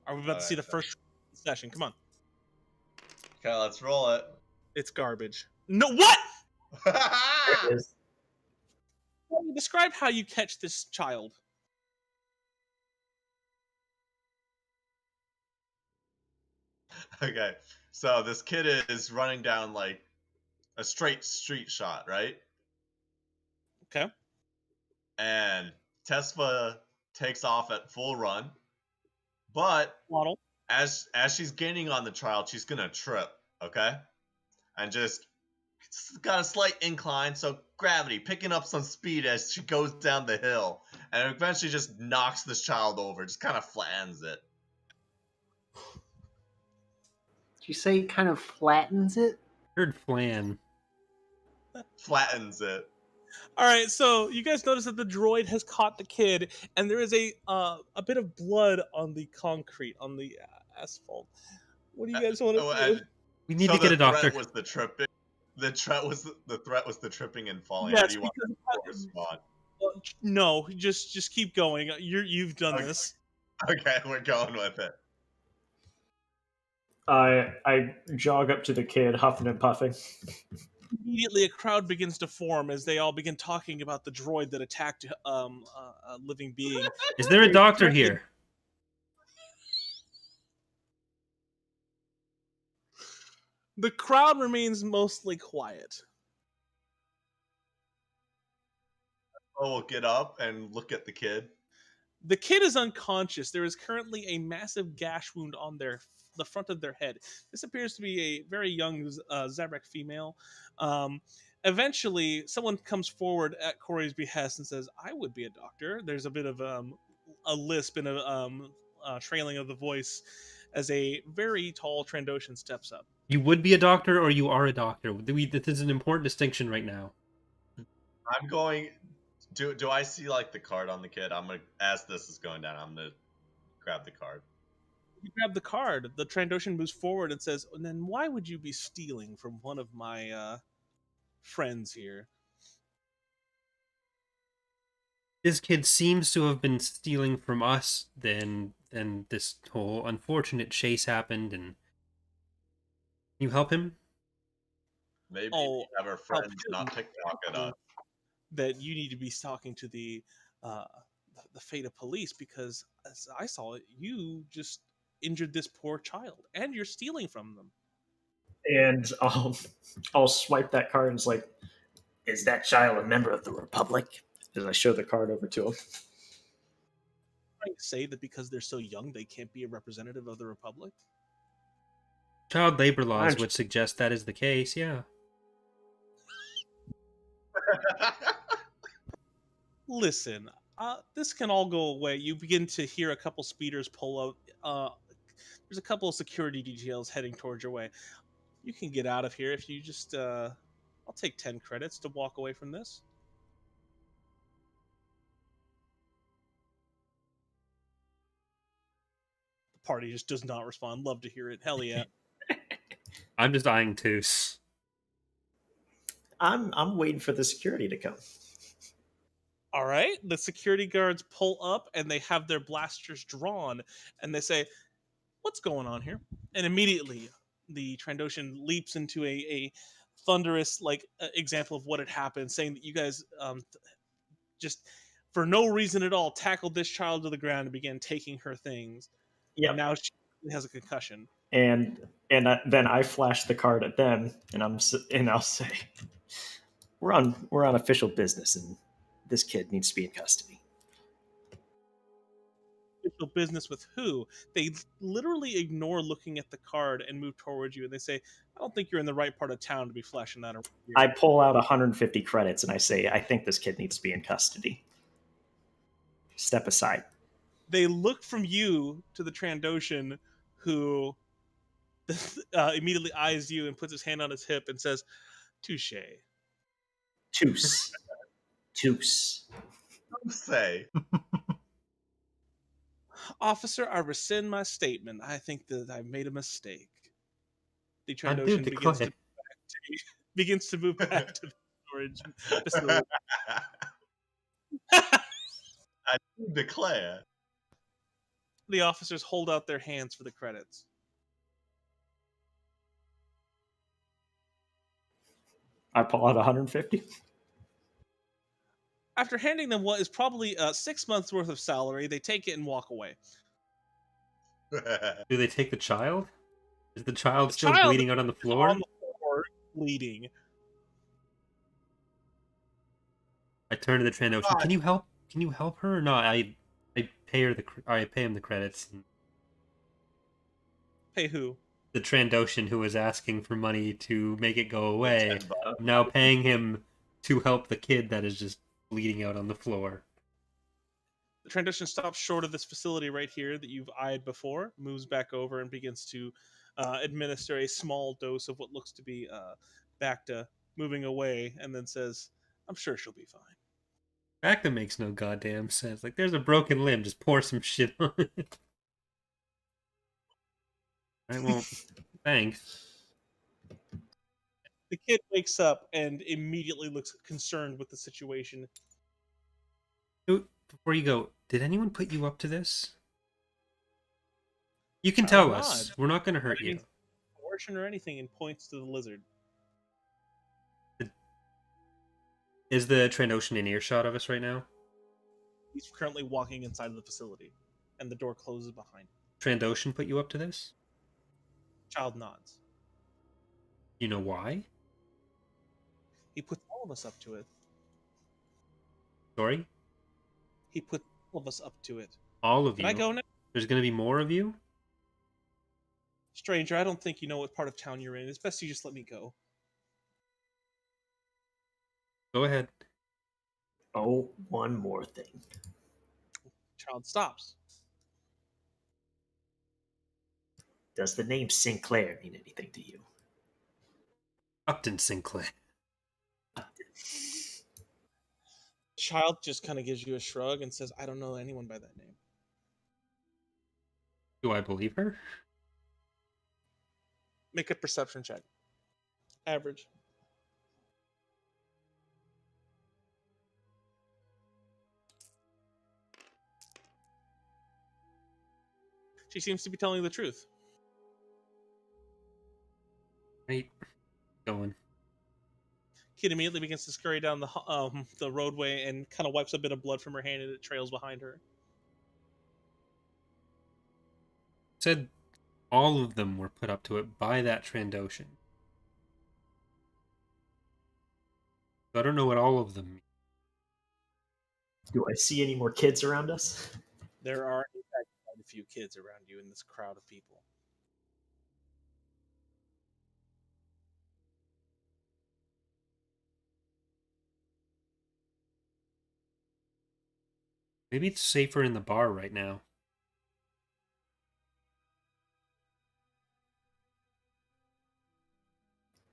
Are we about to see the Alright, first session? Come on. Okay, let's roll it. It's garbage. No, what? There it is. Describe how you catch this child. Okay, so this kid is running down like a straight street shot, right? Okay. And Tesla takes off at full run, but Waddle. as she's gaining on the child, she's gonna trip, okay? And just it's got a slight incline, so gravity picking up some speed as she goes down the hill, and eventually just knocks this child over, just kind of flattens it. Did you say kind of flattens it? Heard flan. Flattens it. All right, so you guys notice that the droid has caught the kid, and there is a bit of blood on the concrete, on the asphalt. What do you guys want to do? We need to get a doctor. The threat was the tripping. The threat was the tripping and falling. Yes, How do you want because to respond? no, just keep going. You've done Okay. this. Okay, we're going with it. I jog up to the kid, huffing and puffing. Immediately, a crowd begins to form as they all begin talking about the droid that attacked a living being. Is there a doctor here? The crowd remains mostly quiet. Oh, we'll get up and look at the kid. The kid is unconscious. There is currently a massive gash wound on the front of their head. This appears to be a very young Zabrek female. Eventually, someone comes forward at Corey's behest and says, "I would be a doctor." There's a bit of a lisp and a trailing of the voice as a very tall Trandoshan steps up. You would be a doctor, or you are a doctor. This is an important distinction right now. I'm going. Do I see like the card on the kid? I'm gonna, as this is going down, I'm gonna grab the card. You grab the card. The Trandoshan moves forward and says, "And then why would you be stealing from one of my friends here?" This kid seems to have been stealing from us. Then this whole unfortunate chase happened, and you help him. Maybe Oh, have our friends not pickpocket us. That you need to be talking to the Feta police, because as I saw it, you just injured this poor child and you're stealing from them. And I'll swipe that card and it's like, is that child a member of the Republic? As I show the card over to him. Trying to say that because they're so young, they can't be a representative of the Republic? Child labor laws would suggest that is the case, yeah. Listen, this can all go away. You begin to hear a couple speeders pull out. There's a couple of security details heading towards your way. You can get out of here if you just. I'll take 10 credits to walk away from this. The party just does not respond. Love to hear it. Hell yeah. I'm just eyeing Toos. I'm waiting for the security to come. All right. The security guards pull up and they have their blasters drawn and they say, "What's going on here?" And immediately the Trandoshan leaps into a thunderous example of what had happened, saying that you guys just for no reason at all tackled this child to the ground and began taking her things. Yeah. And now she has a concussion. And then I flash the card at them, and I'll say, we're on official business, and this kid needs to be in custody. Official business with who? They literally ignore looking at the card and move towards you, and they say, "I don't think you're in the right part of town to be flashing that around here." I pull out 150 credits, and I say, I think this kid needs to be in custody. Step aside. They look from you to the Trandoshan, who immediately eyes you and puts his hand on his hip and says, "Touche." Toos. Say. "Officer, I rescind my statement. I think that I made a mistake." The I do Trandoshan declare. begins to move back to the storage facility. I do declare. The officers hold out their hands for the credits. I pull out 150. After handing them what is probably 6 months worth of salary, they take it and walk away. Do they take the child? Is the child The still child bleeding out on the floor? On the floor, bleeding. I turn to the Trandoshan. Can you help? Can you help her or not? I pay her I pay him the credits. Pay who? The Trandoshan who was asking for money to make it go away. I'm now paying him to help the kid that is just bleeding out on the floor. The Trandoshan stops short of this facility right here that you've eyed before, moves back over and begins to administer a small dose of what looks to be Bacta, moving away, and then says, "I'm sure she'll be fine." Bacta makes no goddamn sense. Like, there's a broken limb, just pour some shit on it. I won't. Thanks. The kid wakes up and immediately looks concerned with the situation. Before you go, did anyone put you up to this? You can tell us. We're not going to hurt you. Coercion or anything, and points to the lizard. Is the Trandoshan in earshot of us right now? He's currently walking inside of the facility, and the door closes behind him. Trandoshan put you up to this? Child nods. You know why? He puts all of us up to it. Sorry? He put all of us up to it. All of you? Can I go now? There's going to be more of you? Stranger, I don't think you know what part of town you're in. It's best you just let me go. Go ahead. Oh, one more thing. Child stops. Does the name Sinclair mean anything to you? Upton Sinclair. Child just kind of gives you a shrug and says, "I don't know anyone by that name." Do I believe her? Make a perception check. Average. She seems to be telling the truth. Right. Going. Kid immediately begins to scurry down the roadway and kind of wipes a bit of blood from her hand, and it trails behind her. Said all of them were put up to it by that Trandoshan. I don't know what all of them mean. Do I see any more kids around us? There are, in fact, quite a few kids around you in this crowd of people. Maybe it's safer in the bar right now.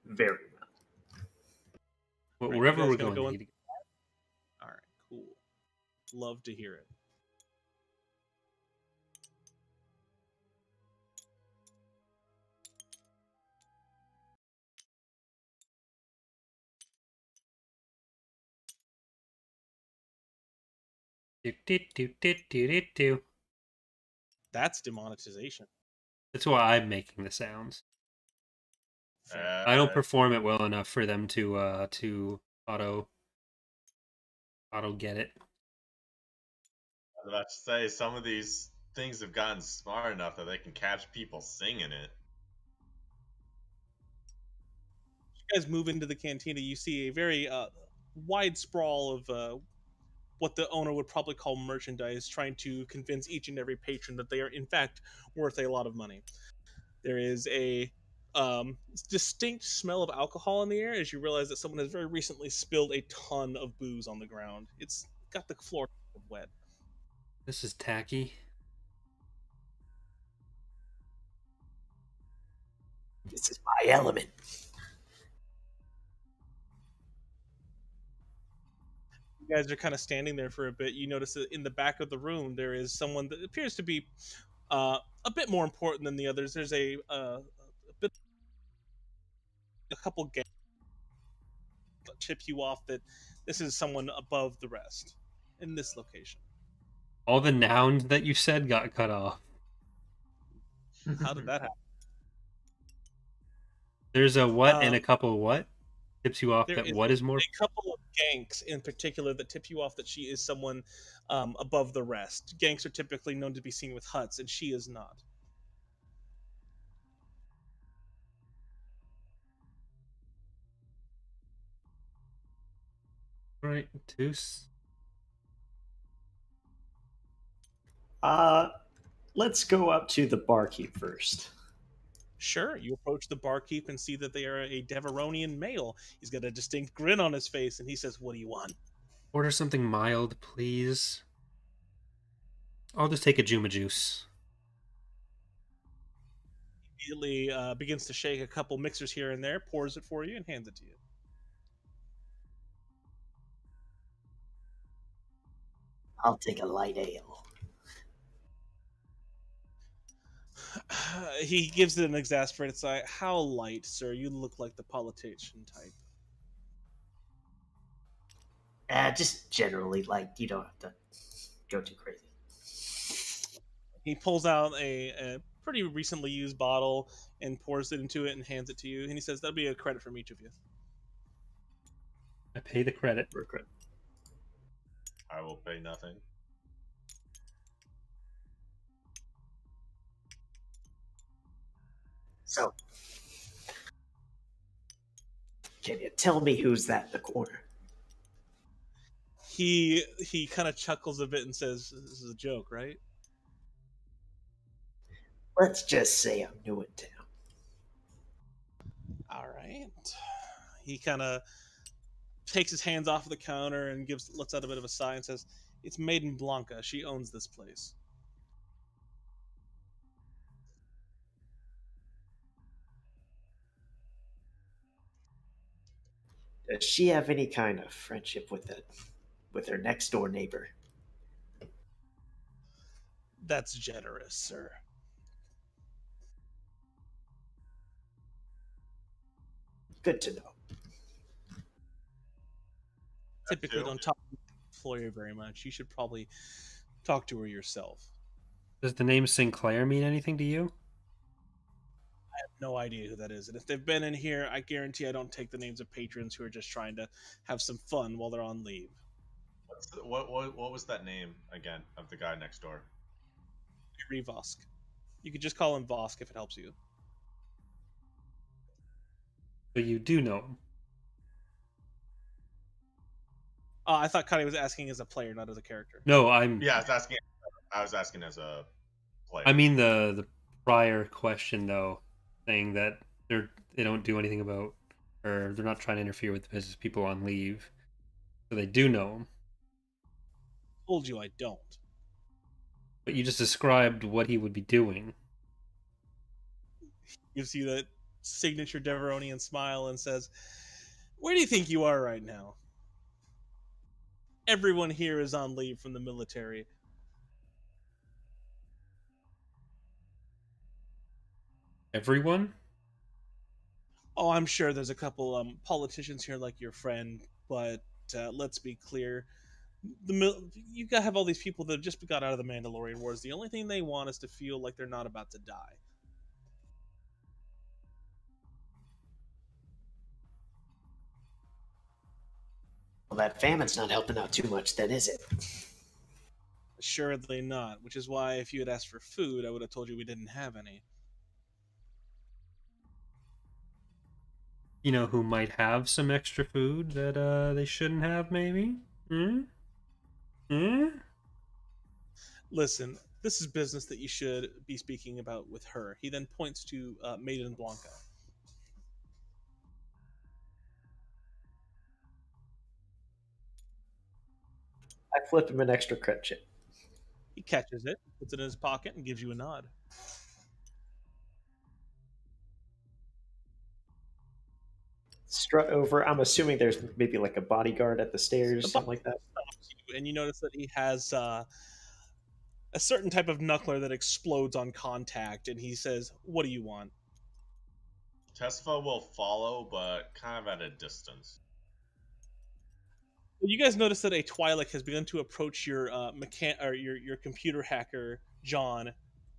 Very well. But Right, wherever you guys we're gonna going, go need to All right, cool. Love to hear it. do. That's demonetization. That's why I'm making the sounds. I don't perform it well enough for them to auto get it. I was about to say, some of these things have gotten smart enough that they can catch people singing it. You guys move into the cantina. You see a very wide sprawl of what the owner would probably call merchandise, trying to convince each and every patron that they are, in fact, worth a lot of money. There is a distinct smell of alcohol in the air as you realize that someone has very recently spilled a ton of booze on the ground. It's got the floor wet. This is tacky. This is my element. You guys are kind of standing there for a bit. You notice that in the back of the room there is someone that appears to be a bit more important than the others. There's a couple gangs that tip you off that this is someone above the rest in this location. All the nouns that you said got cut off. How did that happen? There's a what and a couple of what? Tips you off There that is what is more? a couple of ganks in particular that tip you off that she is someone above the rest. Ganks are typically known to be seen with huts, and she is not. Right, Toos. Let's go up to the barkeep first. Sure, you approach the barkeep and see that they are a Deveronian male. He's got a distinct grin on his face, and he says, "What do you want?" Order something mild, please. I'll just take a Juma Juice. Immediately begins to shake a couple mixers here and there, pours it for you, and hands it to you. I'll take a light ale. He gives it an exasperated sigh. "How light, sir? You look like the politician type." Just generally, like, you don't have to go too crazy. He pulls out a pretty recently used bottle and pours it into it and hands it to you. And he says, "That'll be a credit from each of you." I pay the credit. I will pay nothing. So, can you tell me who's that in the corner? He kind of chuckles a bit and says, "This is a joke, right?" Let's just say I'm new in town. All right. He kind of takes his hands off of the counter and lets out a bit of a sigh and says, "It's Maiden Blanca. She owns this place." Does she have any kind of friendship with her next door neighbor? That's generous, sir. Good to know. Typically don't talk to the employer very much. You should probably talk to her yourself. Does the name Sinclair mean anything to you? I have no idea who that is. And if they've been in here, I guarantee I don't take the names of patrons who are just trying to have some fun while they're on leave. What was that name again of the guy next door? Vosk. You could just call him Vosk if it helps you. So you do know him. I thought Kahniji was asking as a player, not as a character. No, I'm. Yeah, I was asking as a player. I mean the prior question though, saying that they don't do anything about, or they're not trying to interfere with the business people on leave, so they do know him. Told you I don't. But you just described what he would be doing. Gives you that signature Deveronian smile and says, "Where do you think you are right now? Everyone here is on leave from the military. Everyone? Oh, I'm sure there's a couple politicians here like your friend, but let's be clear. You have all these people that just got out of the Mandalorian Wars. The only thing they want is to feel like they're not about to die. Well, that famine's not helping out too much, then, is it? Assuredly not, which is why if you had asked for food, I would have told you we didn't have any. You know who might have some extra food that they shouldn't have, maybe? Hmm? Listen, this is business that you should be speaking about with her. He then points to Maiden Blanca. I flip him an extra crit chip. He catches it, puts it in his pocket, and gives you a nod. Strut over. I'm assuming there's maybe like a bodyguard at the stairs, something like that. And you notice that he has a certain type of knuckler that explodes on contact, and he says, "What do you want?" Tesfa will follow, but kind of at a distance. You guys notice that a Twi'lek has begun to approach your your computer hacker, John.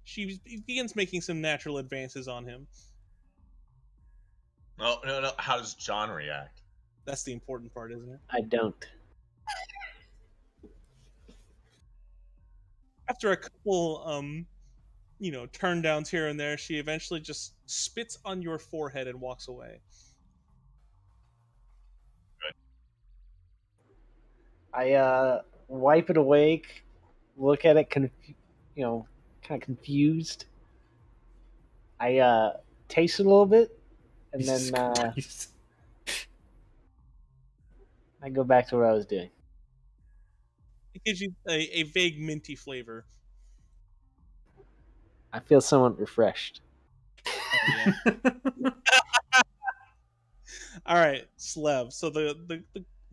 She begins making some natural advances on him. No. How does John react? That's the important part, isn't it? I don't. After a couple, turn downs here and there, she eventually just spits on your forehead and walks away. I wipe it away, look at it, kind of confused. I taste it a little bit, and Jesus then Christ. I go back to what I was doing. It gives you a vague minty flavor. I feel somewhat refreshed. Oh, yeah. All right, Slev. So the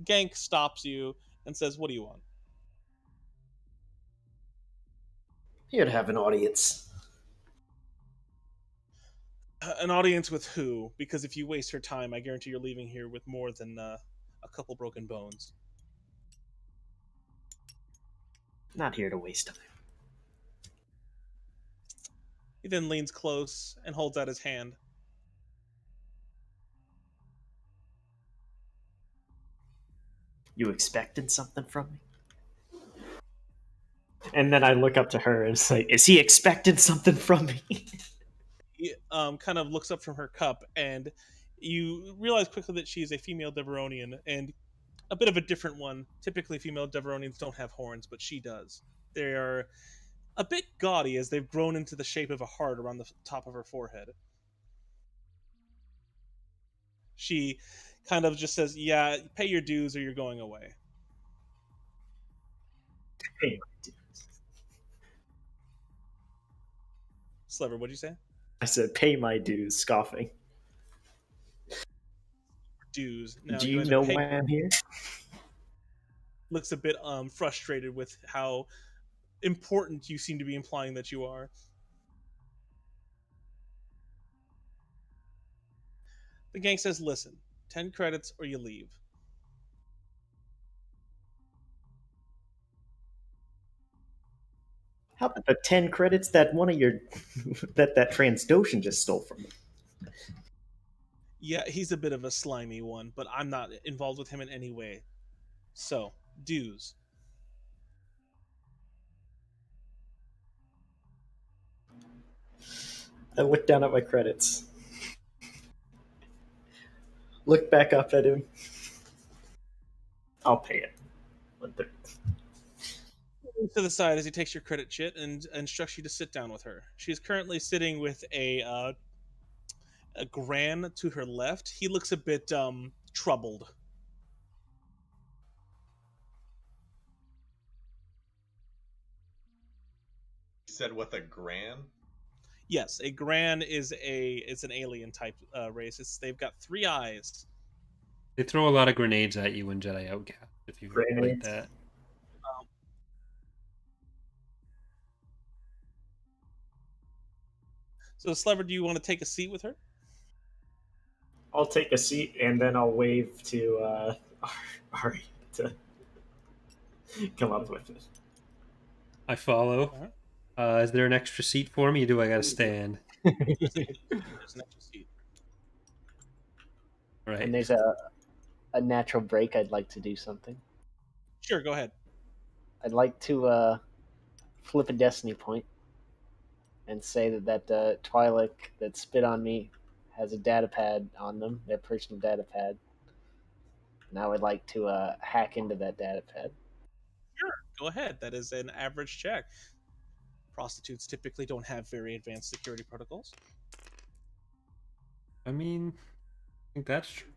gank stops you and says, "What do you want?" Here to have an audience. An audience with who? Because if you waste her time, I guarantee you're leaving here with more than a couple broken bones. Not here to waste time. He then leans close and holds out his hand. You expected something from me? And then I look up to her and it's like, is he expecting something from me? He kind of looks up from her cup, and you realize quickly that she is a female Deveronian, and a bit of a different one. Typically, female Deveronians don't have horns, but she does. They are a bit gaudy as they've grown into the shape of a heart around the top of her forehead. She kind of just says, "Yeah, pay your dues or you're going away." Pay my dues. Slever, what'd you say? I said, pay my dues, scoffing. Dues. Now, Do you know why I'm here? Looks a bit frustrated with how important you seem to be implying that you are. The gang says, "Listen, 10 credits or you leave." How about the 10 credits that one of your that Transdoshan just stole from me? Yeah, he's a bit of a slimy one, but I'm not involved with him in any way. So, dues. I look down at my credits. Look back up at him. I'll pay it. To the side as he takes your credit chit and instructs you to sit down with her. She is currently sitting with a Gran to her left. He looks a bit troubled. You said with a Gran? Yes, a Gran is an alien type race. They've got 3 eyes. They throw a lot of grenades at you in Jedi Outcast if you like Grenades? that. So, Slevered, do you want to take a seat with her? I'll take a seat and then I'll wave to Ari to come up with it. I follow. Alright. Is there an extra seat for me, or do I gotta stand? There's an extra seat. Right. And there's a natural break. I'd like to do something. Sure, go ahead. I'd like to flip a destiny point and say that Twi'lek that spit on me has a data pad on them, their personal data pad. And I would like to hack into that data pad. Sure, go ahead. That is an average check. Prostitutes typically don't have very advanced security protocols. I mean, I think that's true.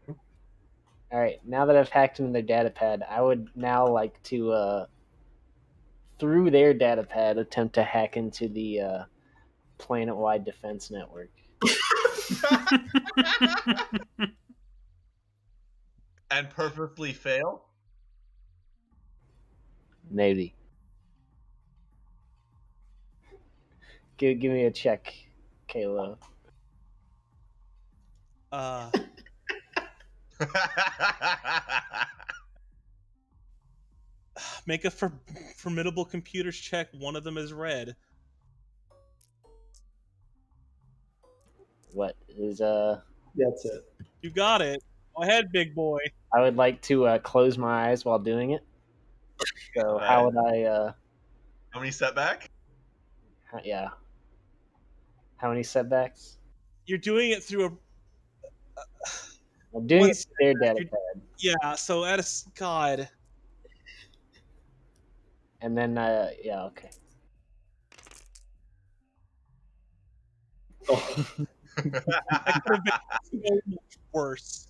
All right, now that I've hacked into their data pad, I would now like to, through their data pad, attempt to hack into the planet-wide defense network. And purposely fail? Maybe. Give me a check, Kayla. Make a formidable computers check. One of them is red. What is That's it. You got it. Go ahead, big boy. I would like to close my eyes while doing it. So how would I? How many setback? Yeah. How many setbacks? You're doing it through a. I'm doing One it to their data pad, Yeah, so at a god. and then yeah, okay. That could have been so much worse.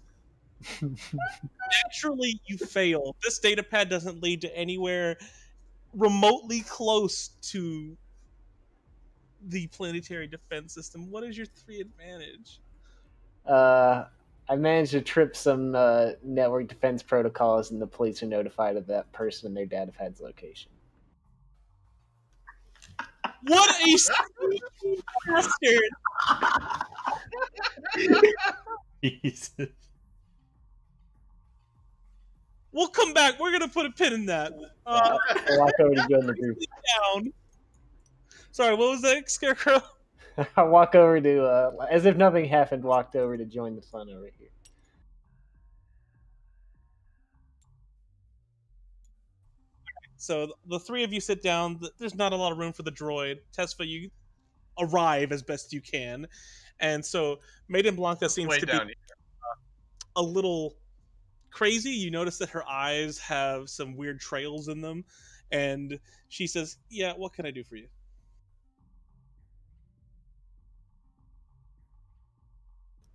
Naturally, you fail. This data pad doesn't lead to anywhere remotely close to the planetary defense system. What is your 3 advantage? I managed to trip some network defense protocols, and the police are notified of that person and their data pad's location. What a sneaky bastard! Jesus. We'll come back. We're gonna put a pin in that. I'll walk over to join the group. Down. Sorry, what was that, Scarecrow? I walk over to, as if nothing happened, walked over to join the fun over here. So the 3 of you sit down. There's not a lot of room for the droid. Tesfa, you arrive as best you can. And so Maiden Blanca seems Way to down be a little crazy. You notice that her eyes have some weird trails in them. And she says, yeah, what can I do for you?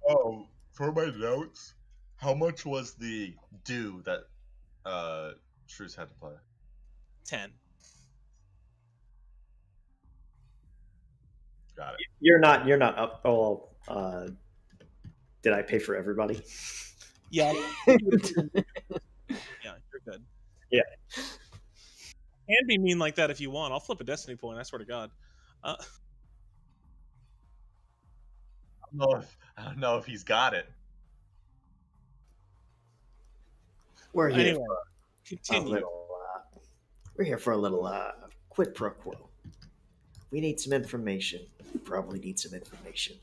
Oh, for my notes, how much was the due that Truce had to play? 10. Got it. You're not up. Oh, did I pay for everybody? Yeah. Yeah, you're good. Yeah. Can be mean like that if you want. I'll flip a destiny point, I swear to God. I don't know if he's got it. We're here. Anyway, continue. We're here for a little quid pro quo. We need some information. We probably need some information.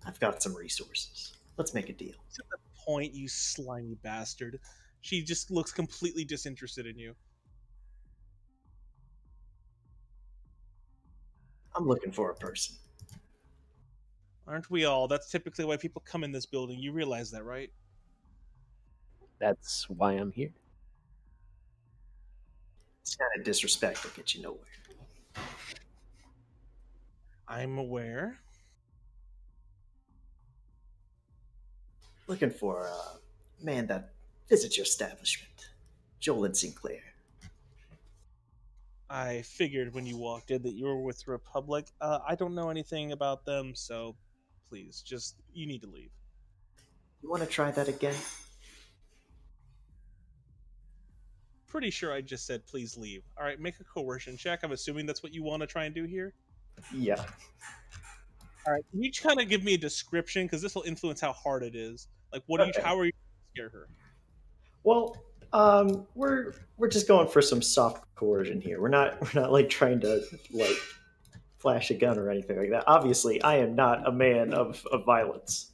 I've got some resources. Let's make a deal. To the point, you slimy bastard. She just looks completely disinterested in you. I'm looking for a person. Aren't we all? That's typically why people come in this building. You realize that, right? That's why I'm here. This kind of disrespect will get you nowhere. I'm aware. Looking for a man that visits your establishment. Joel and Sinclair. I figured when you walked in that you were with Republic. I don't know anything about them, so please, you need to leave. You want to try that again? Pretty sure I just said please leave. All right, make a coercion check. I'm assuming that's what you want to try and do here. Yeah. All right, can you kind of give me a description, because this will influence how hard it is. Like, how are you going to scare her? Well, we're just going for some soft coercion here. We're not like trying to like flash a gun or anything like that. Obviously, I am not a man of violence,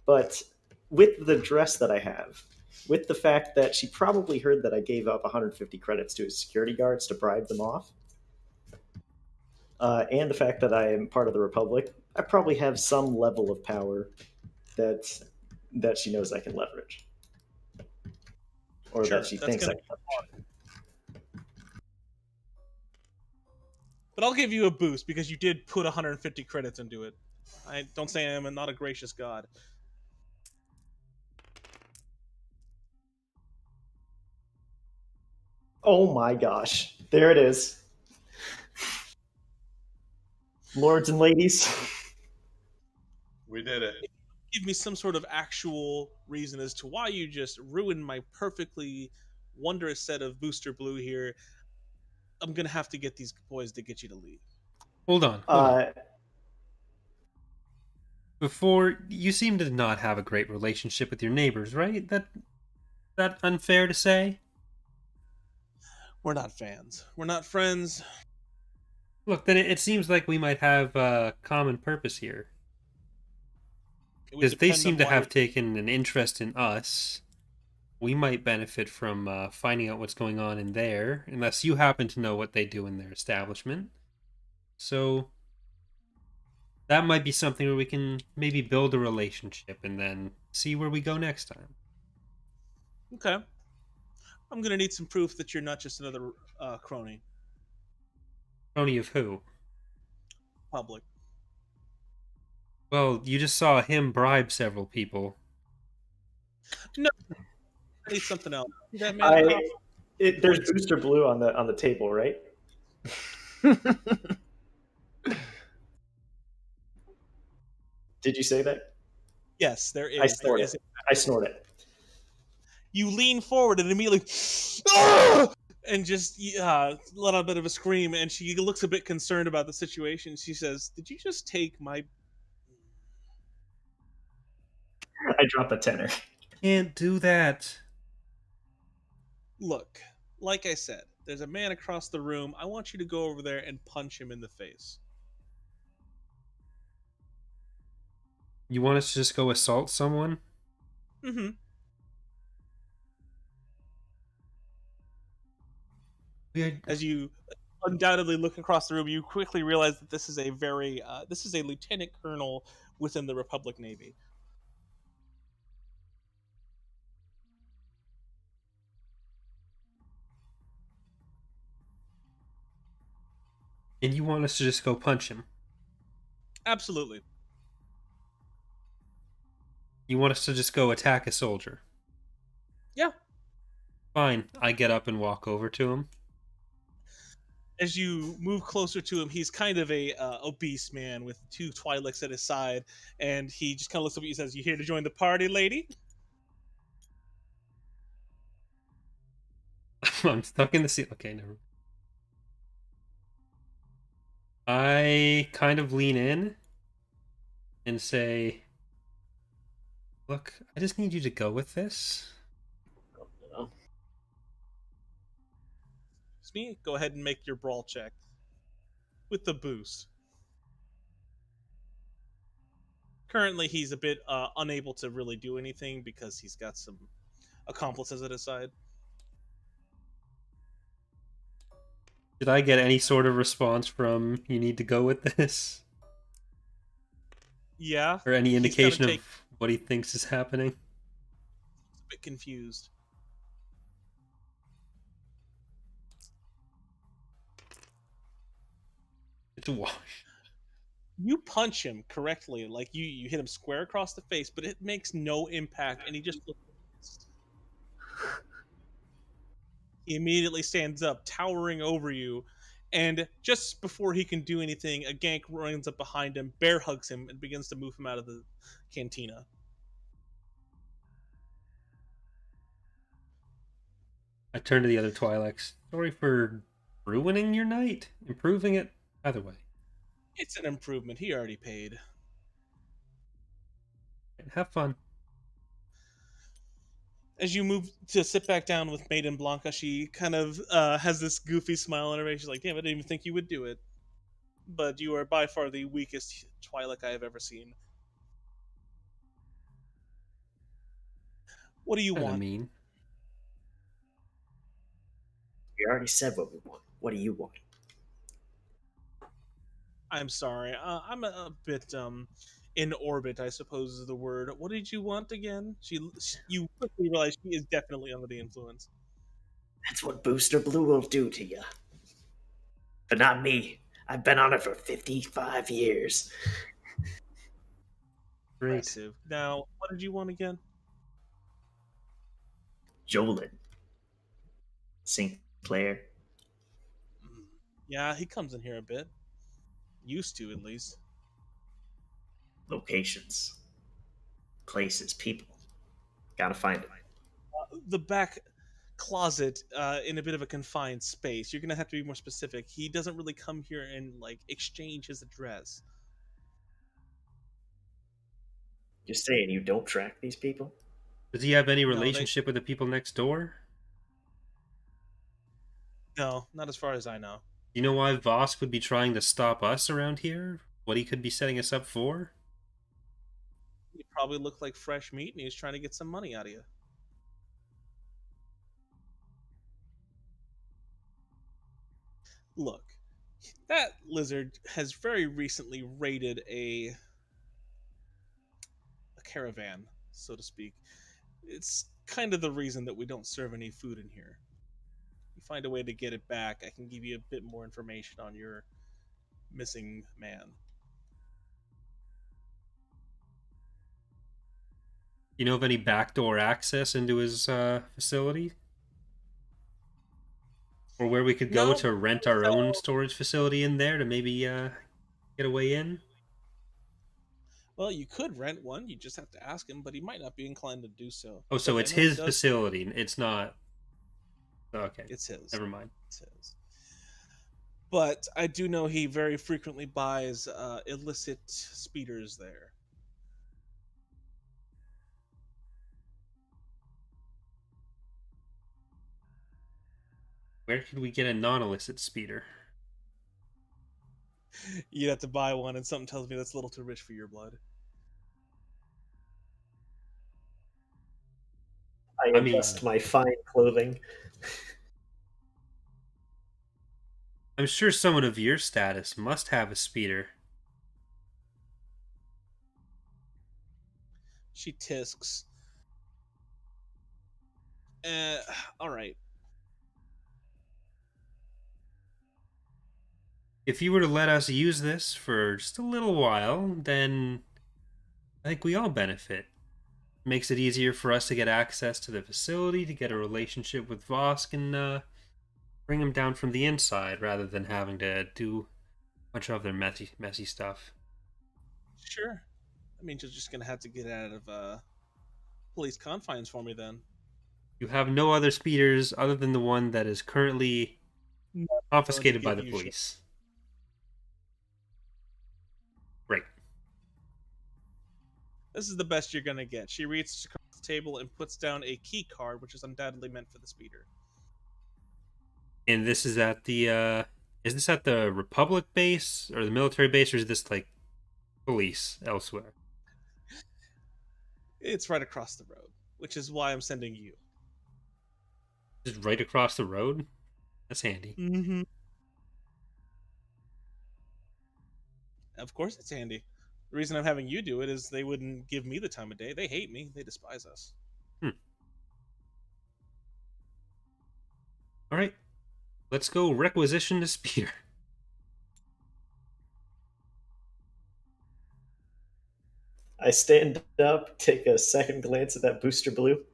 but with the dress that I have, with the fact that she probably heard that I gave up 150 credits to his security guards to bribe them off, and the fact that I am part of the Republic, I probably have some level of power that she knows I can leverage. Or Sure, that she that's thinks I gonna can. But I'll give you a boost because you did put 150 credits into it. I don't say I'm not a gracious god. Oh my gosh. There it is. Lords and ladies. We did it. Give me some sort of actual reason as to why you just ruined my perfectly wondrous set of booster blue here. I'm gonna have to get these boys to get you to leave. Hold on. Before, you seem to not have a great relationship with your neighbors, right? That unfair to say? We're not fans. We're not friends. Look, then it seems like we might have a common purpose here. Because they seem to have taken an interest in us. We might benefit from finding out what's going on in there, unless you happen to know what they do in their establishment. So that might be something where we can maybe build a relationship and then see where we go next time. Okay. I'm gonna need some proof that you're not just another crony. Crony of who? Public. Well, you just saw him bribe several people. No, I need something else. That man. There's booster blue on the table, right? Did you say that? Yes, there is. I snort it. You lean forward and immediately, and just let out a bit of a scream. And she looks a bit concerned about the situation. She says, "Did you just take my?" I drop a tenner. Can't do that. Look, like I said, there's a man across the room. I want you to go over there and punch him in the face. You want us to just go assault someone? Mm-hmm. As you undoubtedly look across the room, you quickly realize that this is a lieutenant colonel within the Republic Navy. And you want us to just go punch him? Absolutely. You want us to just go attack a soldier? Yeah. Fine. I get up and walk over to him. As you move closer to him, he's kind of a obese man with two Twi'leks at his side, and he just kind of looks up at you and says, "You here to join the party, lady?" I'm stuck in the seat. Okay, never. I kind of lean in and say, "Look, I just need you to go with this." Me, go ahead and make your brawl check with the boost. Currently, he's a bit unable to really do anything because he's got some accomplices at his side. Did I get any sort of response from "you need to go with this"? Yeah. Or any indication of what he thinks is happening? He's a bit confused. to wash. You punch him correctly, like you hit him square across the face, but it makes no impact, and he just looks pissed. He immediately stands up, towering over you, and just before he can do anything, a gank runs up behind him, bear hugs him, and begins to move him out of the cantina. I turn to the other Twi'leks. Sorry for ruining your night. Improving it either way. It's an improvement. He already paid. Have fun. As you move to sit back down with Maiden Blanca, she kind of has this goofy smile on her face. She's like, damn, I didn't even think you would do it. But you are by far the weakest Twi'lek I have ever seen. What do you want? Mean. We already said what we want. What do you want? I'm sorry. I'm a bit in orbit, I suppose is the word. What did you want again? You quickly realize she is definitely under the influence. That's what Booster Blue will do to you. But not me. I've been on it for 55 years. Great. Impressive. Now, what did you want again? Jolin. Sinclair. Yeah, he comes in here a bit. Used to, at least. Locations. Places. People. Gotta find it. The back closet in a bit of a confined space. You're going to have to be more specific. He doesn't really come here and, like, exchange his address. You're saying you don't track these people? Does he have any relationship with the people next door? No, not as far as I know. You know why Vosk would be trying to stop us around here? What he could be setting us up for? You probably look like fresh meat, and he's trying to get some money out of you. Look, that lizard has very recently raided a caravan, so to speak. It's kind of the reason that we don't serve any food in here. If you find a way to get it back, I can give you a bit more information on your missing man. You know of any backdoor access into his facility? Or where we could go to rent our own storage facility in there to maybe get a way in? Well, you could rent one. You just have to ask him, but he might not be inclined to do so. Oh, so it's his facility. It's not... Okay. It's his. Never mind. It's his. But I do know he very frequently buys illicit speeders there. Where could we get a non-illicit speeder? You'd have to buy one, and something tells me that's a little too rich for your blood. I adjust my fine clothing. I'm sure someone of your status must have a speeder. She tisks. All right. If you were to let us use this for just a little while, then I think we all benefit. It makes it easier for us to get access to the facility, to get a relationship with Vosk, and bring him down from the inside rather than having to do a bunch of their messy stuff. Sure. That means you're just going to have to get out of police confines for me then. You have no other speeders other than the one that is currently confiscated by the police. Great. This is the best you're going to get. She reaches across the table and puts down a key card, which is undoubtedly meant for the speeder. And this is at the, is this at the Republic base or the military base, or is this like police elsewhere? It's right across the road, which is why I'm sending you. Just right across the road? That's handy. Mm-hmm. Of course it's handy. The reason I'm having you do it is they wouldn't give me the time of day. They hate me. They despise us. All right. Let's go requisition the speeder. I stand up, take a second glance at that booster blue,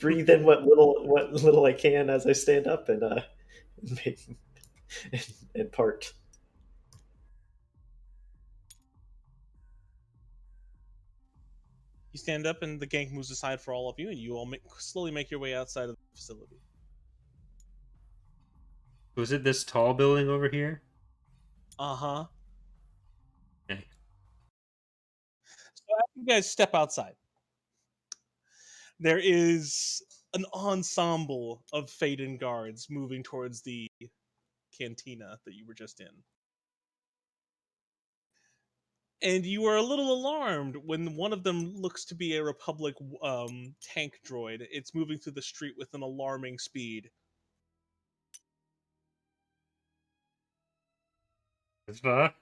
breathe in what little I can as I stand up, and and part. You stand up, and the gang moves aside for all of you, and you all slowly make your way outside of the facility. Was it this tall building over here? Uh-huh. Okay. So after you guys step outside, there is an ensemble of Faden guards moving towards the cantina that you were just in. And you are a little alarmed when one of them looks to be a Republic tank droid. It's moving through the street with an alarming speed. Are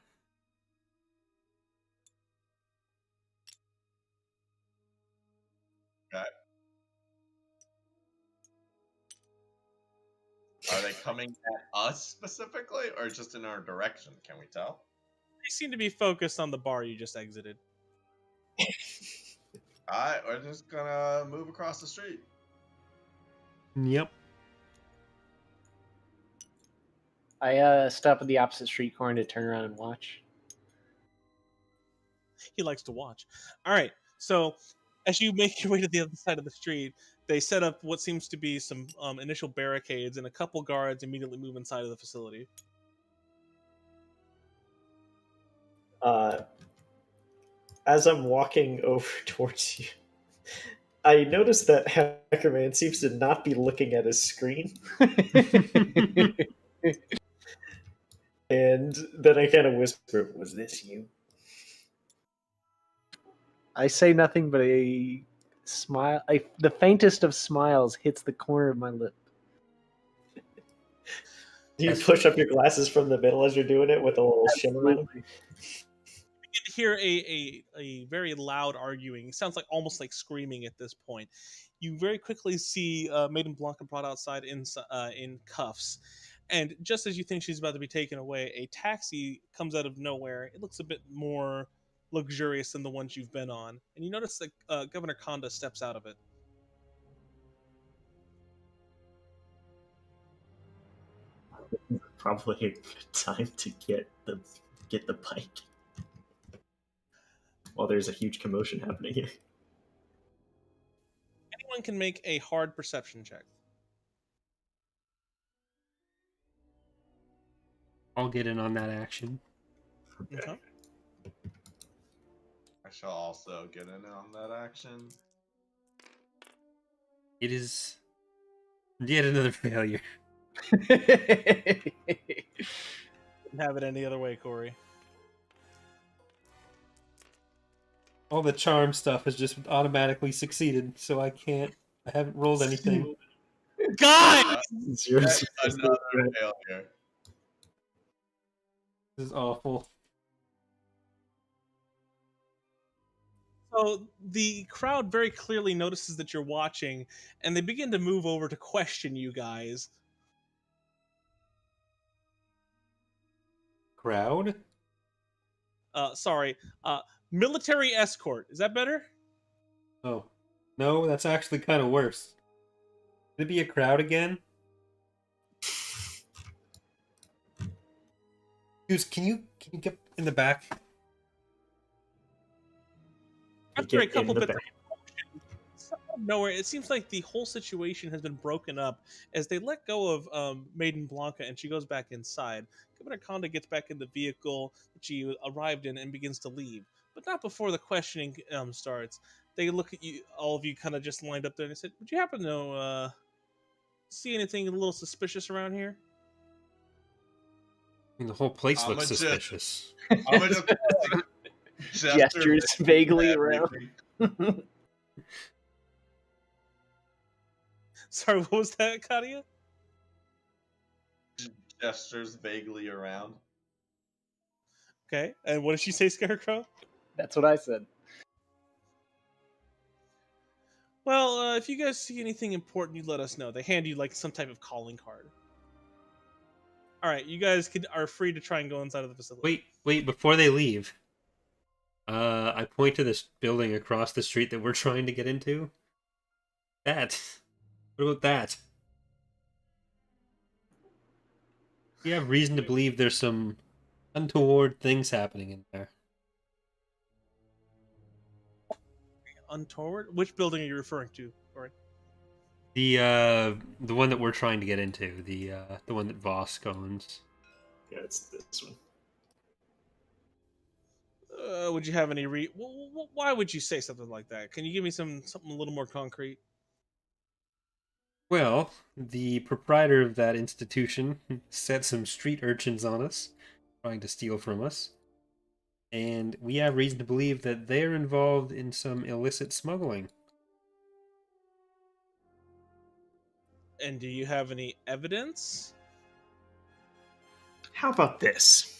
they coming at us specifically, or just in our direction? Can we tell? They seem to be focused on the bar you just exited. Alright, we're just gonna move across the street. Yep. I stop at the opposite street corner to turn around and watch. He likes to watch. All right, so as you make your way to the other side of the street, they set up what seems to be some initial barricades, and a couple guards immediately move inside of the facility. As I'm walking over towards you, I notice that Hacker Man seems to not be looking at his screen. And then I kind of whisper, "Was this you?" I say nothing, but a smile. The faintest of smiles hits the corner of my lip. Do you push up your glasses from the middle as you're doing it with a little shimmer in them? You begin to hear a very loud arguing. It sounds like almost like screaming at this point. You very quickly see Maiden Blanca brought outside in cuffs. And just as you think she's about to be taken away, a taxi comes out of nowhere. It looks a bit more luxurious than the ones you've been on. And you notice that Governor Konda steps out of it. Probably a good time to get the bike while there's a huge commotion happening here. Anyone can make a hard perception check. I'll get in on that action. Okay. I shall also get in on that action. It is yet another failure. Couldn't have it any other way, Corey. All the charm stuff has just automatically succeeded, so I haven't rolled anything. God! That's another failure. This is awful. So the crowd very clearly notices that you're watching, and they begin to move over to question you guys. Crowd? Sorry. Military escort. Is that better? Oh. No, that's actually kind of worse. Could it be a crowd again? Goose, can you get in the back? After a couple bits of nowhere, it seems like the whole situation has been broken up as they let go of Maiden Blanca and she goes back inside. Governor Konda gets back in the vehicle that she arrived in and begins to leave, but not before the questioning starts. They look at you, all of you kind of just lined up there, and they said, "Would you happen to see anything a little suspicious around here?" I mean, the whole place looks suspicious. I'm gonna just Gestures vaguely around. Sorry, what was that, Katia? Gestures vaguely around. Okay, and what did she say, Scarecrow? That's what I said. Well, if you guys see anything important, you let us know. They hand you like some type of calling card. All right, you guys are free to try and go inside of the facility. Wait, before they leave. I point to this building across the street that we're trying to get into. That. What about that? We have reason to believe there's some untoward things happening in there. Untoward? Which building are you referring to? Sorry. The one that we're trying to get into, the one that Vosk owns. Yeah, it's this one. Would you have any why would you say something like that? Can you give me something a little more concrete? Well, the proprietor of that institution set some street urchins on us, trying to steal from us. And we have reason to believe that they're involved in some illicit smuggling. And do you have any evidence? How about this?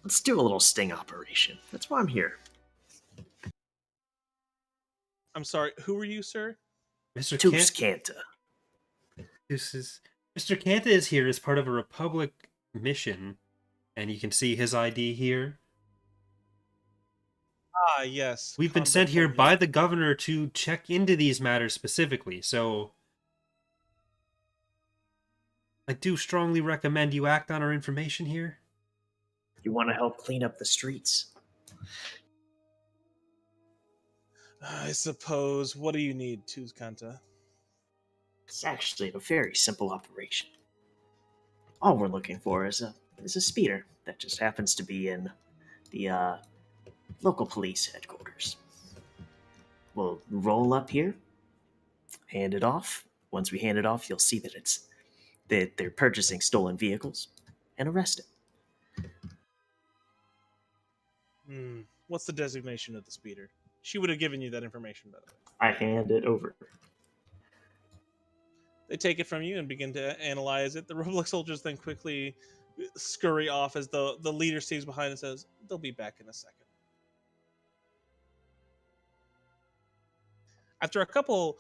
Let's do a little sting operation. That's why I'm here. I'm sorry, who are you, sir? Mr. Toops Kanta. Mr. Kanta is here as part of a Republic mission, and you can see his ID here. Ah, yes. We've been sent here by the governor to check into these matters specifically, so I do strongly recommend you act on our information here. You want to help clean up the streets? I suppose. What do you need, Tuzkanta? It's actually a very simple operation. All we're looking for is a speeder that just happens to be in the local police headquarters. We'll roll up here, hand it off. Once we hand it off, you'll see that they're purchasing stolen vehicles, and arrest it. What's the designation of the speeder? She would have given you that information, by the way. I hand it over. They take it from you and begin to analyze it. The Republic soldiers then quickly scurry off as the leader stays behind and says, they'll be back in a second. After a couple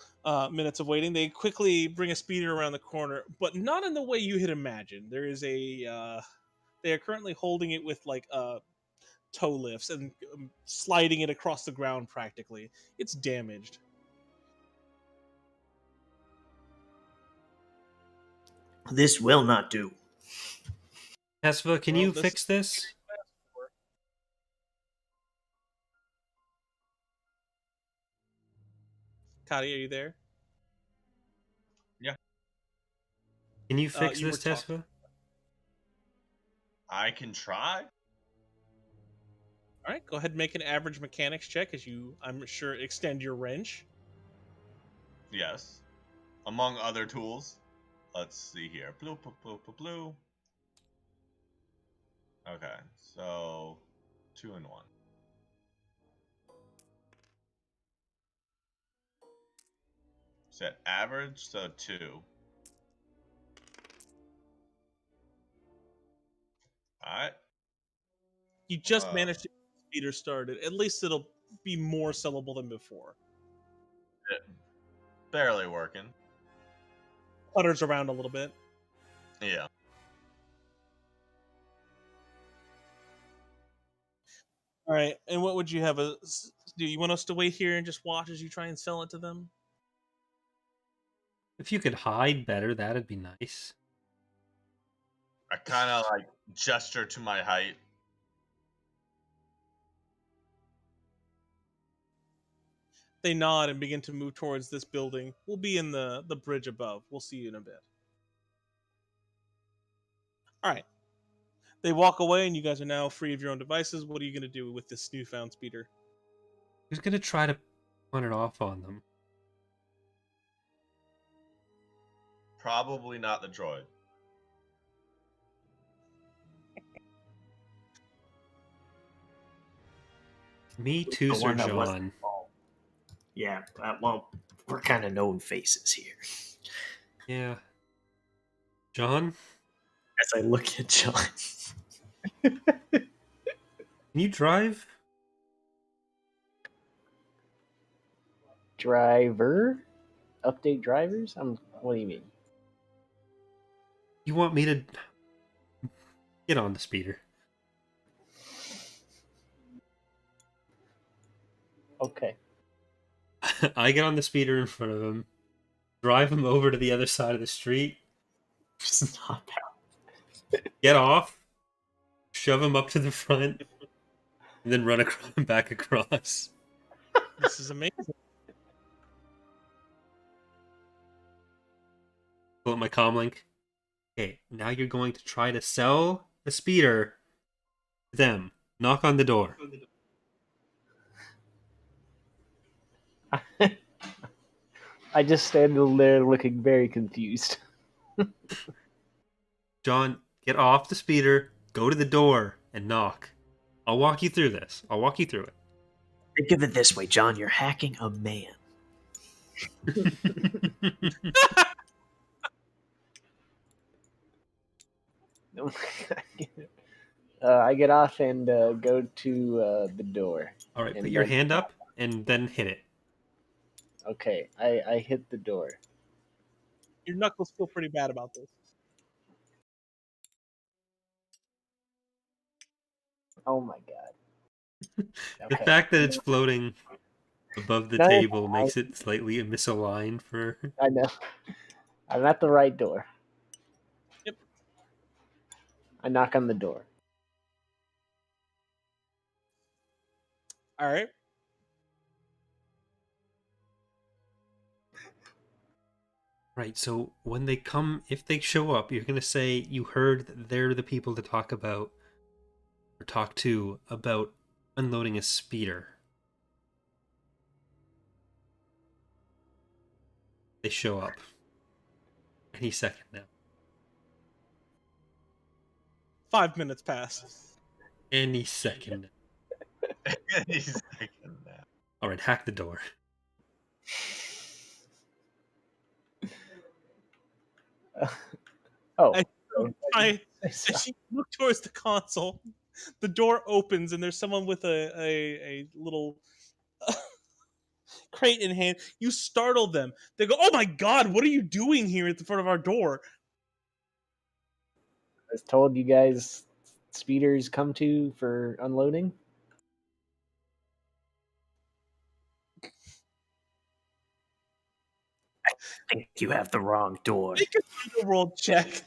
minutes of waiting, they quickly bring a speeder around the corner, but not in the way you had imagined. There is they are currently holding it with like toe lifts and sliding it across the ground practically. It's damaged. This will not do. Tesva, can you fix this? Kadi, are you there? Yeah. Can you fix this, Tesva? I can try. All right, go ahead and make an average mechanics check as you, I'm sure, extend your wrench. Yes. Among other tools. Let's see here. Blue, blue, blue, blue, blue. Okay, so 2 and 1. Set average, so 2. Alright. You just managed to get the speeder started. At least it'll be more sellable than before. Barely working. Putters around a little bit. Yeah. All right, and what would you have do? You want us to wait here and just watch as you try and sell it to them? If you could hide better, that'd be nice. I kind of like gesture to my height. They nod and begin to move towards this building. We'll be in the bridge above. We'll see you in a bit. All right. They walk away, and you guys are now free of your own devices. What are you going to do with this newfound speeder? Who's going to try to punt it off on them? Probably not the droid. Me too, Sir John. Yeah, well, we're kind of known faces here. Yeah. John? As I look at John. Can you drive? Driver? Update drivers? What do you mean? You want me to get on the speeder? Okay. I get on the speeder in front of him, drive him over to the other side of the street, Stop get off, shove him up to the front, and then run back across. This is amazing. Pull up my comlink. Okay, now you're going to try to sell the speeder to them. Knock on the door. I just stand there looking very confused. John, get off the speeder, go to the door, and knock. I'll walk you through this. I'll walk you through it. Think of it this way, John. You're hacking a man. I get off and go to the door. All right, And put your then- hand up and then hit it. Okay, I hit the door. Your knuckles feel pretty bad about this. Oh my god. The Okay. fact that it's floating above the No, table makes it slightly misaligned for... I know. I'm at the right door. Yep. I knock on the door. All right. Right, so when they come, if they show up, you're going to say you heard that they're the people to talk about, or talk to, about unloading a speeder. They show up. Any second now. 5 minutes pass. Any second. Any second now. Alright, hack the door. Oh. I as you look towards the console, the door opens and there's someone with a little crate in hand. You startle them. They go, "Oh my god, what are you doing here at the front of our door?" I was told you guys speeders come to for unloading. I think you have the wrong door. Make an underworld check.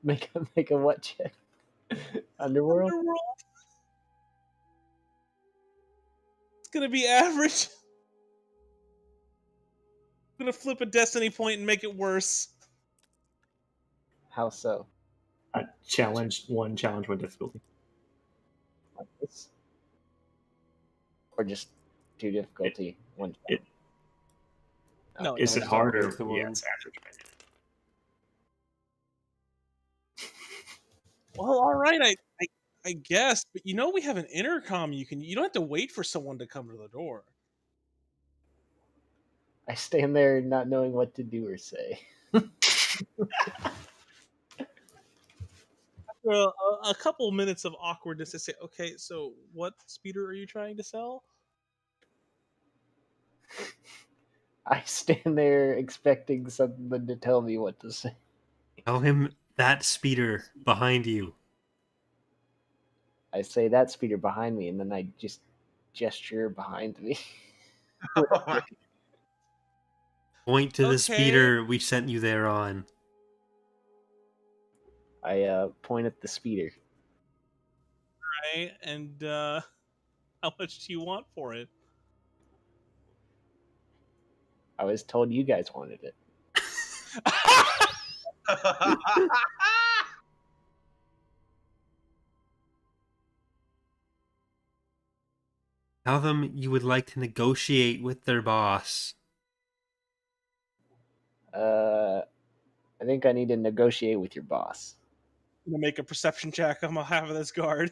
Make a what check? Underworld? Underworld. It's gonna be average. I'm gonna flip a destiny point and make it worse. How so? Challenge one difficulty. Like this? Or just 2 difficulty? One. it- No, Is it it's harder? the Yeah, one. it's average. well, all right. I guess, but we have an intercom. You don't have to wait for someone to come to the door. I stand there not knowing what to do or say. After a couple minutes of awkwardness, I say, "Okay, so what speeder are you trying to sell?" I stand there expecting someone to tell me what to say. Tell him that speeder behind you. I say that speeder behind me, and then I just gesture behind me. Point to the Okay. speeder we sent you there on. I point at the speeder. Right? And how much do you want for it? I was told you guys wanted it. Tell them you would like to negotiate with their boss. I think I need to negotiate with your boss. I'm gonna make a perception check on behalf of this guard.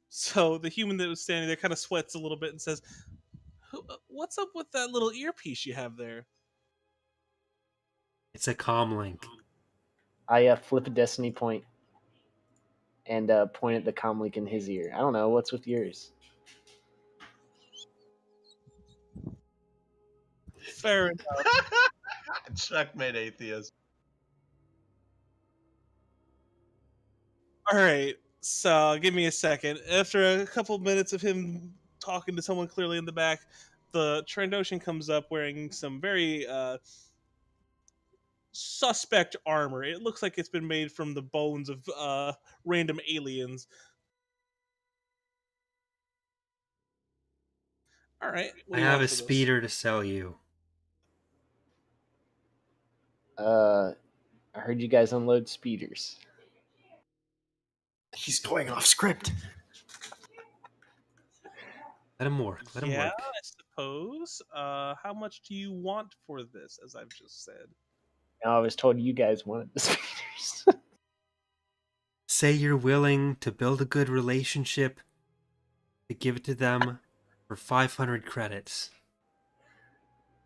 So the human that was standing there kind of sweats a little bit and says, "What's up with that little earpiece you have there?" It's a comlink. I flip a destiny point and point at the comlink in his ear. I don't know what's with yours. Fair enough. Checkmate, atheist. All right, so give me a second. After a couple minutes of him talking to someone clearly in the back, the Trandoshan comes up wearing some very suspect armor. It looks like it's been made from the bones of random aliens. All right, what I do you have want a for this? speeder to sell you. I heard you guys unload speeders. He's going off script. Let him work. Let him Yeah, work. I suppose. How much do you want for this? As I've just said. Now I was told you guys wanted the speeders. Say you're willing to build a good relationship, to give it to them for 500 credits.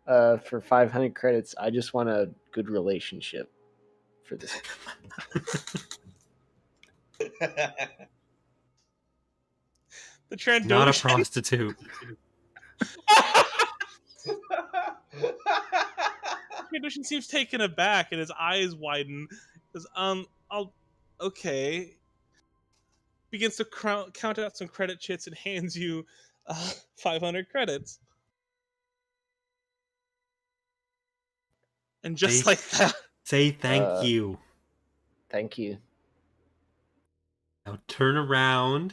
For 500 credits, I just want a good relationship for this. The Trandoshan. Not a prostitute. Trandoshan seems taken aback, and his eyes widen. Says, okay. Begins to count out some credit chits and hands you 500 credits. And just like that. Say thank you. Thank you. Now turn around.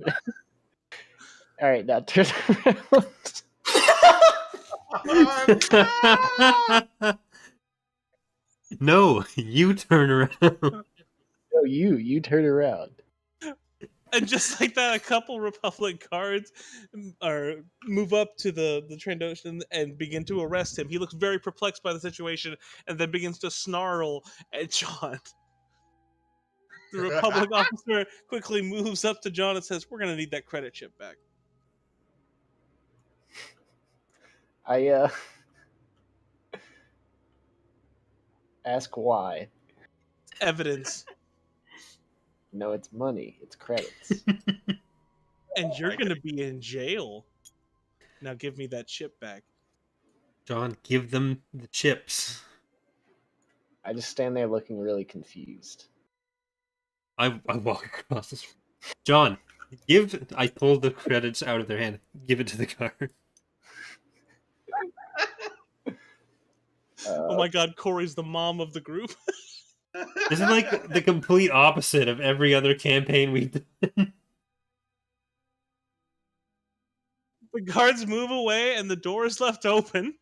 All right, now turn around. No, you turn around. No, you turn around. And just like that, a couple Republic guards move up to the Trandoshan and begin to arrest him. He looks very perplexed by the situation and then begins to snarl at John. The Republic officer quickly moves up to John and says, "We're going to need that credit chip back." I ask why. Evidence. No, it's money. It's credits. And you're going to be in jail. Now give me that chip back. John, give them the chips. I just stand there looking really confused. I walk across this. John, I pull the credits out of their hand. Give it to the guard. Oh my god, Corey's the mom of the group. This is like the complete opposite of every other campaign we've done. The guards move away and the door is left open.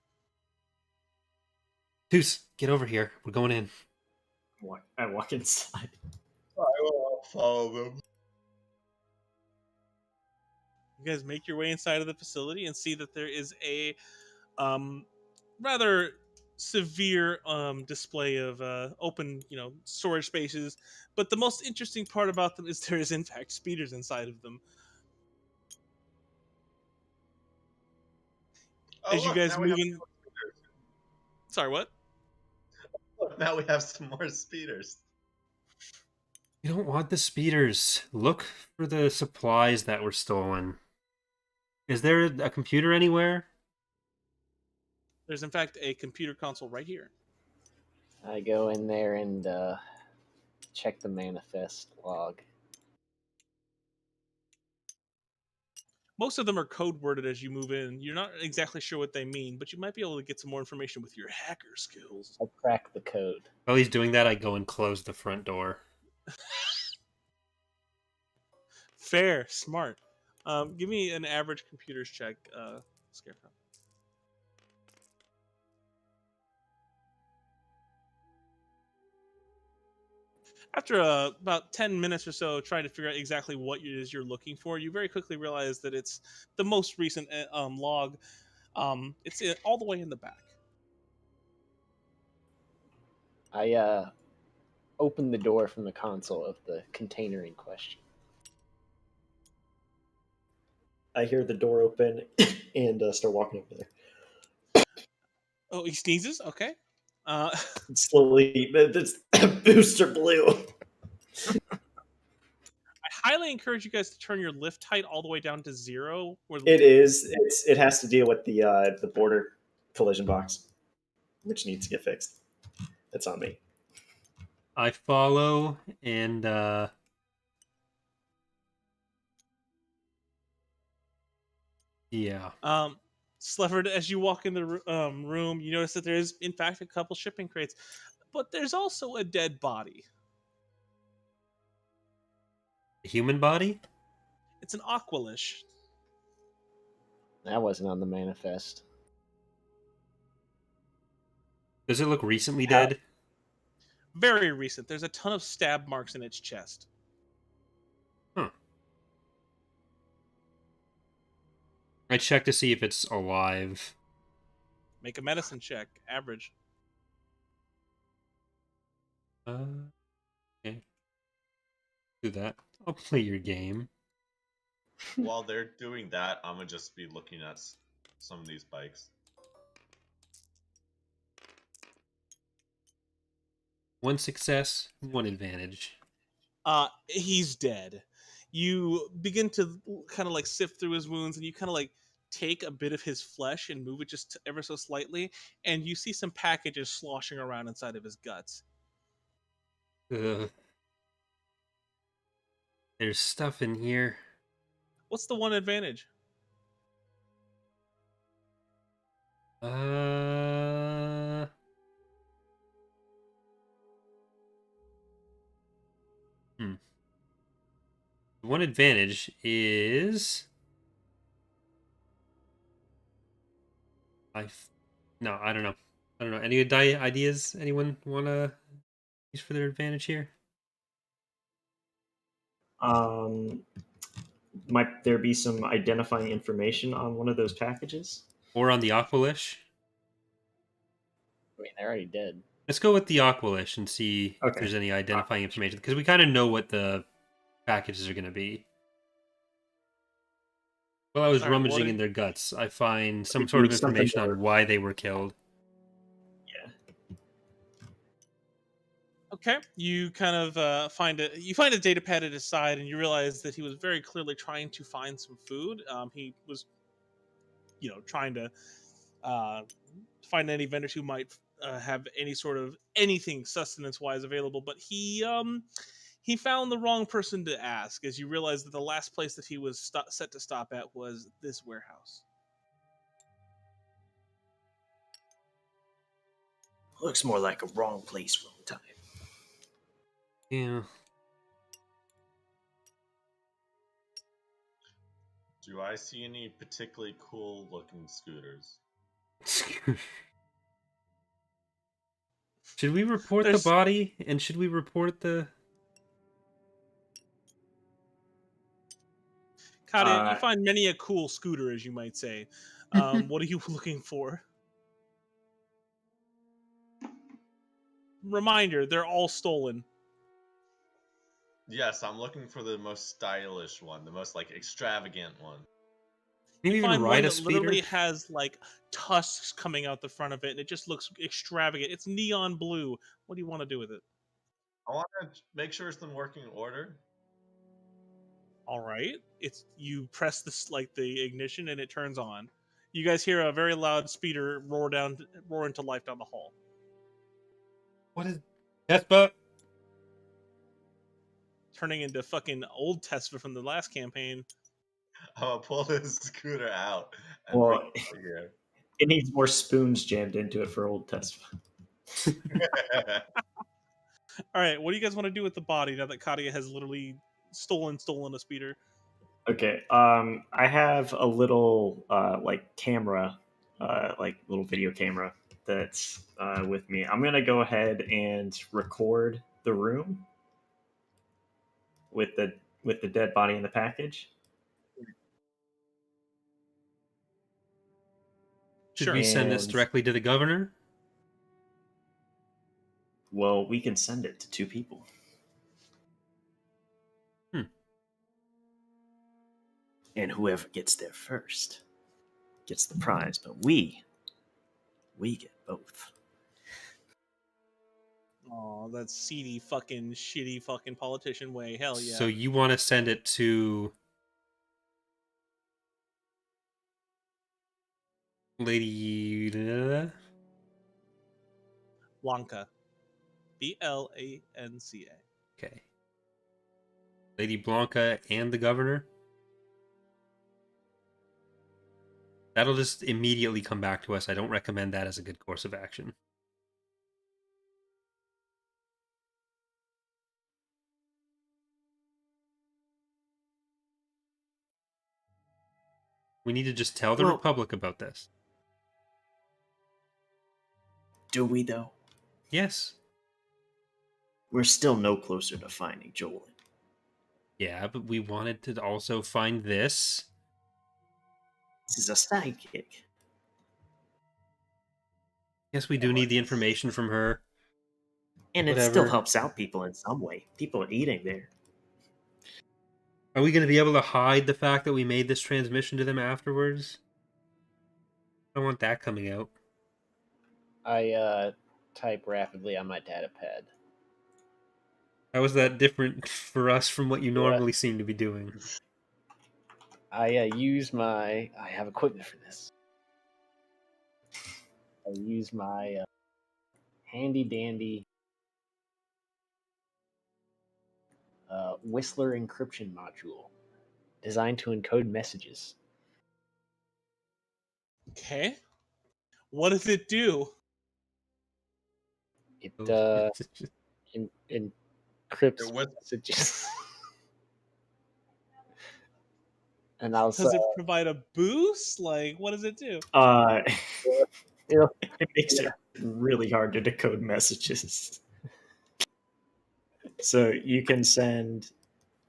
Toos, get over here. We're going in. I walk inside. I will follow them. You guys make your way inside of the facility and see that there is a rather severe display of open, storage spaces. But the most interesting part about them is there is in fact speeders inside of them. As you guys move in. Sorry, what? Look, now we have some more speeders. You don't want the speeders. Look for the supplies that were stolen. Is there a computer anywhere? There's in fact a computer console right here. I go in there and check the manifest log. Most of them are code worded as you move in. You're not exactly sure what they mean, but you might be able to get some more information with your hacker skills. I crack the code. While he's doing that, I go and close the front door. Fair, smart. Give me an average computers check, Scarecrow. After about 10 minutes or so trying to figure out exactly what it is you're looking for, you very quickly realize that it's the most recent log. It's all the way in the back. I open the door from the console of the container in question. I hear the door open and start walking over there. Oh, he sneezes? Okay. Slowly, it's Booster Blue. I highly encourage you guys to turn your lift height all the way down to 0. It is. It has to deal with the border collision box, which needs to get fixed. That's on me. I follow, and yeah. Slevered, as you walk in the room, you notice that there is, in fact, a couple shipping crates, but there's also a dead body. A human body? It's an aqualish. That wasn't on the manifest. Does it look recently dead? Very recent. There's a ton of stab marks in its chest. Huh. I check to see if it's alive. Make a medicine check. Average. Okay. Do that. I'll play your game. While they're doing that, I'm gonna just be looking at some of these bikes. One success, one advantage. He's dead. You begin to kind of like sift through his wounds, and you kind of like take a bit of his flesh and move it just ever so slightly, and you see some packages sloshing around inside of his guts. Ugh. There's stuff in here. What's the one advantage? One advantage is no, I don't know. I don't know. Any ideas? Anyone want to use for their advantage here? Might there be some identifying information on one of those packages? Or on the Aqualish? I mean, they're already dead. Let's go with the Aqualish and see if there's any identifying information, because we kind of know what the packages are going to be. While I was rummaging in their guts, I find some sort of information on why they were killed. Yeah. Okay, you kind of find a data pad at his side, and you realize that he was very clearly trying to find some food. He was, trying to find any vendors who might have any sort of anything sustenance-wise available, but he found the wrong person to ask, as you realize that the last place that he was set to stop at was this warehouse. Looks more like a wrong place, wrong time. Yeah. Do I see any particularly cool looking scooters? Should we report the body? And should we report the... Kadia, you find many a cool scooter, as you might say. What are you looking for? Reminder, they're all stolen. Yes, I'm looking for the most stylish one, the most extravagant one. Maybe you even find ride one a that speeder? literally has tusks coming out the front of it, and it just looks extravagant. It's neon blue. What do you want to do with it? I want to make sure it's in working order. All right, you press the ignition and it turns on. You guys hear a very loud speeder roar into life down the hall. What is Tespa? Turning into fucking old Tesla from the last campaign. I'm gonna pull this scooter out. Well, it needs more spoons jammed into it for old Tesla. All right, what do you guys want to do with the body now that Kadia has literally stolen a speeder? Okay, I have a little camera, little video camera that's with me. I'm gonna go ahead and record the room with the dead body in the package. Should we send this directly to the governor? Well, we can send it to 2 people. And whoever gets there first gets the prize, but we get both. Oh, that seedy fucking shitty fucking politician way. Hell yeah. So you want to send it to Lady Blanca. Blanca. Okay. Lady Blanca and the governor? That'll just immediately come back to us. I don't recommend that as a good course of action. We need to just tell the Republic about this. Do we, though? Yes. We're still no closer to finding Jolin. Yeah, but we wanted to also find this. This is a sidekick. Yes, we do need the information from her. And it Whatever. still helps out people in some way. People are eating there. Are we going to be able to hide the fact that we made this transmission to them afterwards? I don't want that coming out. I type rapidly on my data pad. How is that different for us from what you normally seem to be doing? I use my... I have equipment for this. I use my handy-dandy Whistler encryption module designed to encode messages. Okay. What does it do? It encrypts messages. And also, does it provide a boost? Like, what does it do? It makes it really hard to decode messages. So you can send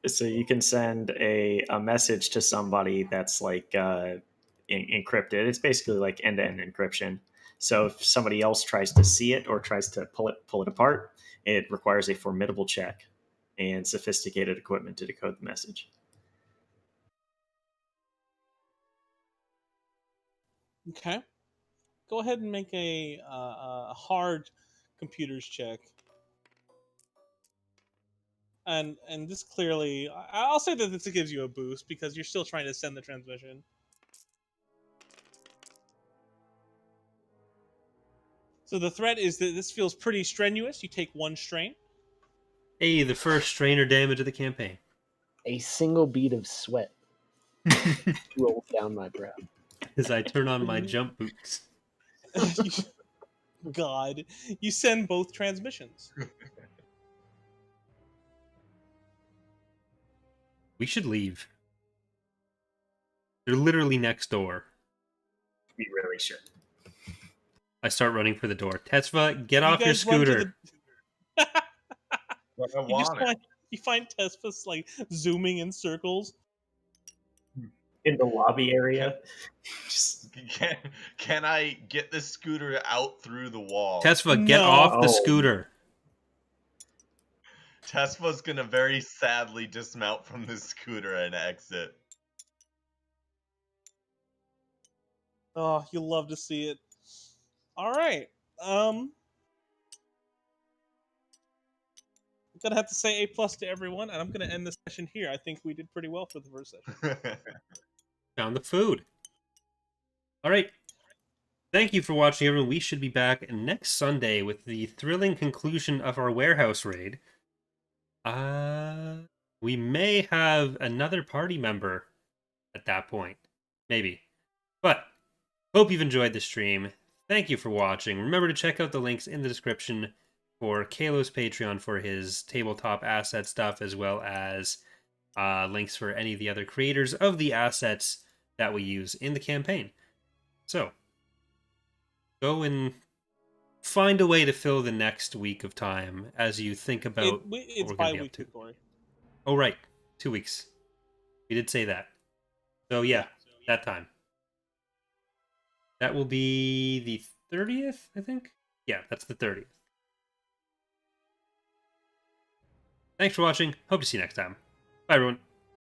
a message to somebody that's like encrypted. It's basically like end-to-end encryption. So if somebody else tries to see it or tries to pull it apart, it requires a formidable check and sophisticated equipment to decode the message. Okay. Go ahead and make a hard computers check. And this clearly, I'll say that this gives you a boost because you're still trying to send the transmission. So the threat is that this feels pretty strenuous. You take 1 strain. Hey, the first strainer damage of the campaign. a single bead of sweat rolls down my brow. As I turn on my jump boots. God, you send both transmissions. We should leave. They're literally next door. We really should. I start running for the door. Tesva, get off your scooter. You find Tesfa's like zooming in circles in the lobby area. Can I get the scooter out through the wall? Tesfa, get off the scooter. Tesfa's gonna very sadly dismount from the scooter and exit. Oh, you'll love to see it. All right. I'm gonna have to say A+ to everyone, and I'm gonna end this session here. I think we did pretty well for the first session. Found the food. All right. Thank you for watching, everyone. We should be back next Sunday with the thrilling conclusion of our warehouse raid. We may have another party member at that point. Maybe. But hope you've enjoyed the stream. Thank you for watching. Remember to check out the links in the description for Kalo's Patreon for his tabletop asset stuff, as well as links for any of the other creators of the assets that we use in the campaign. So, go and find a way to fill the next week of time as you think about it's what we're going to be up to. Corey. Oh, right. 2 weeks. We did say that. So, yeah, that time. That will be the 30th, I think? Yeah, that's the 30th. Thanks for watching. Hope to see you next time. Bye, everyone.